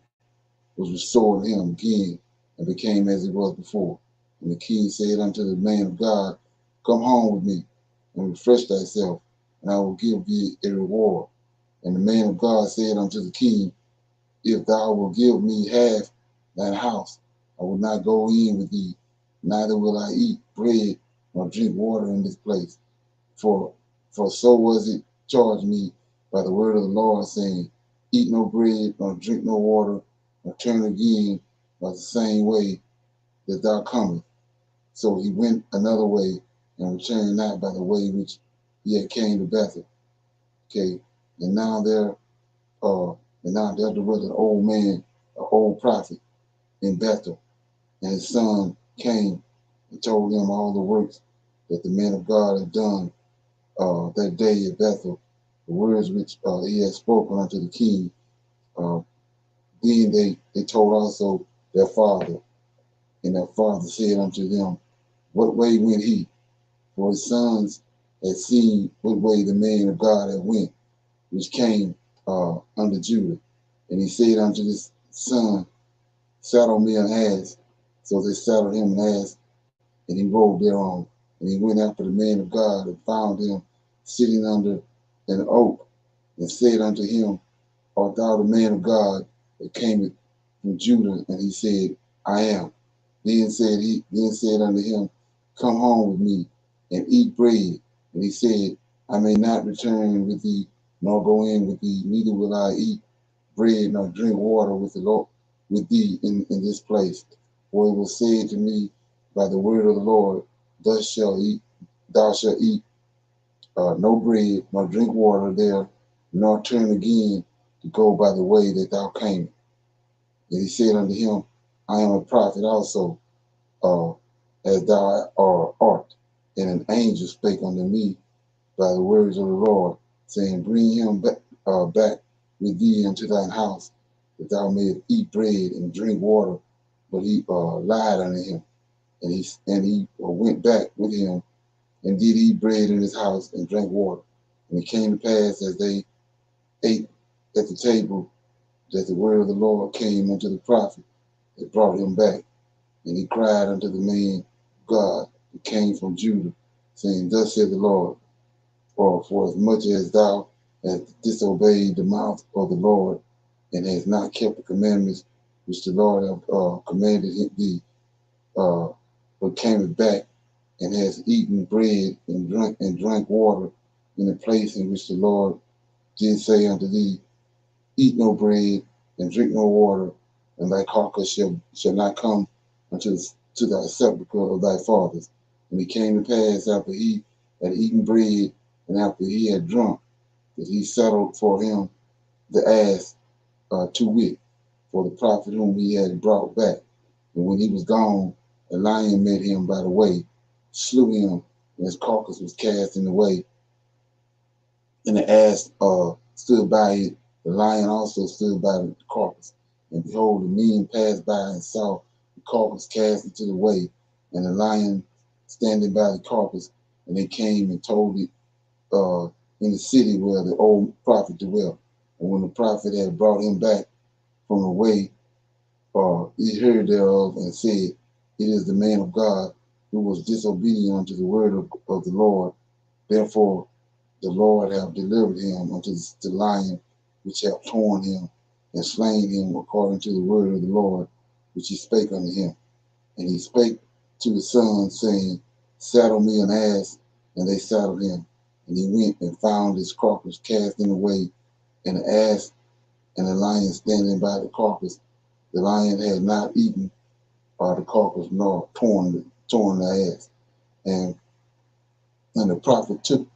was restored to him again, and became as it was before. And the king said unto the man of God, come home with me, and refresh thyself, and I will give thee a reward. And the man of God said unto the king, if thou wilt give me half thine house, I will not go in with thee, neither will I eat bread nor drink water in this place. For so was it charged me by the word of the Lord, saying, eat no bread nor drink no water, nor turn again by the same way that thou comest. So he went another way and returned not by the way which he had came to Bethel. Okay, and now there was an old man, an old prophet in Bethel, and his son came and told him all the works that the man of God had done that day at Bethel, the words which he had spoken unto the king. Then they told also their father, and their father said unto them, what way went he? For his sons had seen what way the man of God had went, which came unto Judah. And he said unto his son, saddle me an ass. So they saddled him an ass, and he rode thereon. And he went after the man of God and found him sitting under an oak, and said unto him, art thou the man of God that came from Judah? And he said, I am. Then said unto him, come home with me and eat bread. And he said, I may not return with thee, nor go in with thee, neither will I eat bread nor drink water with the Lord with thee in this place. For it was said to me by the word of the Lord, thou shalt eat no bread nor drink water there, nor turn again to go by the way that thou camest. And he said unto him, I am a prophet also, as thou art. And an angel spake unto me by the words of the Lord, saying, bring him back with thee into thine house, that thou mayest eat bread and drink water. But he lied unto him, and he went back with him, and did eat bread in his house and drank water. And it came to pass as they ate at the table, that the word of the Lord came unto the prophet that brought him back. And he cried unto the man God that came from Judah, saying, thus said the Lord, for as much as thou hast disobeyed the mouth of the Lord, and hast not kept the commandments which the Lord hath commanded thee, but camest back and hast eaten bread and drank water in the place in which the Lord did say unto thee, eat no bread and drink no water, and thy carcass shall not come unto to thy sepulchre of thy fathers. And it came to pass after he had eaten bread and after he had drunk, that he settled for him the ass to wit, for the prophet whom he had brought back. And when he was gone, a lion met him by the way, slew him, and his carcass was cast in the way. And the ass stood by it. The lion also stood by the carcass. And behold, the men passed by and saw the carcass cast into the way, and the lion standing by the carcass. And they came and told it in the city where the old prophet dwelt. And when the prophet had brought him back from the way, he heard thereof and said, it is the man of God who was disobedient unto the word of the Lord. Therefore the Lord hath delivered him unto the lion, which hath torn him and slain him according to the word of the Lord, which he spake unto him. And he spake to his son, saying, saddle me an ass. And they saddled him. And he went and found his carcass cast in the way, and the ass and the lion standing by the carcass. The lion had not eaten the carcass, nor torn the ass. And the prophet took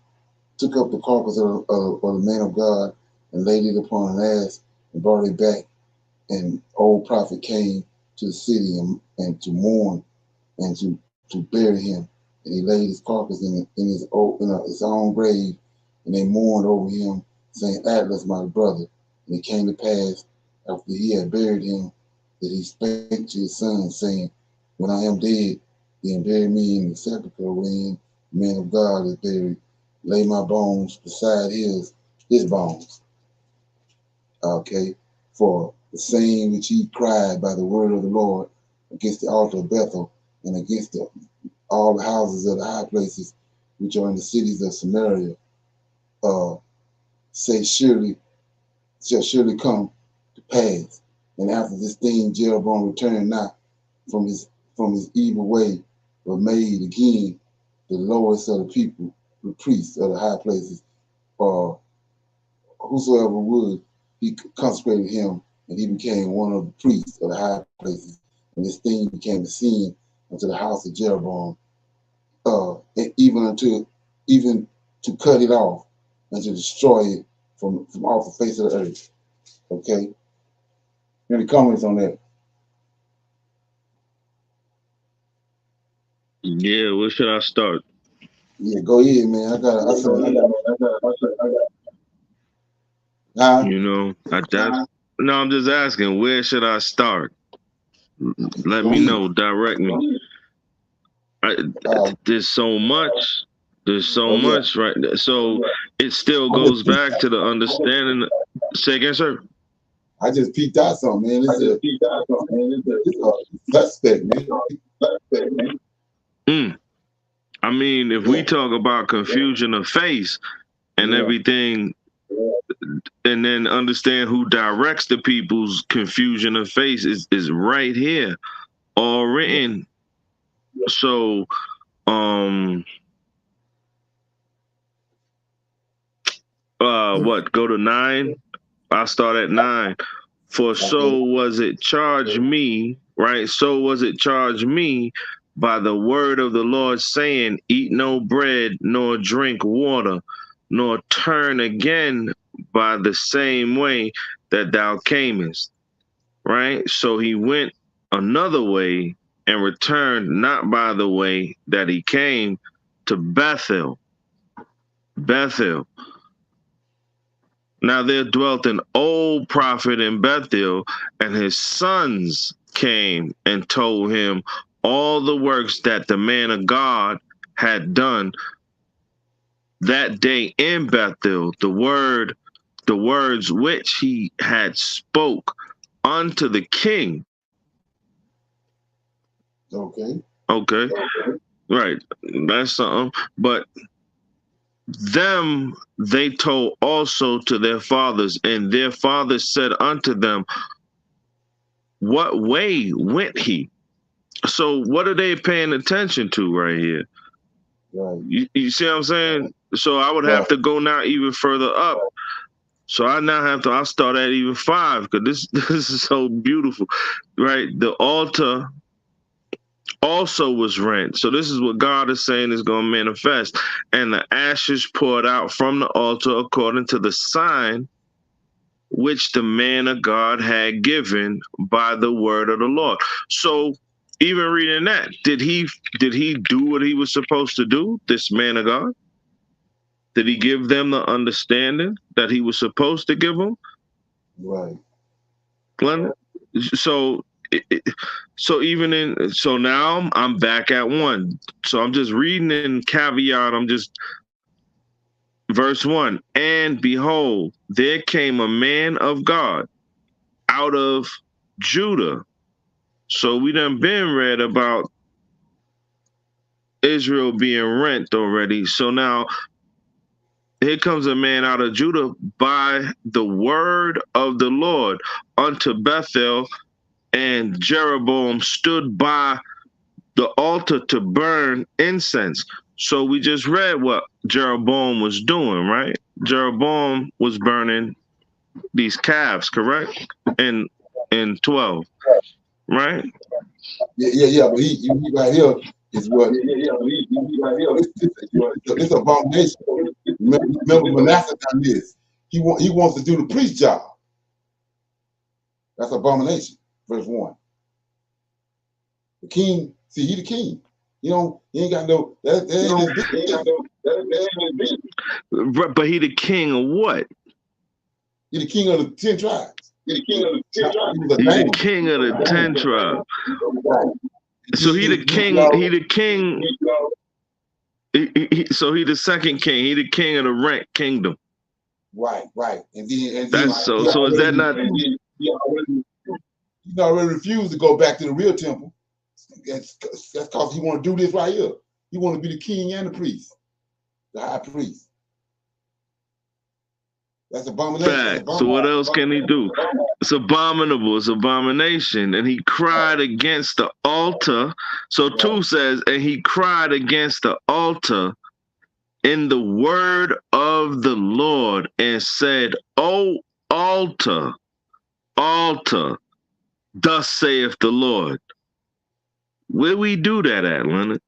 up the carcass of the man of God and laid it upon an ass and brought it back. And old prophet came to the city and to mourn and to bury him. and he laid his carcass in his own grave, and they mourned over him, saying, Atlas, my brother. And it came to pass, after he had buried him, that he spake to his son, saying, When I am dead, then bury me in the sepulchre wherein the man of God is buried. Lay my bones beside his bones. Okay, for the same which he cried by the word of the Lord against the altar of Bethel, and against all the houses of the high places which are in the cities of Samaria, shall surely come to pass. And after this thing, Jeroboam returned not from his evil way, but made again the lowest of the people, the priests of the high places, or whosoever would, he consecrated him, and he became one of the priests of the high places. And this thing became a sin unto the house of Jeroboam, and even to cut it off and to destroy it from off the face of the earth. Okay. Any comments on that? Yeah, where should I start? Yeah, go ahead, man. I got. You know, no, I'm just asking, where should I start? Let me know, direct me. There's so much. There's so much, right? So it still goes back to the understanding. Say again, sir. I just peeked out something, man. It's a suspect, man. I mean, if we talk about confusion of face and everything, and then understand who directs the people's confusion of face is right here, all written. So, what? Go to 9. I start at 9. For so was it charged me, right? So was it charged me by the word of the Lord, saying, Eat no bread, nor drink water, nor turn again by the same way that thou camest. Right? So he went another way and returned not by the way that he came to Bethel. Bethel. Now there dwelt an old prophet in Bethel, and his sons came and told him all the works that the man of God had done that day in Bethel, the words which he had spoke unto the king. Okay. Right. That's something. But them they told also to their fathers, and their fathers said unto them, What way went he? So what are they paying attention to right here? Right. You see what I'm saying? So I would have to go now even further up. So I'll start at even 5, because this is so beautiful, right? The altar also was rent. So this is what God is saying is going to manifest. And the ashes poured out from the altar according to the sign which the man of God had given by the word of the Lord. So even reading that, did he do what he was supposed to do, this man of God? Did he give them the understanding that he was supposed to give them? Right. Glenn? So now I'm back at 1. So I'm just reading in caveat. I'm just verse 1. And behold, there came a man of God out of Judah. So we done been read about Israel being rent already. So now here comes a man out of Judah by the word of the Lord unto Bethel, and Jeroboam stood by the altar to burn incense. So we just read what Jeroboam was doing, right? Jeroboam was burning these calves, correct? In 12, right? Yeah. But he right here is what. It's abomination. Remember Manasseh done this. He wants to do the priest job. That's abomination. Verse 1. The king, see, he the king. You ain't got no that But he the king of what? He the king of the 10 tribes. He the king of the 10 tribes. So he the king. He the king. So he the second king. He the king of the rent kingdom. Right. And then that's so. So is that not? He already refused to go back to the real temple. That's because he want to do this right here. He want to be the king and the priest, the high priest. That's abomination. Fact. So what else can he do? It's abominable. It's abomination. And he cried against the altar. So 2 says, and he cried against the altar in the word of the Lord and said, O altar, altar, thus saith the Lord. Where we do that at, Leonard?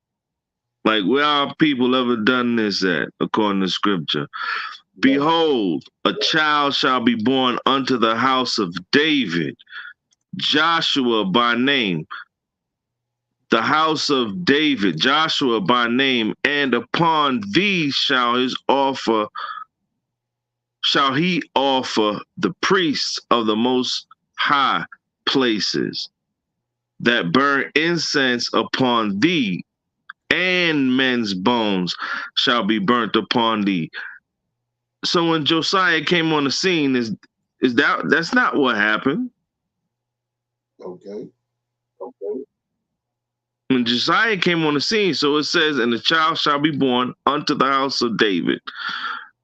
Like, where our people ever done this at, according to scripture? Behold, a child shall be born unto the house of David, Joshua by name. The house of David, Joshua by name, and upon thee shall he offer the priests of the most high places that burn incense upon thee, and men's bones shall be burnt upon thee. So when Josiah came on the scene, that's not what happened. Okay. When Josiah came on the scene, so it says, and the child shall be born unto the house of David,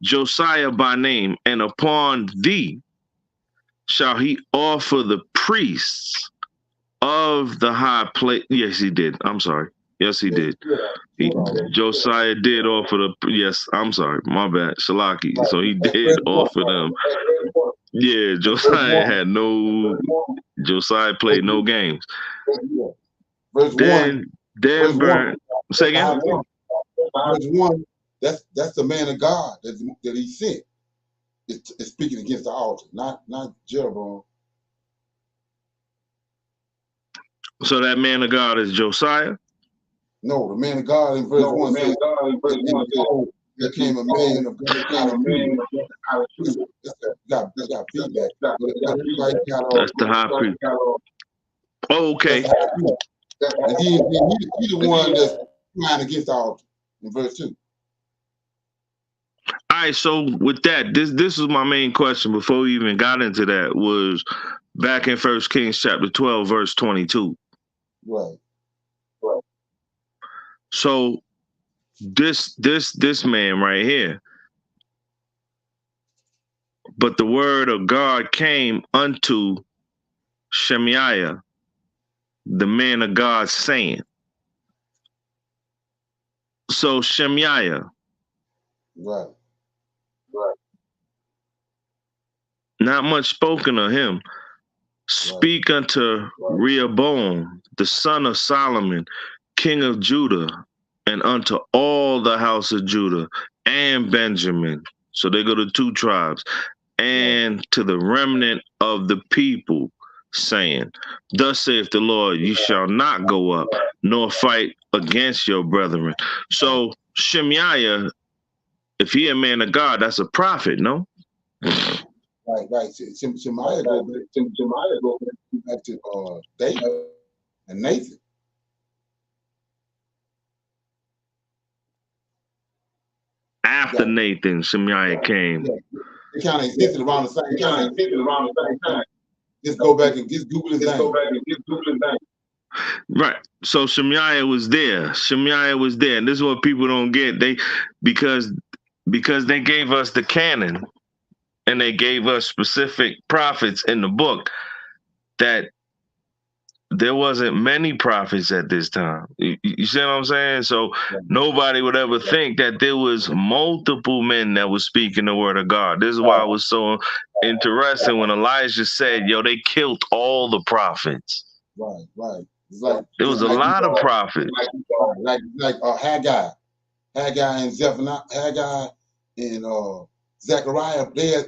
Josiah by name, and upon thee shall he offer the priests of the high place. Yes, he did. I'm sorry. Yes, he did. Josiah did offer the, yes, I'm sorry, my bad, Shalaki. So he did offer them. Yeah, Josiah played no games. Then burn. Say again? Verse 1, that's the man of God that he sent. It's speaking against the altar, not Jeroboam. So that man of God is Josiah? No, the man of God in verse 1 says, there came a man of God. Got feedback. That's the high priest. Oh, okay. And he's the one that's crying against the altar in verse 2. All right, so with that, this was my main question before we even got into that, was back in 1 Kings chapter 12, verse 22. Right. So this man right here, but the word of God came unto Shemaiah, the man of God, saying. So Shemaiah, right. Not much spoken of him. Speak unto Rehoboam, the son of Solomon, king of Judah, and unto all the house of Judah and Benjamin. So they go to 2 tribes. And to the remnant of the people, saying, thus saith the Lord, you shall not go up, nor fight against your brethren. So Shemaiah, if he a man of God, that's a prophet, no? Right. Shemaiah go back to David and Nathan. After Nathan, Shemaiah came. It kind of existed around the same time. Just go back and just Google his name. Right. So Shemaiah was there. And this is what people don't get. Because they gave us the canon and they gave us specific prophets in the book, that there wasn't many prophets at this time. You see what I'm saying? So nobody would ever think that there was multiple men that was speaking the word of God. This is why it was so interesting when Elijah said, yo, they killed all the prophets. Right. There was a lot of prophets. Like Haggai and Zephaniah, Haggai and Zechariah,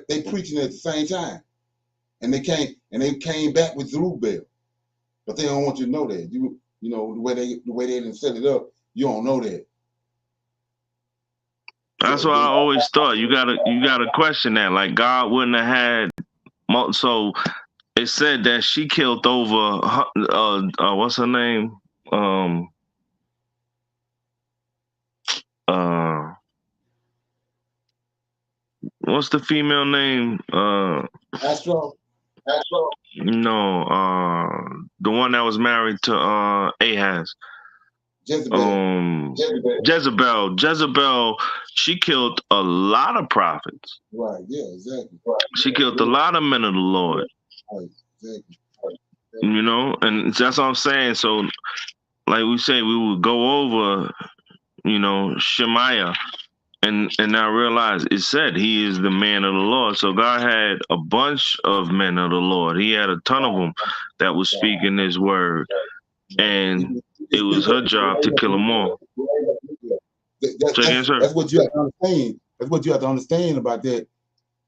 they preaching at the same time. And they came back with Zerubbabel. But they don't want you to know that. You know, the way they didn't set it up, You don't know that. That's what I always thought. You gotta question that. Like God wouldn't have had. So it said that she killed over. What's her name? What's the female name? Astro. No, the one that was married to Ahaz. Jezebel. Jezebel, she killed a lot of prophets. Right, yeah, exactly. She killed a lot of men of the Lord. Right, exactly. You know, and that's what I'm saying. So, like we say, we would go over, you know, Shemaiah, and I realized it said he is the man of the Lord. So God had a bunch of men of the Lord. He had a ton of them that was speaking his word, and it was her job to kill them all. That's what you have to understand. That's what you have to understand about that.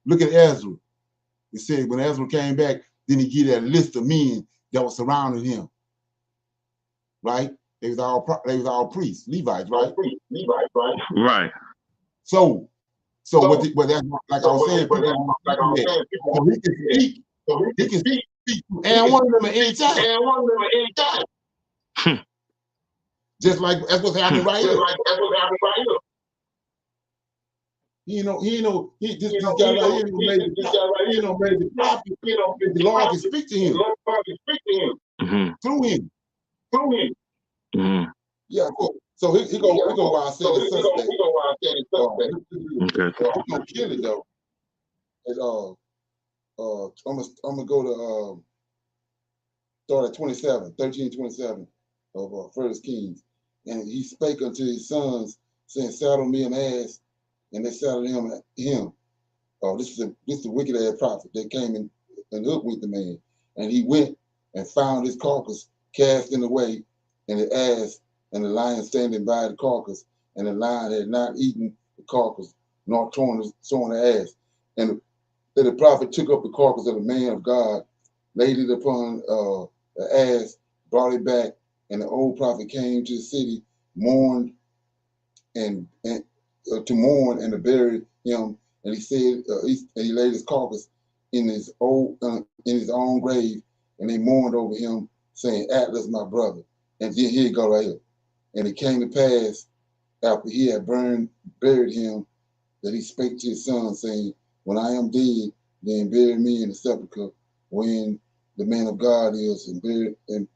Look at Ezra. It said when Ezra came back, then he gave that list of men that were surrounding him. Right? They was all priests, Levites, right? Right. So what that's like I was saying, so he can speak. He can speak. And one of them at any time. Just like that's what's happening right here. This guy right here, made the prophet. The Lord can speak to him. Through him. Yeah, so he go while I said it's suspect. Okay. He's gonna kill it though. I'm gonna go to start at 13:27 of 1 Kings. And he spake unto his sons, saying, saddle me an ass, and they saddled him. Oh, this is a wicked ass prophet. They came and hoodwinked the man. And he went and found his carcass cast in the way, and the ass and the lion standing by the carcass, and the lion had not eaten the carcass, nor torn the ass. And the prophet took up the carcass of the man of God, laid it upon the ass, brought it back, and the old prophet came to the city, mourned and to mourn and to bury him. And he said he laid his carcass in his own grave, and they mourned over him, saying, Atlas, my brother. And then here you go right here. And it came to pass after he had buried him, that he spake to his son, saying, when I am dead, then bury me in the sepulchre when the man of God is, and buried, and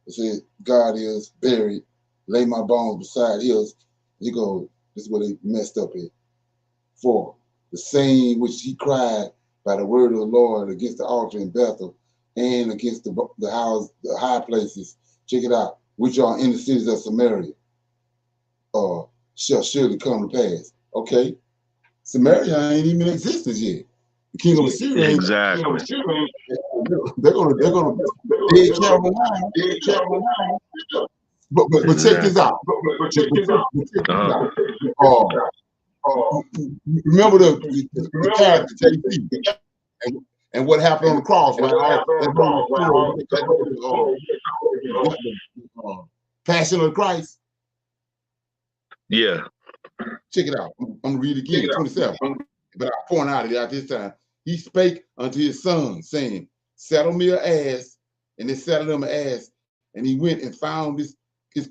it says God is buried, lay my bones beside his. He goes, this is what they messed up here. For the same which he cried by the word of the Lord against the altar in Bethel and against the high places, check it out, which are in the cities of Samaria, shall surely come to pass. Okay, Samaria ain't even in existence yet. The king of Assyria ain't. Exactly. They're gonna dead Carolina. But check this out. Remember the character JC and what happened on the cross, right? Passion of Christ. Yeah. Check it out. I'm gonna read it again, 27. But I point out at this time. He spake unto his son, saying, saddle me an ass, and they saddled him an ass, and he went and found his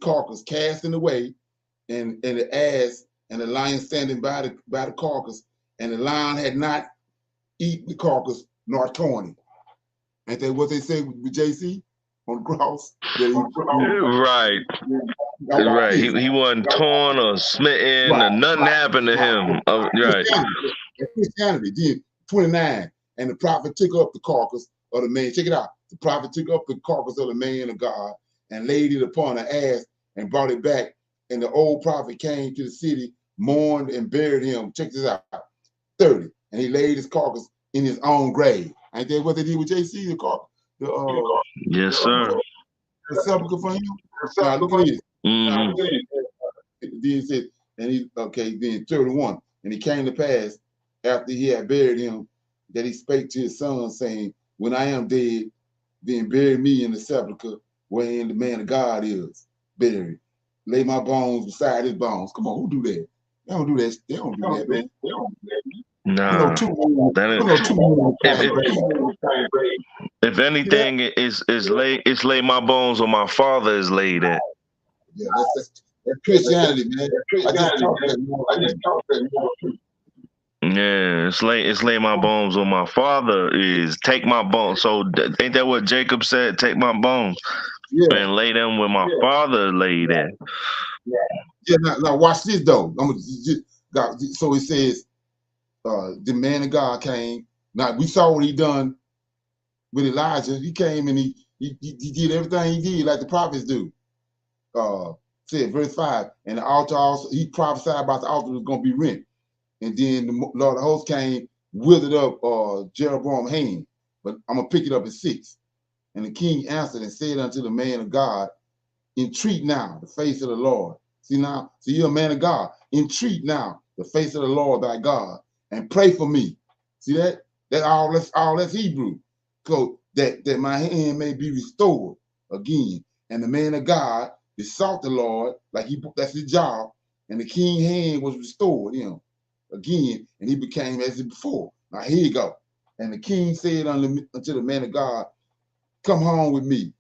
carcass cast in the way, and the ass and the lion standing by the carcass, and the lion had not eaten the carcass nor torn it. Ain't that what they say with JC on the cross? Right. Right. He wasn't torn or smitten, right, or nothing happened to him. Right. Christianity. Then 29. And the prophet took up the carcass of the man. Check it out. The prophet took up the carcass of the man of God and laid it upon an ass and brought it back. And the old prophet came to the city, mourned and buried him. Check this out. 30. And he laid his carcass in his own grave. Ain't that what they did with JC? Yes, sir. The sepulchre for him. Now look at this. Then he said, then 31. And it came to pass after he had buried him that he spake to his son, saying, when I am dead, then bury me in the sepulchre wherein the man of God is buried. lay my bones beside his bones. Come on, who do that? They don't do that. They don't do that, man. Nah, if anything, it's lay my bones where my father is laid at. Yeah, that's Christianity, man. I just talk that. Yeah, it's lay my bones where my father is. Take my bones. So ain't that what Jacob said? Take my bones and lay them where my father laid at. Yeah. Now watch this though. So it says, the man of God came. Now we saw what he done with Elijah. He came and he did everything he did like the prophets do. Said verse 5, and the altar also, he prophesied about the altar was going to be rent. And then the Lord of hosts came, withered up Jeroboam's hand. But I'm going to pick it up at 6. And the king answered and said unto the man of God, entreat now the face of the Lord. See now, so you're a man of God. Entreat now the face of the Lord thy God and pray for me. See that? That's Hebrew. So that my hand may be restored again. And the man of God besought the Lord, that's his job, and the king's hand was restored him again, and he became as before. Now here you go. And the king said unto the man of God, come home with me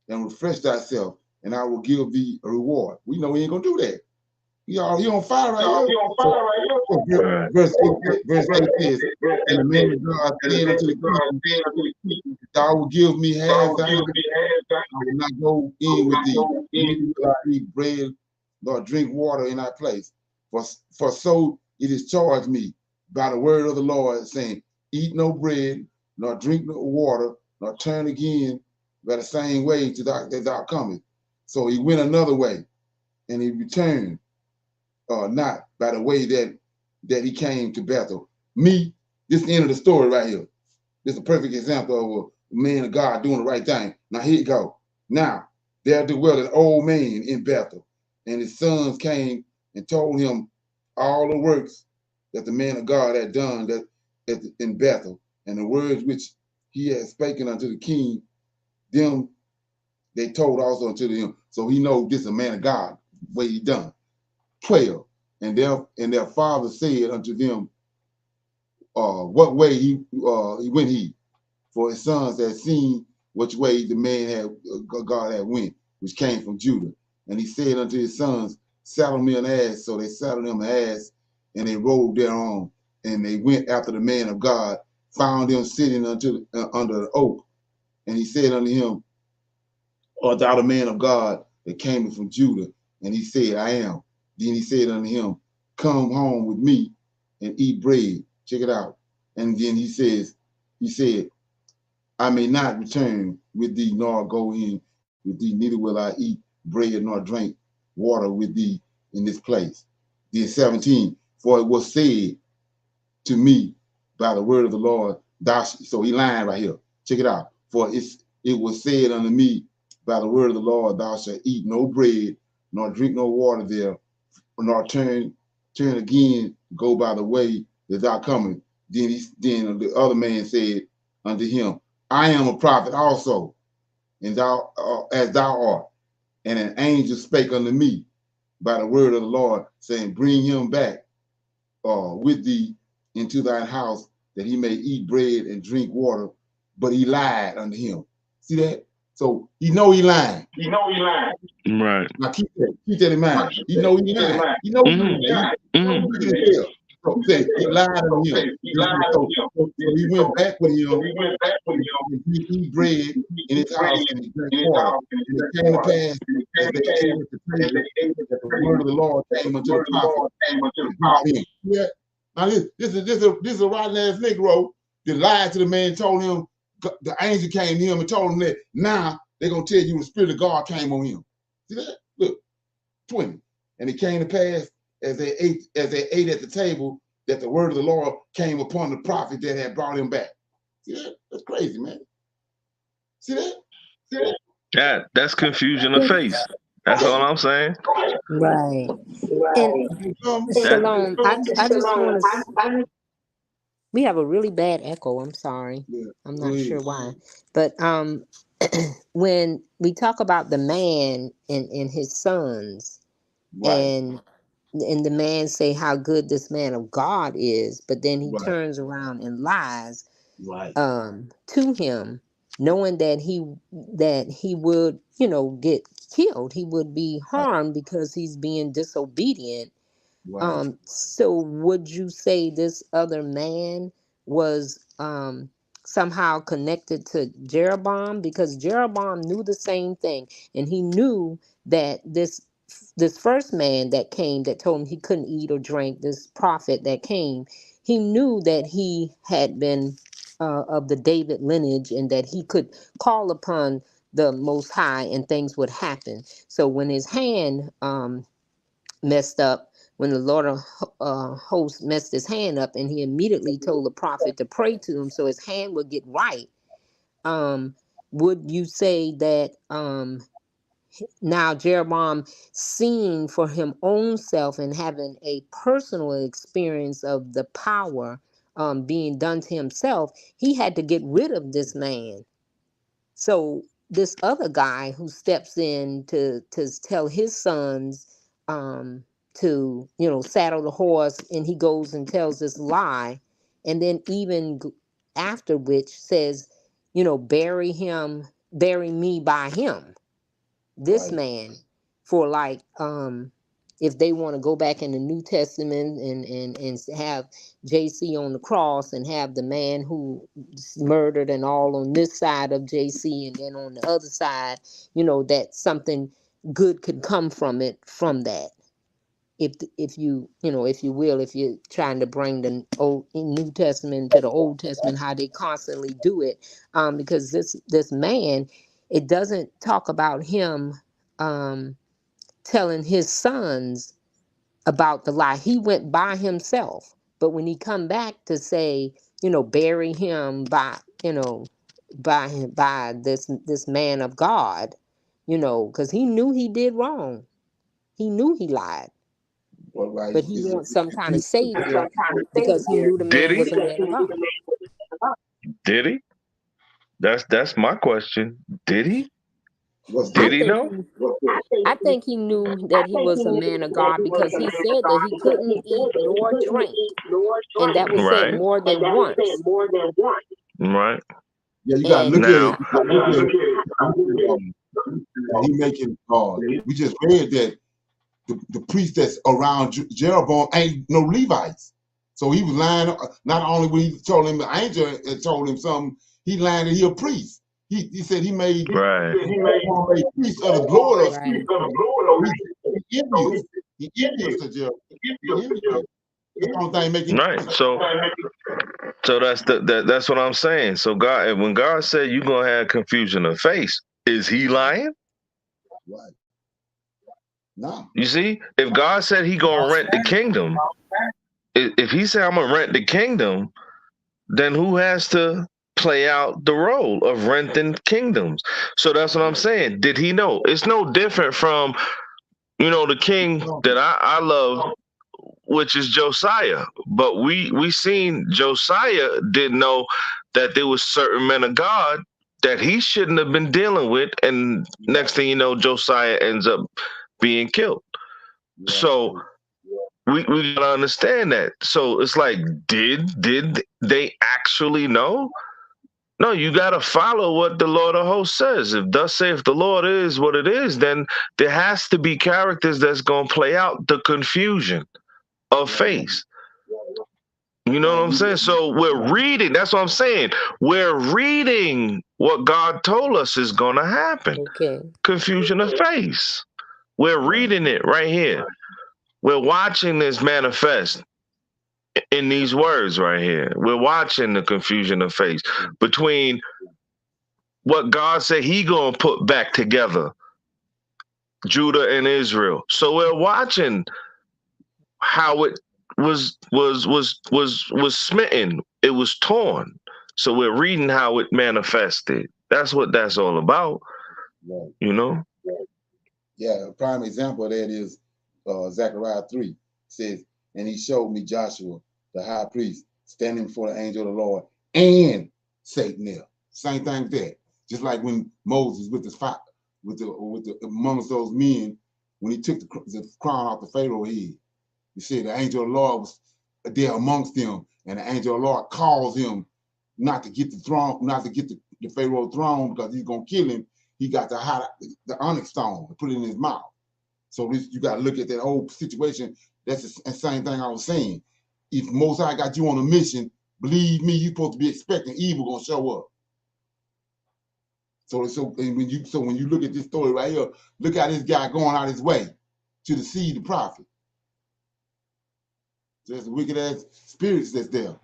and refresh thyself, and I will give thee a reward. We know he ain't gonna do that. He on fire right here. Verse 8 says, and the man of God said unto the king, thou will give me half thine. I will not go in with thee. Neither will I eat bread nor drink water in thy place. For so it is charged me by the word of the Lord, saying, eat no bread, nor drink no water, nor turn again by the same way that thou comest. So he went another way, and he returned not by the way that he came to Bethel. This is the end of the story right here. This is a perfect example of a man of God doing the right thing. Now here you go. Now there dwelt an old man in Bethel, and his sons came and told him all the works that the man of God had done in Bethel, and the words which he had spoken unto the king, them they told also unto him. So he knows this is a man of God, what he done. 12. And their father said unto them, what way he went he? For his sons had seen which way the man God had went, which came from Judah. And he said unto his sons, saddle me an ass. So they saddled him an ass, and they rode thereon. And they went after the man of God, found him sitting under the oak. And he said unto him, art thou the man of God that came from Judah? And he said, I am. Then he said unto him, come home with me and eat bread. Check it out. And then he said, I may not return with thee, nor go in with thee, neither will I eat bread nor drink water with thee in this place. Then 17, for it was said to me by the word of the Lord, so he lying right here. Check it out. For it was said unto me by the word of the Lord, thou shalt eat no bread, nor drink no water there, nor turn again, go by the way that thou comest. Then the other man said unto him, I am a prophet also, and thou as thou art. And an angel spake unto me by the word of the Lord, saying, bring him back with thee into thine house, that he may eat bread and drink water. But he lied unto him. See that? So he know he lying. Right. Now keep that in mind. He know he lying. He know he lying. So he lied on him. So he went back with him. And he eat bread in his house and he drank water. And it came to pass as they ate at the table that the word of the Lord came unto the prophet and brought him. Yeah. Now this is a rotten ass Negro that lied to the man, told him the angel came to him and told him that now they're gonna tell you the spirit of God came on him. See that? Look, 20. And it came to pass as they ate at the table that the word of the Lord came upon the prophet that had brought him back. See that? That's crazy, man. See that? See that? That's confusion of face. That's all I'm saying. Right. And Shalom, I just want to. We have a really bad echo. I'm sorry. Yeah. I'm not sure why. But when we talk about the man and his sons, and the man say how good this man of God is, but then he turns around and lies to him, knowing that he would, get killed. He would be harmed because he's being disobedient. So would you say this other man was somehow connected to Jeroboam? Because Jeroboam knew the same thing, and he knew that this first man that came that told him he couldn't eat or drink, this prophet that came, he knew that he had been of the David lineage, and that he could call upon the Most High and things would happen. So when his hand messed up, when the Lord of hosts messed his hand up, and he immediately told the prophet to pray to him so his hand would get right, um, would you say that now Jeroboam, seeing for him own self and having a personal experience of the power being done to himself, he had to get rid of this man? So this other guy who steps in to tell his sons to saddle the horse, and he goes and tells this lie, and then even after which says, bury me by him, this man, for like if they want to go back in the New Testament and have JC on the cross, and have the man who murdered and all on this side of JC, and then on the other side, that something good could come from it, from that. If you will, if you're trying to bring the old New Testament to the Old Testament, how they constantly do it, because this man, it doesn't talk about him telling his sons about the lie. He went by himself, but when he come back to say, bury him by by this man of God, because he knew he did wrong, he knew he lied, but he wants some kind of savior because he knew the Did man he? was a man of God. Did he? That's my question. Did he? I Did he think know? he, I think he knew that he was a man of God, because he said that he couldn't eat nor drink, and that was said Right. more than once. Right. Yeah, you got to And look at it. Now, You gotta look at it. He making. We just read that the priest that's around Jeroboam ain't no Levites, so he was lying. Not only when he told him the angel had told him something, he lied that he a priest. He said he made right. a priest of the glory of. right. He envious. He envious to Jeroboam. He envious. That's the only thing making. Right. So that's what I'm saying. So God, when God said you're gonna have confusion of face, is he lying? Right. No. You see, if God said he gonna rent the kingdom, if he said I'm gonna rent the kingdom, then who has to play out the role of renting kingdoms? So that's what I'm saying. Did he know? It's no different from, the king that I love, which is Josiah. But we seen Josiah didn't know that there was certain men of God that he shouldn't have been dealing with, and next thing you know, Josiah ends up being killed. So we gotta understand that. So it's like, did they actually know? No, you gotta follow what the Lord of hosts says. If thus saith the Lord is what it is, then there has to be characters that's gonna play out the confusion of face. You know what I'm saying? So we're reading, that's what I'm saying. We're reading what God told us is gonna happen. Okay. Confusion of face. We're reading it right here. We're watching this manifest in these words right here. We're watching the confusion of face between what God said he gonna put back together, Judah and Israel. So we're watching how it was smitten. It was torn. So we're reading how it manifested. That's what that's all about. Right. You know? Yeah, a prime example of that is Zechariah 3. It says, and he showed me Joshua, the high priest, standing before the angel of the Lord, and Satan there. Same thing there. Just like when Moses with the amongst those men, when he took the crown off the Pharaoh's head. He said the angel of the Lord was there amongst them, and the angel of the Lord calls him not to get the throne, not to get the Pharaoh throne because he's gonna kill him. He got the onyx stone and put it in his mouth. So you got to look at that whole situation. That's the same thing I was saying. If Most High got you on a mission, believe me, you're supposed to be expecting evil gonna show up. So when you look at this story right here, look how this guy going out his way to deceive the prophet. There's wicked ass spirits that's there.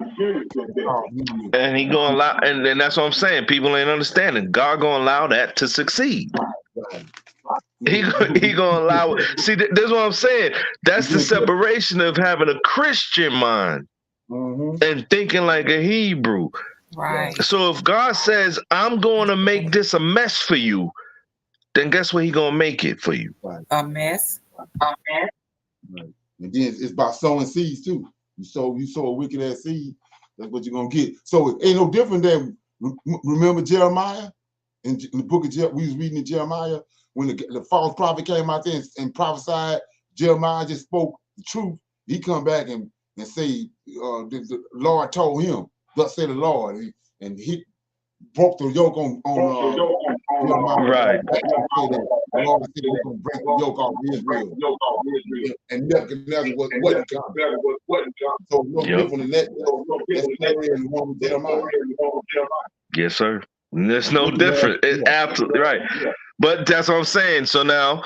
And he gonna allow, and that's what I'm saying. People ain't understanding. God gonna allow that to succeed. Right. He gonna allow it. See, that's what I'm saying. That's the separation of having a Christian mind and thinking like a Hebrew. Right. So if God says, I'm going to make this a mess for you, then guess what he gonna make it for you? Right. A mess. Right. And then it's about sowing seeds too. You sow a wicked ass seed, that's what you're gonna get. So it ain't no different than, remember Jeremiah? In the book of we was reading in Jeremiah, when the false prophet came out there and prophesied, Jeremiah just spoke the truth. He come back and say, the Lord told him, thus say the Lord, and he broke the yoke on Jeremiah. Right. The Lord said he's gonna break the yoke off Israel. And Nebuchadnezzar wasn't coming. So no different than that. That's the one with Jeremiah. Yes, sir. There's no different. It's absolutely right. But that's what I'm saying. So now,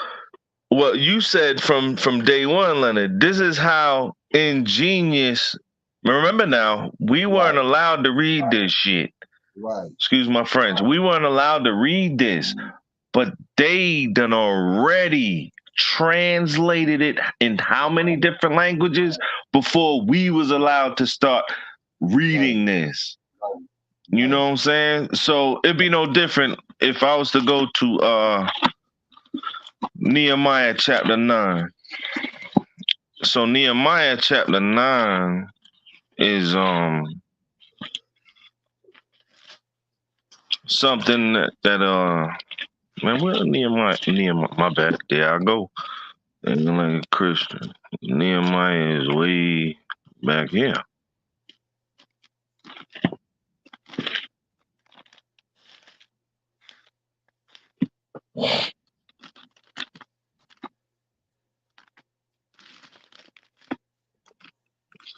what you said from day one, Leonard, this is how ingenious. Remember now, we weren't allowed to read this shit. Right. Excuse my French. We weren't allowed to read this, but they done already translated it in how many different languages before we was allowed to start reading this. You know what I'm saying? So it'd be no different if I was to go to Nehemiah chapter 9. So Nehemiah chapter 9 is something that man, where Nehemiah, my bad, there I go. And like a Christian. Nehemiah is way back here.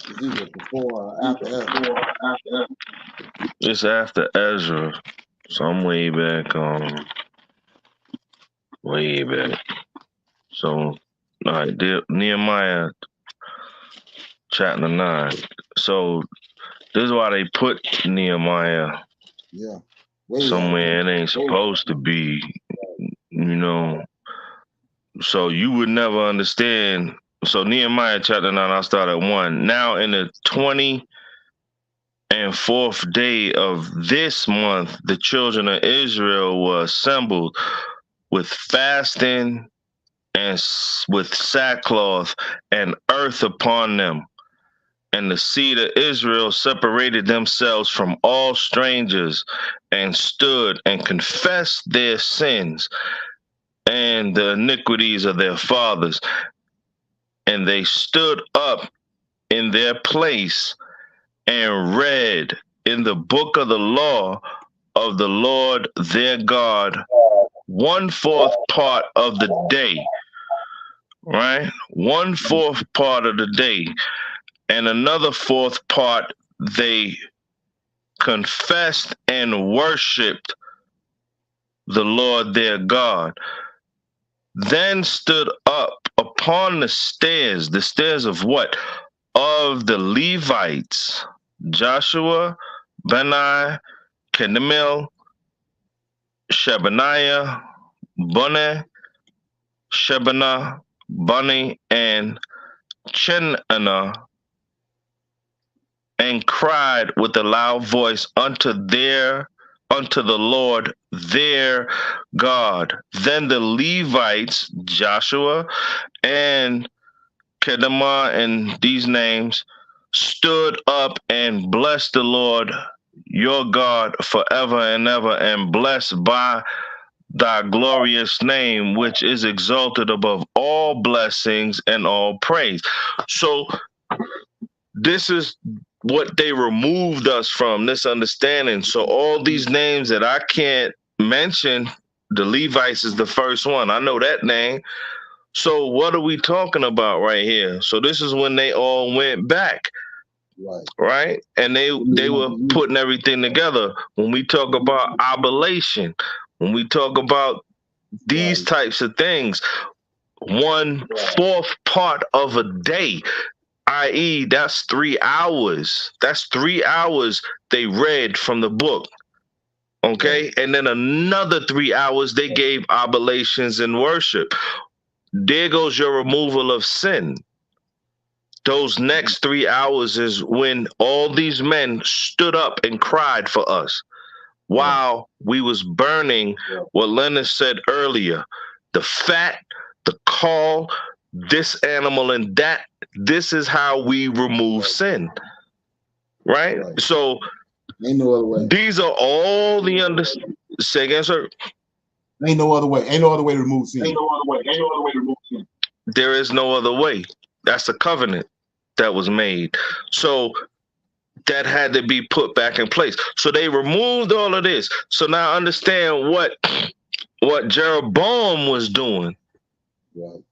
Is either before or after Ezra? It's after Ezra. So I'm way back, way back. So, all right, Nehemiah chapter 9. So this is why they put Nehemiah somewhere it ain't supposed to be, you know. So you would never understand. So Nehemiah chapter 9, I'll start at 1. Now in the 24th day of this month, the children of Israel were assembled with fasting and with sackcloth and earth upon them. And the seed of Israel separated themselves from all strangers and stood and confessed their sins and the iniquities of their fathers. And they stood up in their place and read in the book of the law of the Lord their God 1/4 part of the day, right? 1/4 part of the day. And another 4th part, they confessed and worshiped the Lord their God. Then stood up upon the stairs of what? Of the Levites, Joshua, Benai, Kedemil, Shebaniah, Bunni, Shebaniah, Bunni, and Chenanah, and cried with a loud voice unto the Lord their God. Then the Levites, Joshua and Kedemah, and these names, stood up and blessed the Lord your God forever and ever, and blessed by thy glorious name, which is exalted above all blessings and all praise. So this is what they removed us from, this understanding. So all these names that I can't mention, the Levites is the first one. I know that name. So what are we talking about right here? So this is when they all went back. Right? And they were putting everything together. When we talk about oblation, when we talk about these types of things, 1/4 part of a day, i.e., that's 3 hours. That's 3 hours they read from the book. Okay? And then another 3 hours they gave oblations and worship. There goes your removal of sin. Those next 3 hours is when all these men stood up and cried for us while we was burning what Leonard said earlier, the fat, the caul, this animal and that. This is how we remove sin, right? So ain't no other way. These are all the Say again, sir. Ain't no other way. Ain't no other way to remove sin. Ain't no other way. Ain't no other way to remove sin. There is no other way. That's the covenant that was made. So that had to be put back in place. So they removed all of this. So now understand what Jeroboam was doing. Right.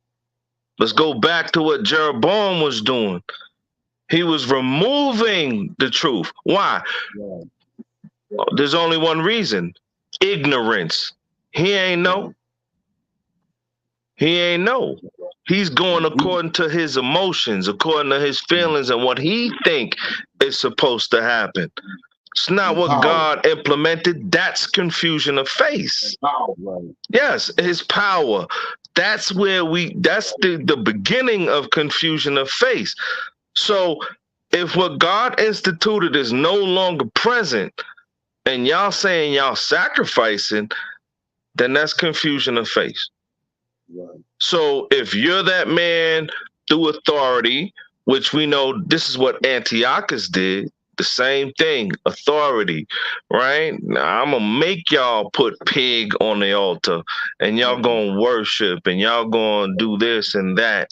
Let's go back to what Jeroboam was doing. He was removing the truth. Why? Right. There's only one reason. Ignorance. He ain't know. He ain't know. He's going according to his emotions, according to his feelings and what he think is supposed to happen. It's not what God implemented. That's confusion of faith. Yes, his power. That's where that's the beginning of confusion of faith. So if what God instituted is no longer present and y'all saying y'all sacrificing, then that's confusion of faith. Right. So if you're that man through authority, which we know this is what Antiochus did, the same thing, authority, right? Now I'm gonna make y'all put pig on the altar and y'all gonna worship and y'all gonna do this and that.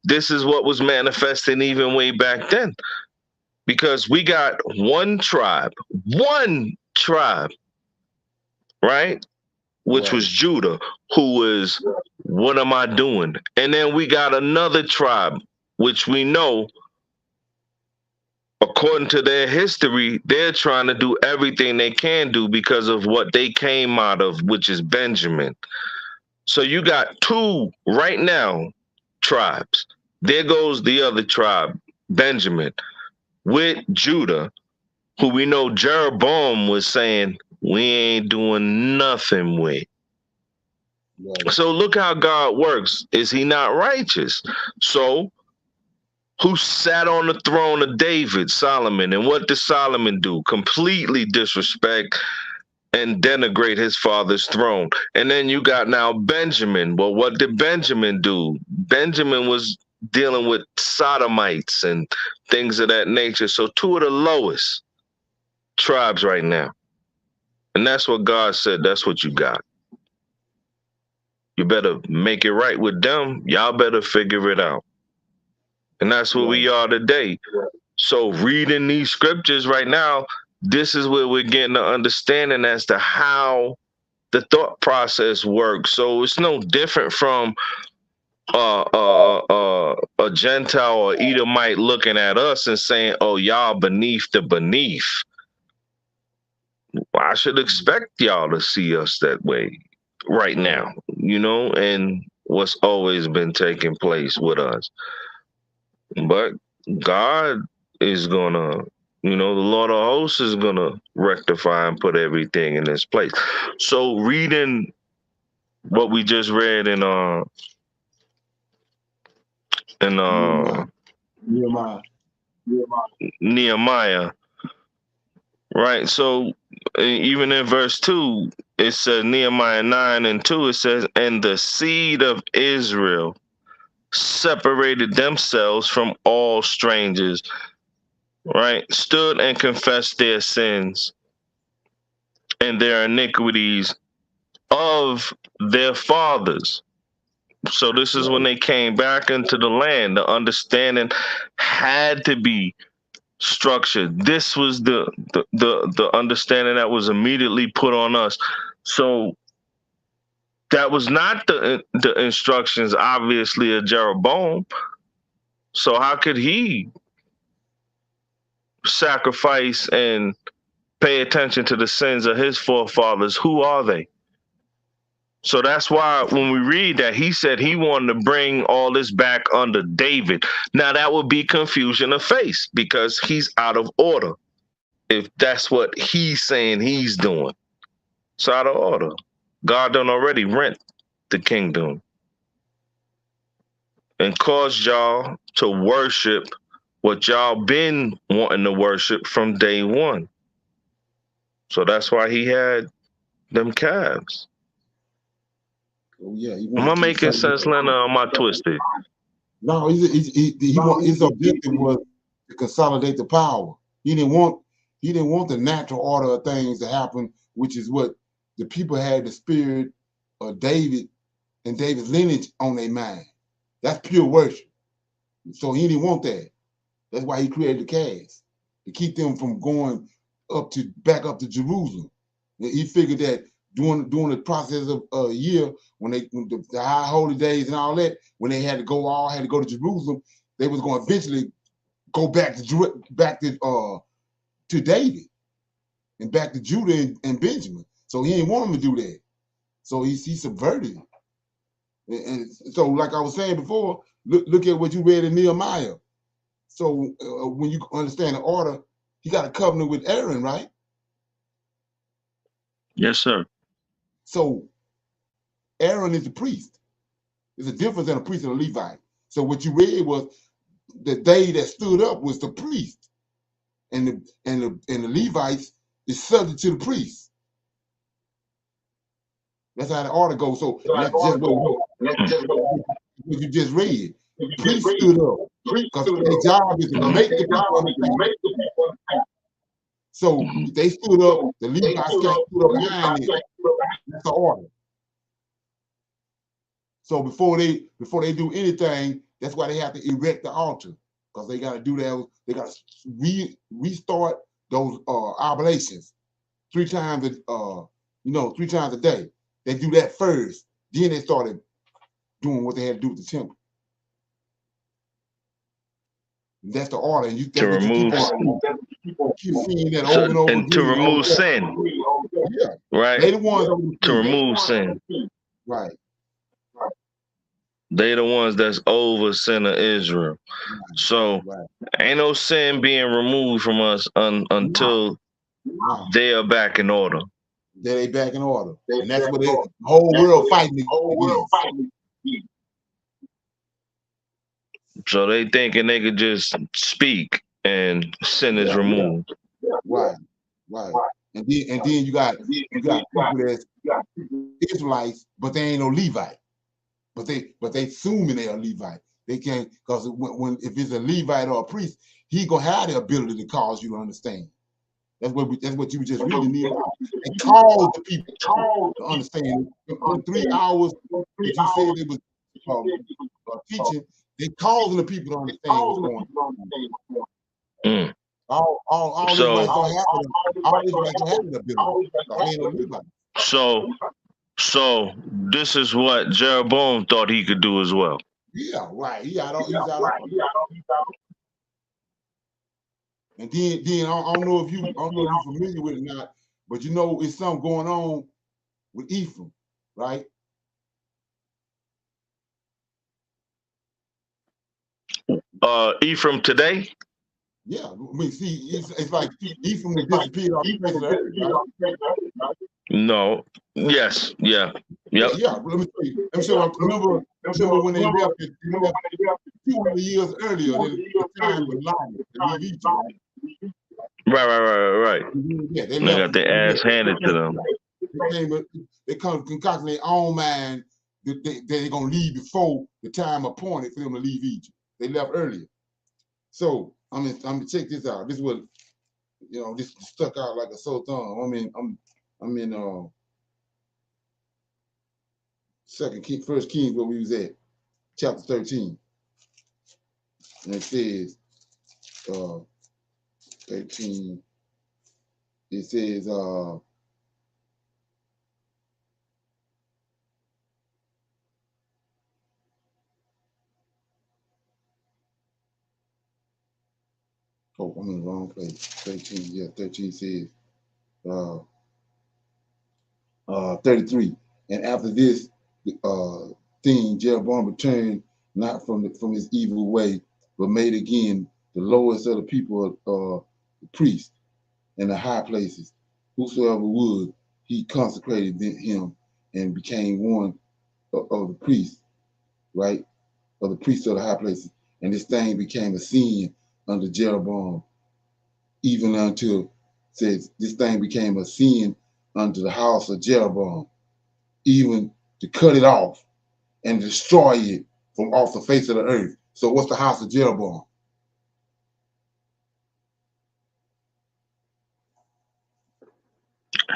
This is what was manifesting even way back then. Because we got one tribe, right? Which was Judah, who was, what am I doing? And then we got another tribe, which we know, according to their history, they're trying to do everything they can do because of what they came out of, which is Benjamin. So you got two right now tribes. There goes the other tribe, Benjamin, with Judah, who we know Jeroboam was saying, we ain't doing nothing with. Right. So look how God works. Is he not righteous? So who sat on the throne of David? Solomon. And what did Solomon do? Completely disrespect and denigrate his father's throne. And then you got now Benjamin. Well, what did Benjamin do? Benjamin was dealing with sodomites and things of that nature. So two of the lowest tribes right now. And that's what God said, that's what you got. You better make it right with them. Y'all better figure it out. And that's where we are today. So reading these scriptures right now, this is where we're getting an understanding as to how the thought process works. So it's no different from a Gentile or Edomite looking at us and saying, oh, y'all beneath the beneath. I should expect y'all to see us that way right now, you know, and what's always been taking place with us. But God is gonna, you know, the Lord of hosts is gonna rectify and put everything in its place. So reading what we just read in Nehemiah, right? So even in verse 2, it says Nehemiah 9:2, it says, and the seed of Israel separated themselves from all strangers, right? Stood and confessed their sins and their iniquities of their fathers. So this is when they came back into the land. The understanding had to be structured. This was the understanding that was immediately put on us. So that was not the instructions, obviously, of Jeroboam. So how could he sacrifice and pay attention to the sins of his forefathers? Who are they? So that's why when we read that, he said he wanted to bring all this back under David. Now that would be confusion of face because he's out of order. If that's what he's saying he's doing, it's out of order. God done already rent the kingdom and caused y'all to worship what y'all been wanting to worship from day one. So that's why he had them calves. Oh yeah, he Am I making sense, Leonard? Or am I twisted? No, his objective was to consolidate the power. He didn't want the natural order of things to happen, which is what the people had the spirit of David and David's lineage on their mind. That's pure worship. So he didn't want that. That's why he created the calves, to keep them from going back up to Jerusalem. He figured that during the process of a year, when the high holy days and all that, when they had to go to Jerusalem, they was going to eventually go back to David and back to Judah and Benjamin. So he didn't want them to do that. So he subverted it. And so, like I was saying before, look at what you read in Nehemiah. So when you understand the order, he got a covenant with Aaron, right? Yes, sir. So Aaron is the priest. There's a difference in a priest and a Levite. So what you read was the day that stood up was the priest, and the Levites is subject to the priest. That's how the order goes. So that's just what you just read. The priest stood up because their job is to make the people understand. So they stood up. The Levites stood up behind it. That's the order. So before they do anything, that's why they have to erect the altar, because they got to do that. They got to restart those oblations 3 times 3 times a day. They do that first. Then they started doing what they had to do with the temple. And that's the order. And to remove keep seeing that over and over again. To remove sin. Yeah. Right. They the ones to remove sin. Right. They the ones that's over sin of Israel. So ain't no sin being removed from us until they are back in order. They back in order. And that's what the whole world fighting against. So they thinking they could just speak and sin is removed. Right. And then you got people that's Israelites, but they ain't no Levite. But they assuming they are Levite. They can't, because if it's a Levite or a priest, he gonna have the ability to cause you to understand. That's what you were just reading. They called the people to understand. In 3 hours that you said they was teaching, they causing the people to understand what's going on. All this right gonna happen. All this right gonna happen ability. So this is what Jeroboam thought he could do as well. Yeah, right. He's out of And then I don't know if you're familiar with it or not, but you know it's something going on with Ephraim, right? Ephraim today? Yeah, I mean, see, it's like Ephraim disappeared off the face of the earth, right? No. Yes. Yeah. Yep. Yeah. Let me show you. Remember when they left it 200 years earlier, the time of Elijah to leave Egypt. Right. Yeah, they got their ass handed to them. They concocting their own mind that they're gonna leave before the time appointed for them to leave Egypt. They left earlier. So I'm gonna check this out. This is what this stuck out like a sore thumb. I'm in First Kings, where we was at, chapter 13. And it says, 13, it says, oh, I'm in the wrong place. 13, yeah, 13 says, 33. And after this thing, Jeroboam returned not from his evil way, but made again the lowest of the people, the priests and the high places. Whosoever would, he consecrated him and became one of the priests, right? Of the priests of the high places. And this thing became a sin under Jeroboam, even until, says, this thing became a sin unto the house of Jeroboam, even to cut it off and destroy it from off the face of the earth. So what's the house of Jeroboam?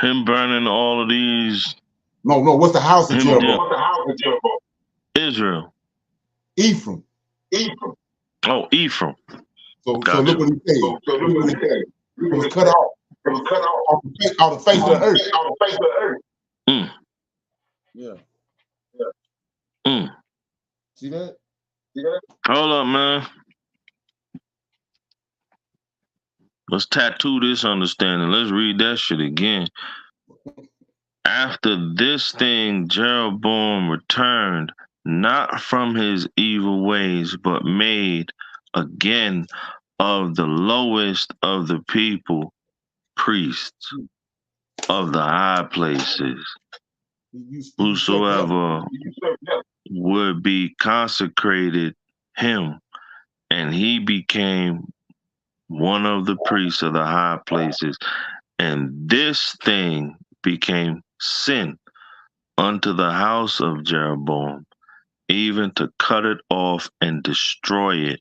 Him burning all of these. No, what's the house of Jeroboam? What's the house of Jeroboam? Israel. Ephraim. Oh, Ephraim. So look what he said. It was cut off. It was cut off the face of the earth. Mm. Yeah. Mm. See that? Hold up, man. Let's tattoo this understanding. Let's read that shit again. After this thing, Jeroboam returned not from his evil ways, but made again of the lowest of the people priests of the high places. Whosoever would be consecrated him, and he became one of the priests of the high places. And this thing became sin unto the house of Jeroboam, even to cut it off and destroy it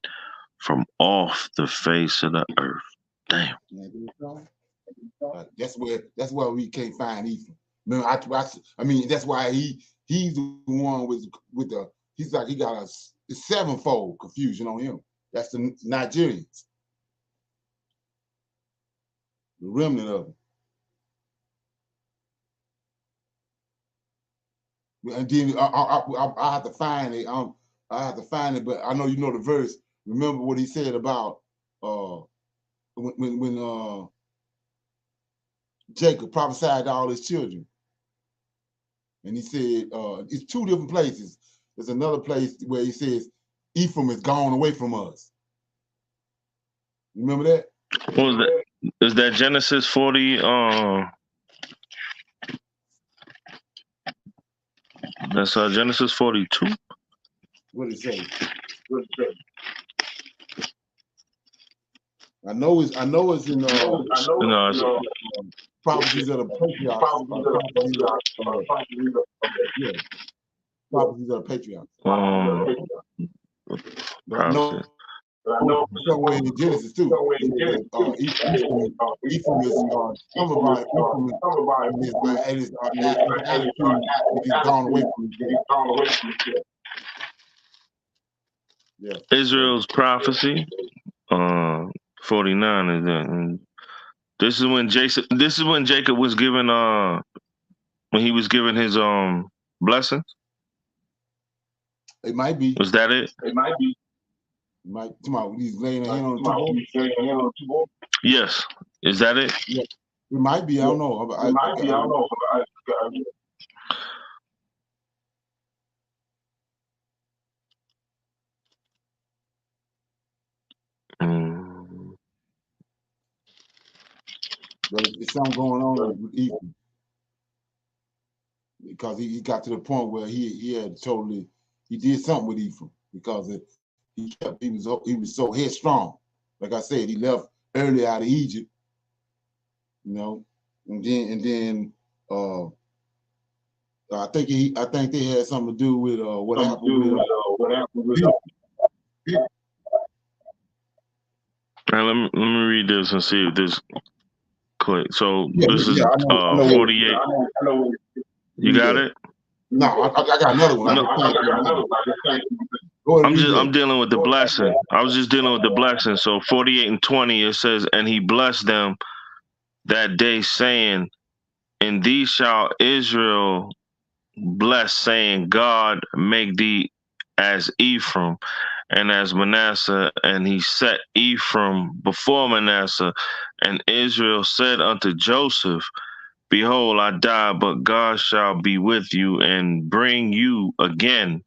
from off the face of the earth. Damn. That's why we can't find Ephraim. I mean, that's why he's the one with the, he's like, he got a sevenfold confusion on him. That's the Nigerians, the remnant of them. And then I have to find it. I have to find it, but I know you know the verse. Remember what he said about when Jacob prophesied to all his children, and he said it's two different places. There's another place where he says Ephraim is gone away from us. Remember that? What was that? Is that Genesis 40? That's Genesis 42. What did it say? I know it's in prophecies of the patriarchs. Prophecies of the patriarchs. But I know somewhere in Genesis too. Ephraim is some about and his attitude is gone away from him. Yeah. Israel's prophecy, 49 is that. And this is when Jacob was given when he was given his blessings. It might be. Was that it? It might be. He's laying a hand on the two. Yes. Is that it? Yeah. It might be. I don't know. I don't know. But it's something going on with Ephraim, because he got to the point where he did something with Ephraim, because he was so headstrong. Like I said, he left early out of Egypt, you know, and then I think they had something to do with what happened with Now, let me read this and see if this click. So this is 48. You got it? No, I got another one. No. I'm dealing with the blessing. I was just dealing with the blessing. So 48 and 20 it says, and he blessed them that day, saying, "In thee shall Israel bless, saying, God make thee as Ephraim and as Manasseh." And he set Ephraim before Manasseh. And Israel said unto Joseph, "Behold, I die, but God shall be with you and bring you again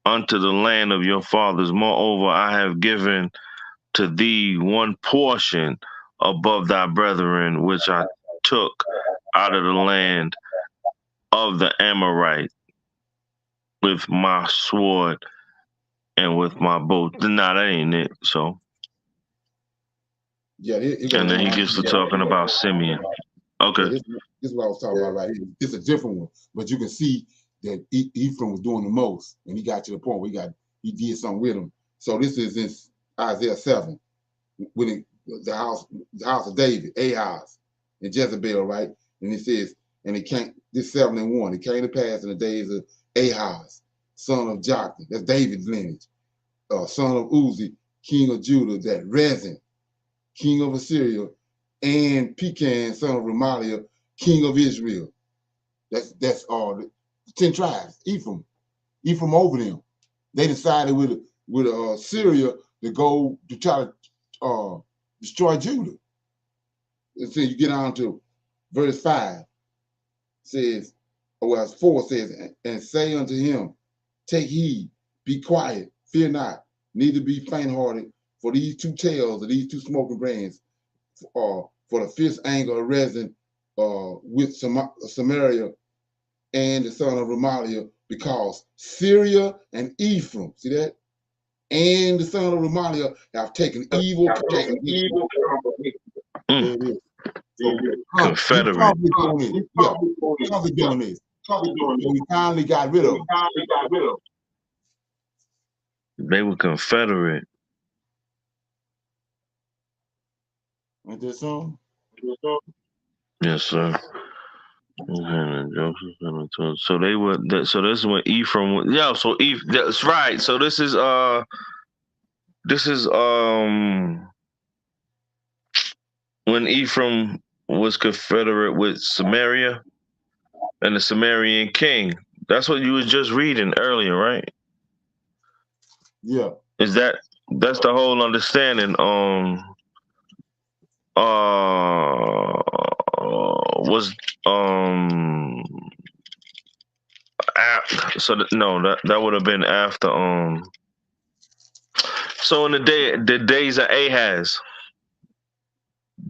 unto the land of your fathers. Moreover, I have given to thee one portion above thy brethren, which I took out of the land of the Amorite with my sword and with my bow." Nah, that ain't it. So, yeah, and then he gets to talking about Simeon. Okay. Yeah, this is what I was talking about right here. It's a different one, but you can see that Ephraim was doing the most, and he got to the point where he did something with him. So this is in Isaiah 7, when the house of David, Ahaz, and Jezebel, right? And it says, and it came, this 7 and 1, it came to pass in the days of Ahaz, son of Jotham, that's David's lineage, son of Uzi, king of Judah, that Rezin, king of Assyria, and Pecan, son of Remaliah, king of Israel. That's all the 10 tribes. Ephraim over them. They decided with Syria to go to try to destroy Judah. And so you get on to verse 5. Says, well, 4 says, and say unto him, take heed, be quiet, fear not, neither be faint-hearted, for these two tails of these two smoking brands, for the fierce anger of Rezin with Samaria and the son of Remaliah, because Syria and Ephraim, see that? And the son of Remaliah have taken evil. There it is. So, Confederate. Probably doing this. So we finally got rid of them. They were Confederate. Ain't that so? Yes, sir. So they were. So this is when Ephraim. Yeah. So that's right. So this is when Ephraim was Confederate with Samaria and the Sumerian king. That's what you was just reading earlier, right? Yeah. That's the whole understanding. Was so that would have been after so in the days of Ahaz,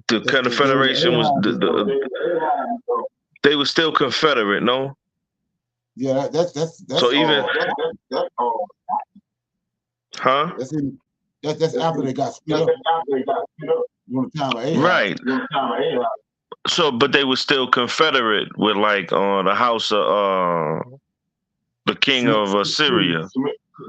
the Confederation was they were still Confederate, no? Yeah, that's so even huh? That's after they got split up. During the time of Ahaz. Right. So, but they were still Confederate with like the house of the king of Assyria.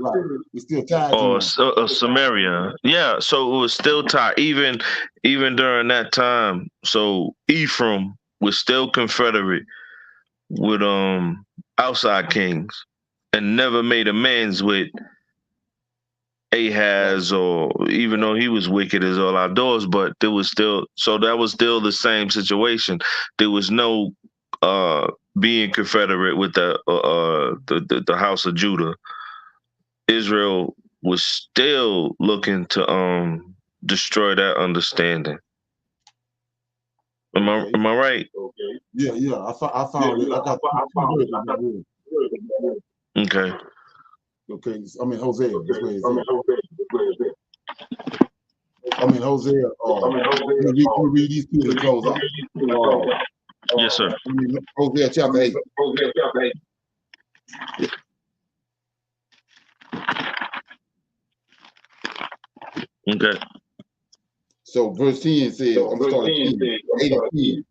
Right. It's still tied or to Samaria. Yeah, so it was still tied even during that time. So Ephraim was still Confederate with outside kings and never made amends with Ahaz, or even though he was wicked as all outdoors, but there was still, so that was still the same situation. There was no being Confederate with the house of Judah. Israel was still looking to destroy that understanding. Am I right? Okay. Yeah. I found it. I got two. Okay. Okay. I mean Hosea. Hosea. We read these two to close out. Yes, sir. Hosea chapter 8. Okay. So verse 10 says, I'm starting 8 and 10.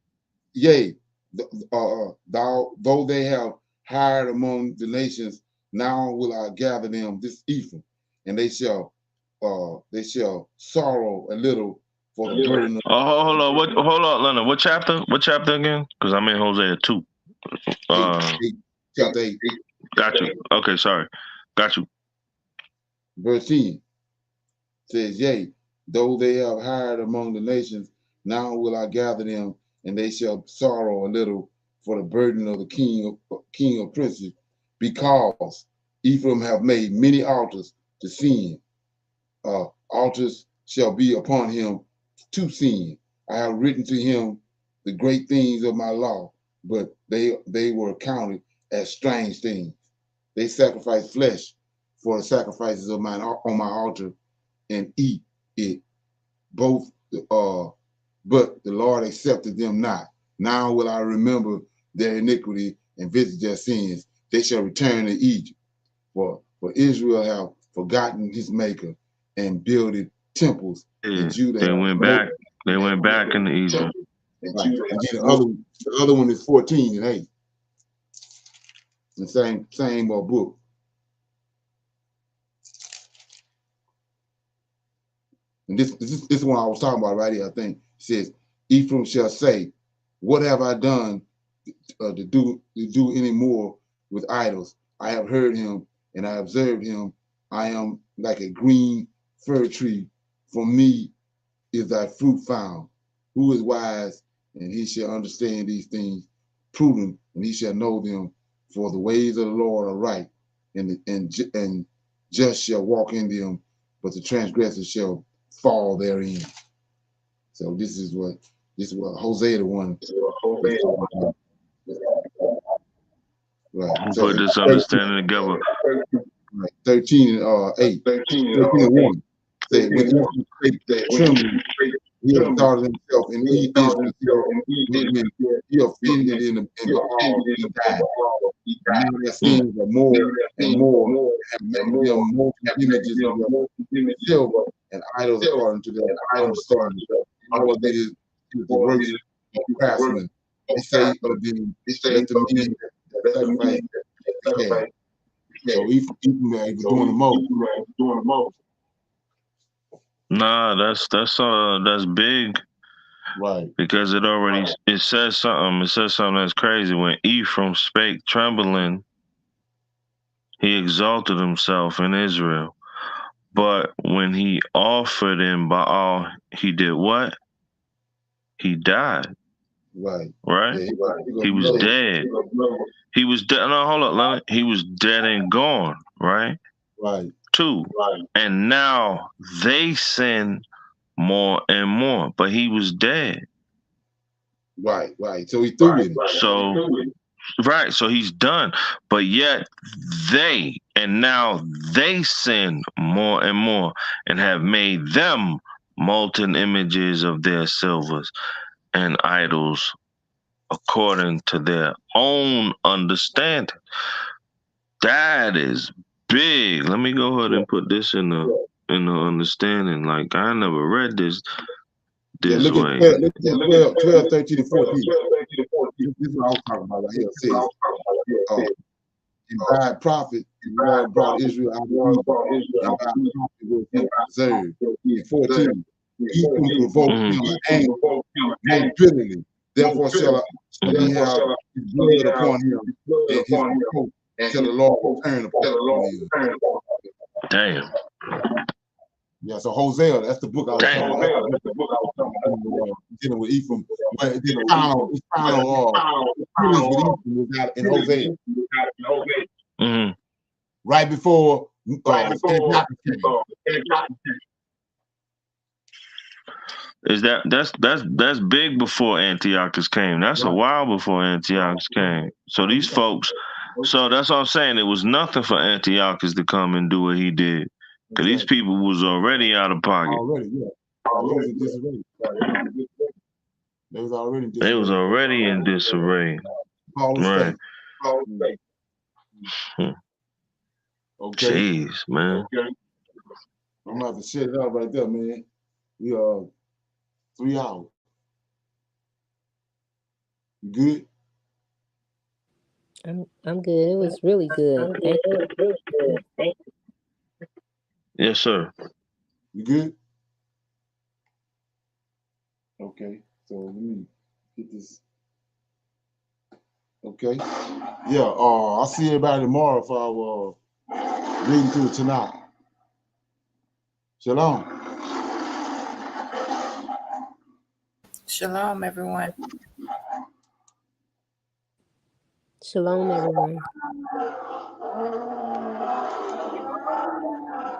Yea, though they have hired among the nations, now will I gather them, this Ephraim, and they shall sorrow a little for the burden of. Hold on, Leonard. What chapter? What chapter again? Because I'm in Hosea 2. Chapter 8. Got you. Okay, sorry. Got you. Verse 10 says, Yea, though they have hired among the nations, now will I gather them, and they shall sorrow a little for the burden of the king of princes, because Ephraim have made many altars to sin. Altars shall be upon him to sin. I have written to him the great things of my law, but they were counted as strange things. They sacrifice flesh for the sacrifices of mine on my altar and eat it. Both, but the Lord accepted them not. Now will I remember their iniquity and visit their sins. They shall return to Egypt. For Israel have forgotten his maker and builded temples. Yeah, And Judah they went back. They went back into Egypt. Right. And then the other one is 14 and 8. The same book. And this is one I was talking about right here, I think. It says, Ephraim shall say, what have I done to do any more with idols? I have heard him and I observed him. I am like a green fir tree. For me is thy fruit found. Who is wise, and he shall understand these things, prudent, and he shall know them. For the ways of the Lord are right, and just shall walk in them, but the transgressor shall fall therein. So this is what Hosea the one. Right. Who So put this understanding together? Right. 13 and 8. 13 and 1. Say when he trembled, he had thought of himself in Israel. He offended in the all, he died. And now their sins are more and more, have made them more images of silver and idols according to their understanding. All of it is the works of craftsmen. They say of them, let the men that sacrifice the calf. So Ephraim was doing the most. Nah, that's big. Right. Because it says something. It says something that's crazy. When Ephraim spake trembling, he exalted himself in Israel. But when he offered in Baal, he did what? He died. Right. Right? Yeah, he was dead. He was dead. No, hold up, Leonard. He was dead and gone, right? Right. 2. Right. And now they sin more and more, but he was dead. Right. So he threw it. So he's done. But yet now they sin more and more and have made them molten images of their silvers and idols according to their own understanding. That is big. Let me go ahead and put this in the understanding. Like I never read this way. Look at 12, 13, and 14. This is what I was talking about right here. It says, in thy prophet, the Lord brought Israel out of Egypt, and thy prophet was him preserved. In 14, Ephraim provoked him to anger most bitterly. Therefore shall he have his blood upon him, and his reproach shall the Lord return upon him. Damn. Yeah, so Hosea, that's the book I was talking about. Dealing with Ephraim. The final feelings with Ephraim was out in Hosea. Mm-hmm. Right before Is that's big before Antiochus came. That's a while before Antiochus came. So these folks, so that's what I'm saying. It was nothing for Antiochus to come and do what he did. Because these people was already out of pocket. They was already in disarray. Right. Okay. Jeez, man. I'm gonna have to shut it out right there, man. We are 3 hours. You good? I'm good. It was really good. Thank you. Yes, sir. You good? Okay. So let me get this. Okay. Yeah. I'll see everybody tomorrow for reading through it tonight. Shalom. Shalom, everyone. Shalom, everyone.